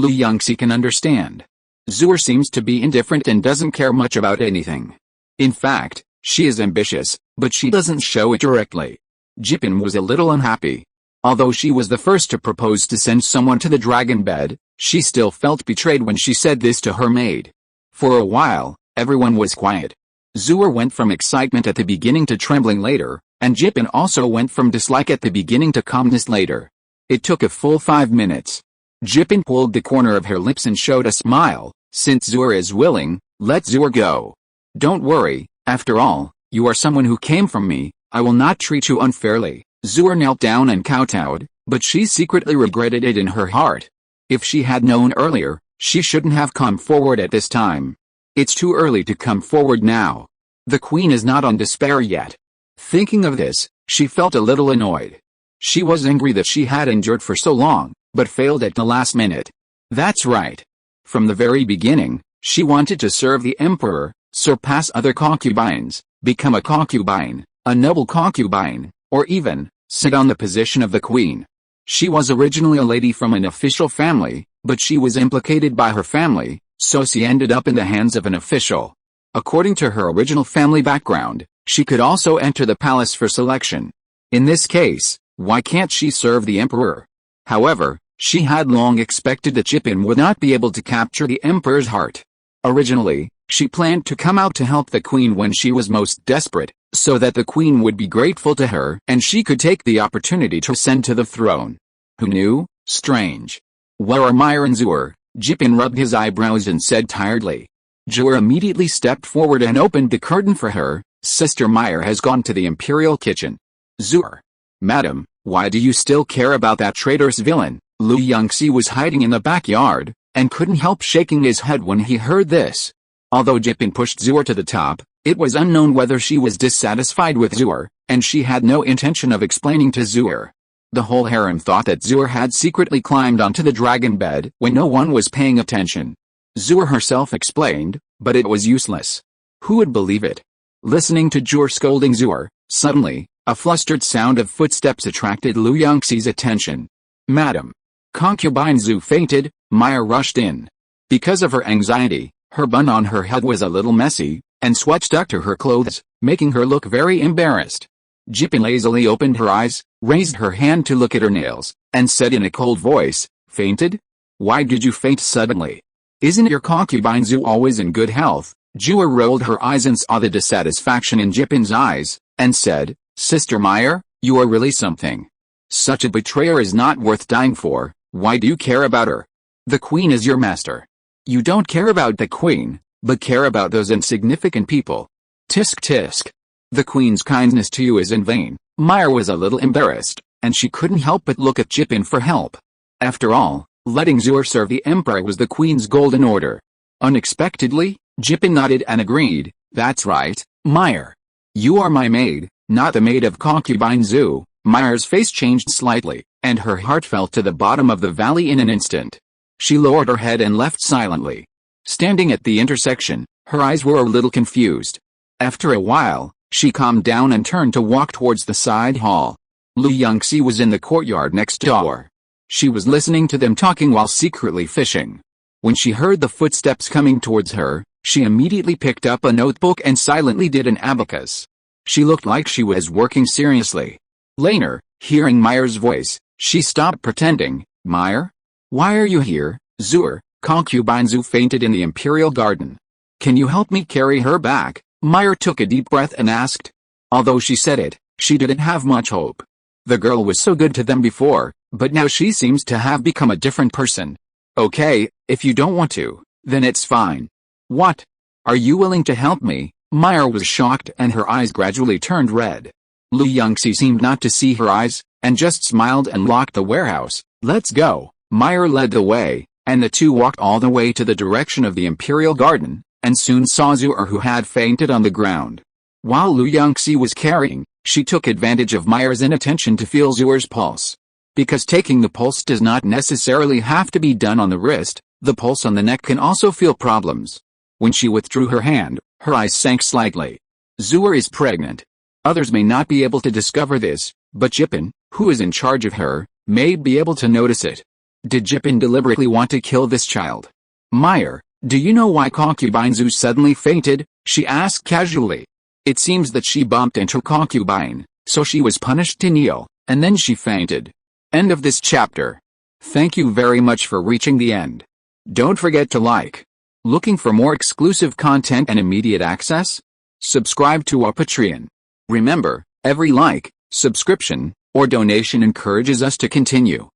Yunxi can understand. Zuer seems to be indifferent and doesn't care much about anything. In fact, she is ambitious, but she doesn't show it directly. Jipin was a little unhappy. Although she was the first to propose to send someone to the dragon bed, she still felt betrayed when she said this to her maid. For a while, everyone was quiet. Zuer went from excitement at the beginning to trembling later, and Jipin also went from dislike at the beginning to calmness later. It took a full 5 minutes. Jipin pulled the corner of her lips and showed a smile. Since Zuer is willing, let Zuer go. Don't worry, after all, you are someone who came from me, I will not treat you unfairly. Zuer knelt down and kowtowed, but she secretly regretted it in her heart. If she had known earlier, she shouldn't have come forward at this time. It's too early to come forward now. The queen is not on despair yet. Thinking of this, she felt a little annoyed. She was angry that she had endured for so long, but failed at the last minute. That's right. From the very beginning, she wanted to serve the emperor, surpass other concubines, become a concubine, a noble concubine, or even sit on the position of the queen. She was originally a lady from an official family, but she was implicated by her family, so she ended up in the hands of an official. According to her original family background, she could also enter the palace for selection. In this case, why can't she serve the emperor? However, she had long expected that Jipin would not be able to capture the emperor's heart. Originally, she planned to come out to help the queen when she was most desperate, so that the queen would be grateful to her and she could take the opportunity to ascend to the throne. Who knew? Strange. Where are Meyer and Zur? Jipin rubbed his eyebrows and said tiredly. Zur immediately stepped forward and opened the curtain for her. Sister Meyer has gone to the imperial kitchen. Zur. Madam, why do you still care about that traitorous villain? Yunxi was hiding in the backyard, and couldn't help shaking his head when he heard this. Although Jipin pushed Zur to the top, it was unknown whether she was dissatisfied with Zur, and she had no intention of explaining to Zur. The whole harem thought that Zur had secretly climbed onto the dragon bed when no one was paying attention. Zur herself explained, but it was useless. Who would believe it? Listening to Zur scolding Zur, suddenly, a flustered sound of footsteps attracted Yunxi's attention. Madam. Concubine Zu fainted. Meyer rushed in. Because of her anxiety, her bun on her head was a little messy, and sweat stuck to her clothes, making her look very embarrassed. Jipin lazily opened her eyes, raised her hand to look at her nails, and said in a cold voice, Fainted? Why did you faint suddenly? Isn't your concubine Zu always in good health? Zur rolled her eyes and saw the dissatisfaction in Jipin's eyes, and said, Sister Meyer, you are really something. Such a betrayer is not worth dying for. Why do you care about her? The queen is your master. You don't care about the queen, but care about those insignificant people. Tisk tisk. The queen's kindness to you is in vain. Meyer was a little embarrassed, and she couldn't help but look at Jipin for help. After all, letting Zur serve the emperor was the queen's golden order. Unexpectedly, Jipin nodded and agreed, That's right, Meyer. You are my maid, not the maid of concubine Zu. Meyer's face changed slightly, and her heart fell to the bottom of the valley in an instant. She lowered her head and left silently. Standing at the intersection, her eyes were a little confused. After a while, she calmed down and turned to walk towards the side hall. Yunxi was in the courtyard next door. She was listening to them talking while secretly fishing. When she heard the footsteps coming towards her, she immediately picked up a notebook and silently did an abacus. She looked like she was working seriously. Later, hearing Meyer's voice, she stopped pretending. Meyer? Why are you here? Zur, concubine Zu fainted in the imperial garden. Can you help me carry her back? Meyer took a deep breath and asked. Although she said it, she didn't have much hope. The girl was so good to them before, but now she seems to have become a different person. Okay, if you don't want to, then it's fine. What? Are you willing to help me? Meyer was shocked and her eyes gradually turned red. Yunxi seemed not to see her eyes, and just smiled and locked the warehouse. Let's go. Meyer led the way, and the two walked all the way to the direction of the imperial garden, and soon saw Zur who had fainted on the ground. While Yunxi was carrying, she took advantage of Meyer's inattention to feel Zur's pulse. Because taking the pulse does not necessarily have to be done on the wrist, the pulse on the neck can also feel problems. When she withdrew her hand, her eyes sank slightly. Zur is pregnant. Others may not be able to discover this, but Jipin, who is in charge of her, may be able to notice it. Did Jipin deliberately want to kill this child? Meyer, do you know why concubine Zu suddenly fainted? She asked casually. It seems that she bumped into her concubine, so she was punished to kneel, and then she fainted. End of this chapter. Thank you very much for reaching the end. Don't forget to like. Looking for more exclusive content and immediate access? Subscribe to our Patreon. Remember, every like, subscription, or donation encourages us to continue.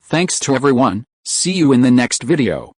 Thanks to everyone. See you in the next video.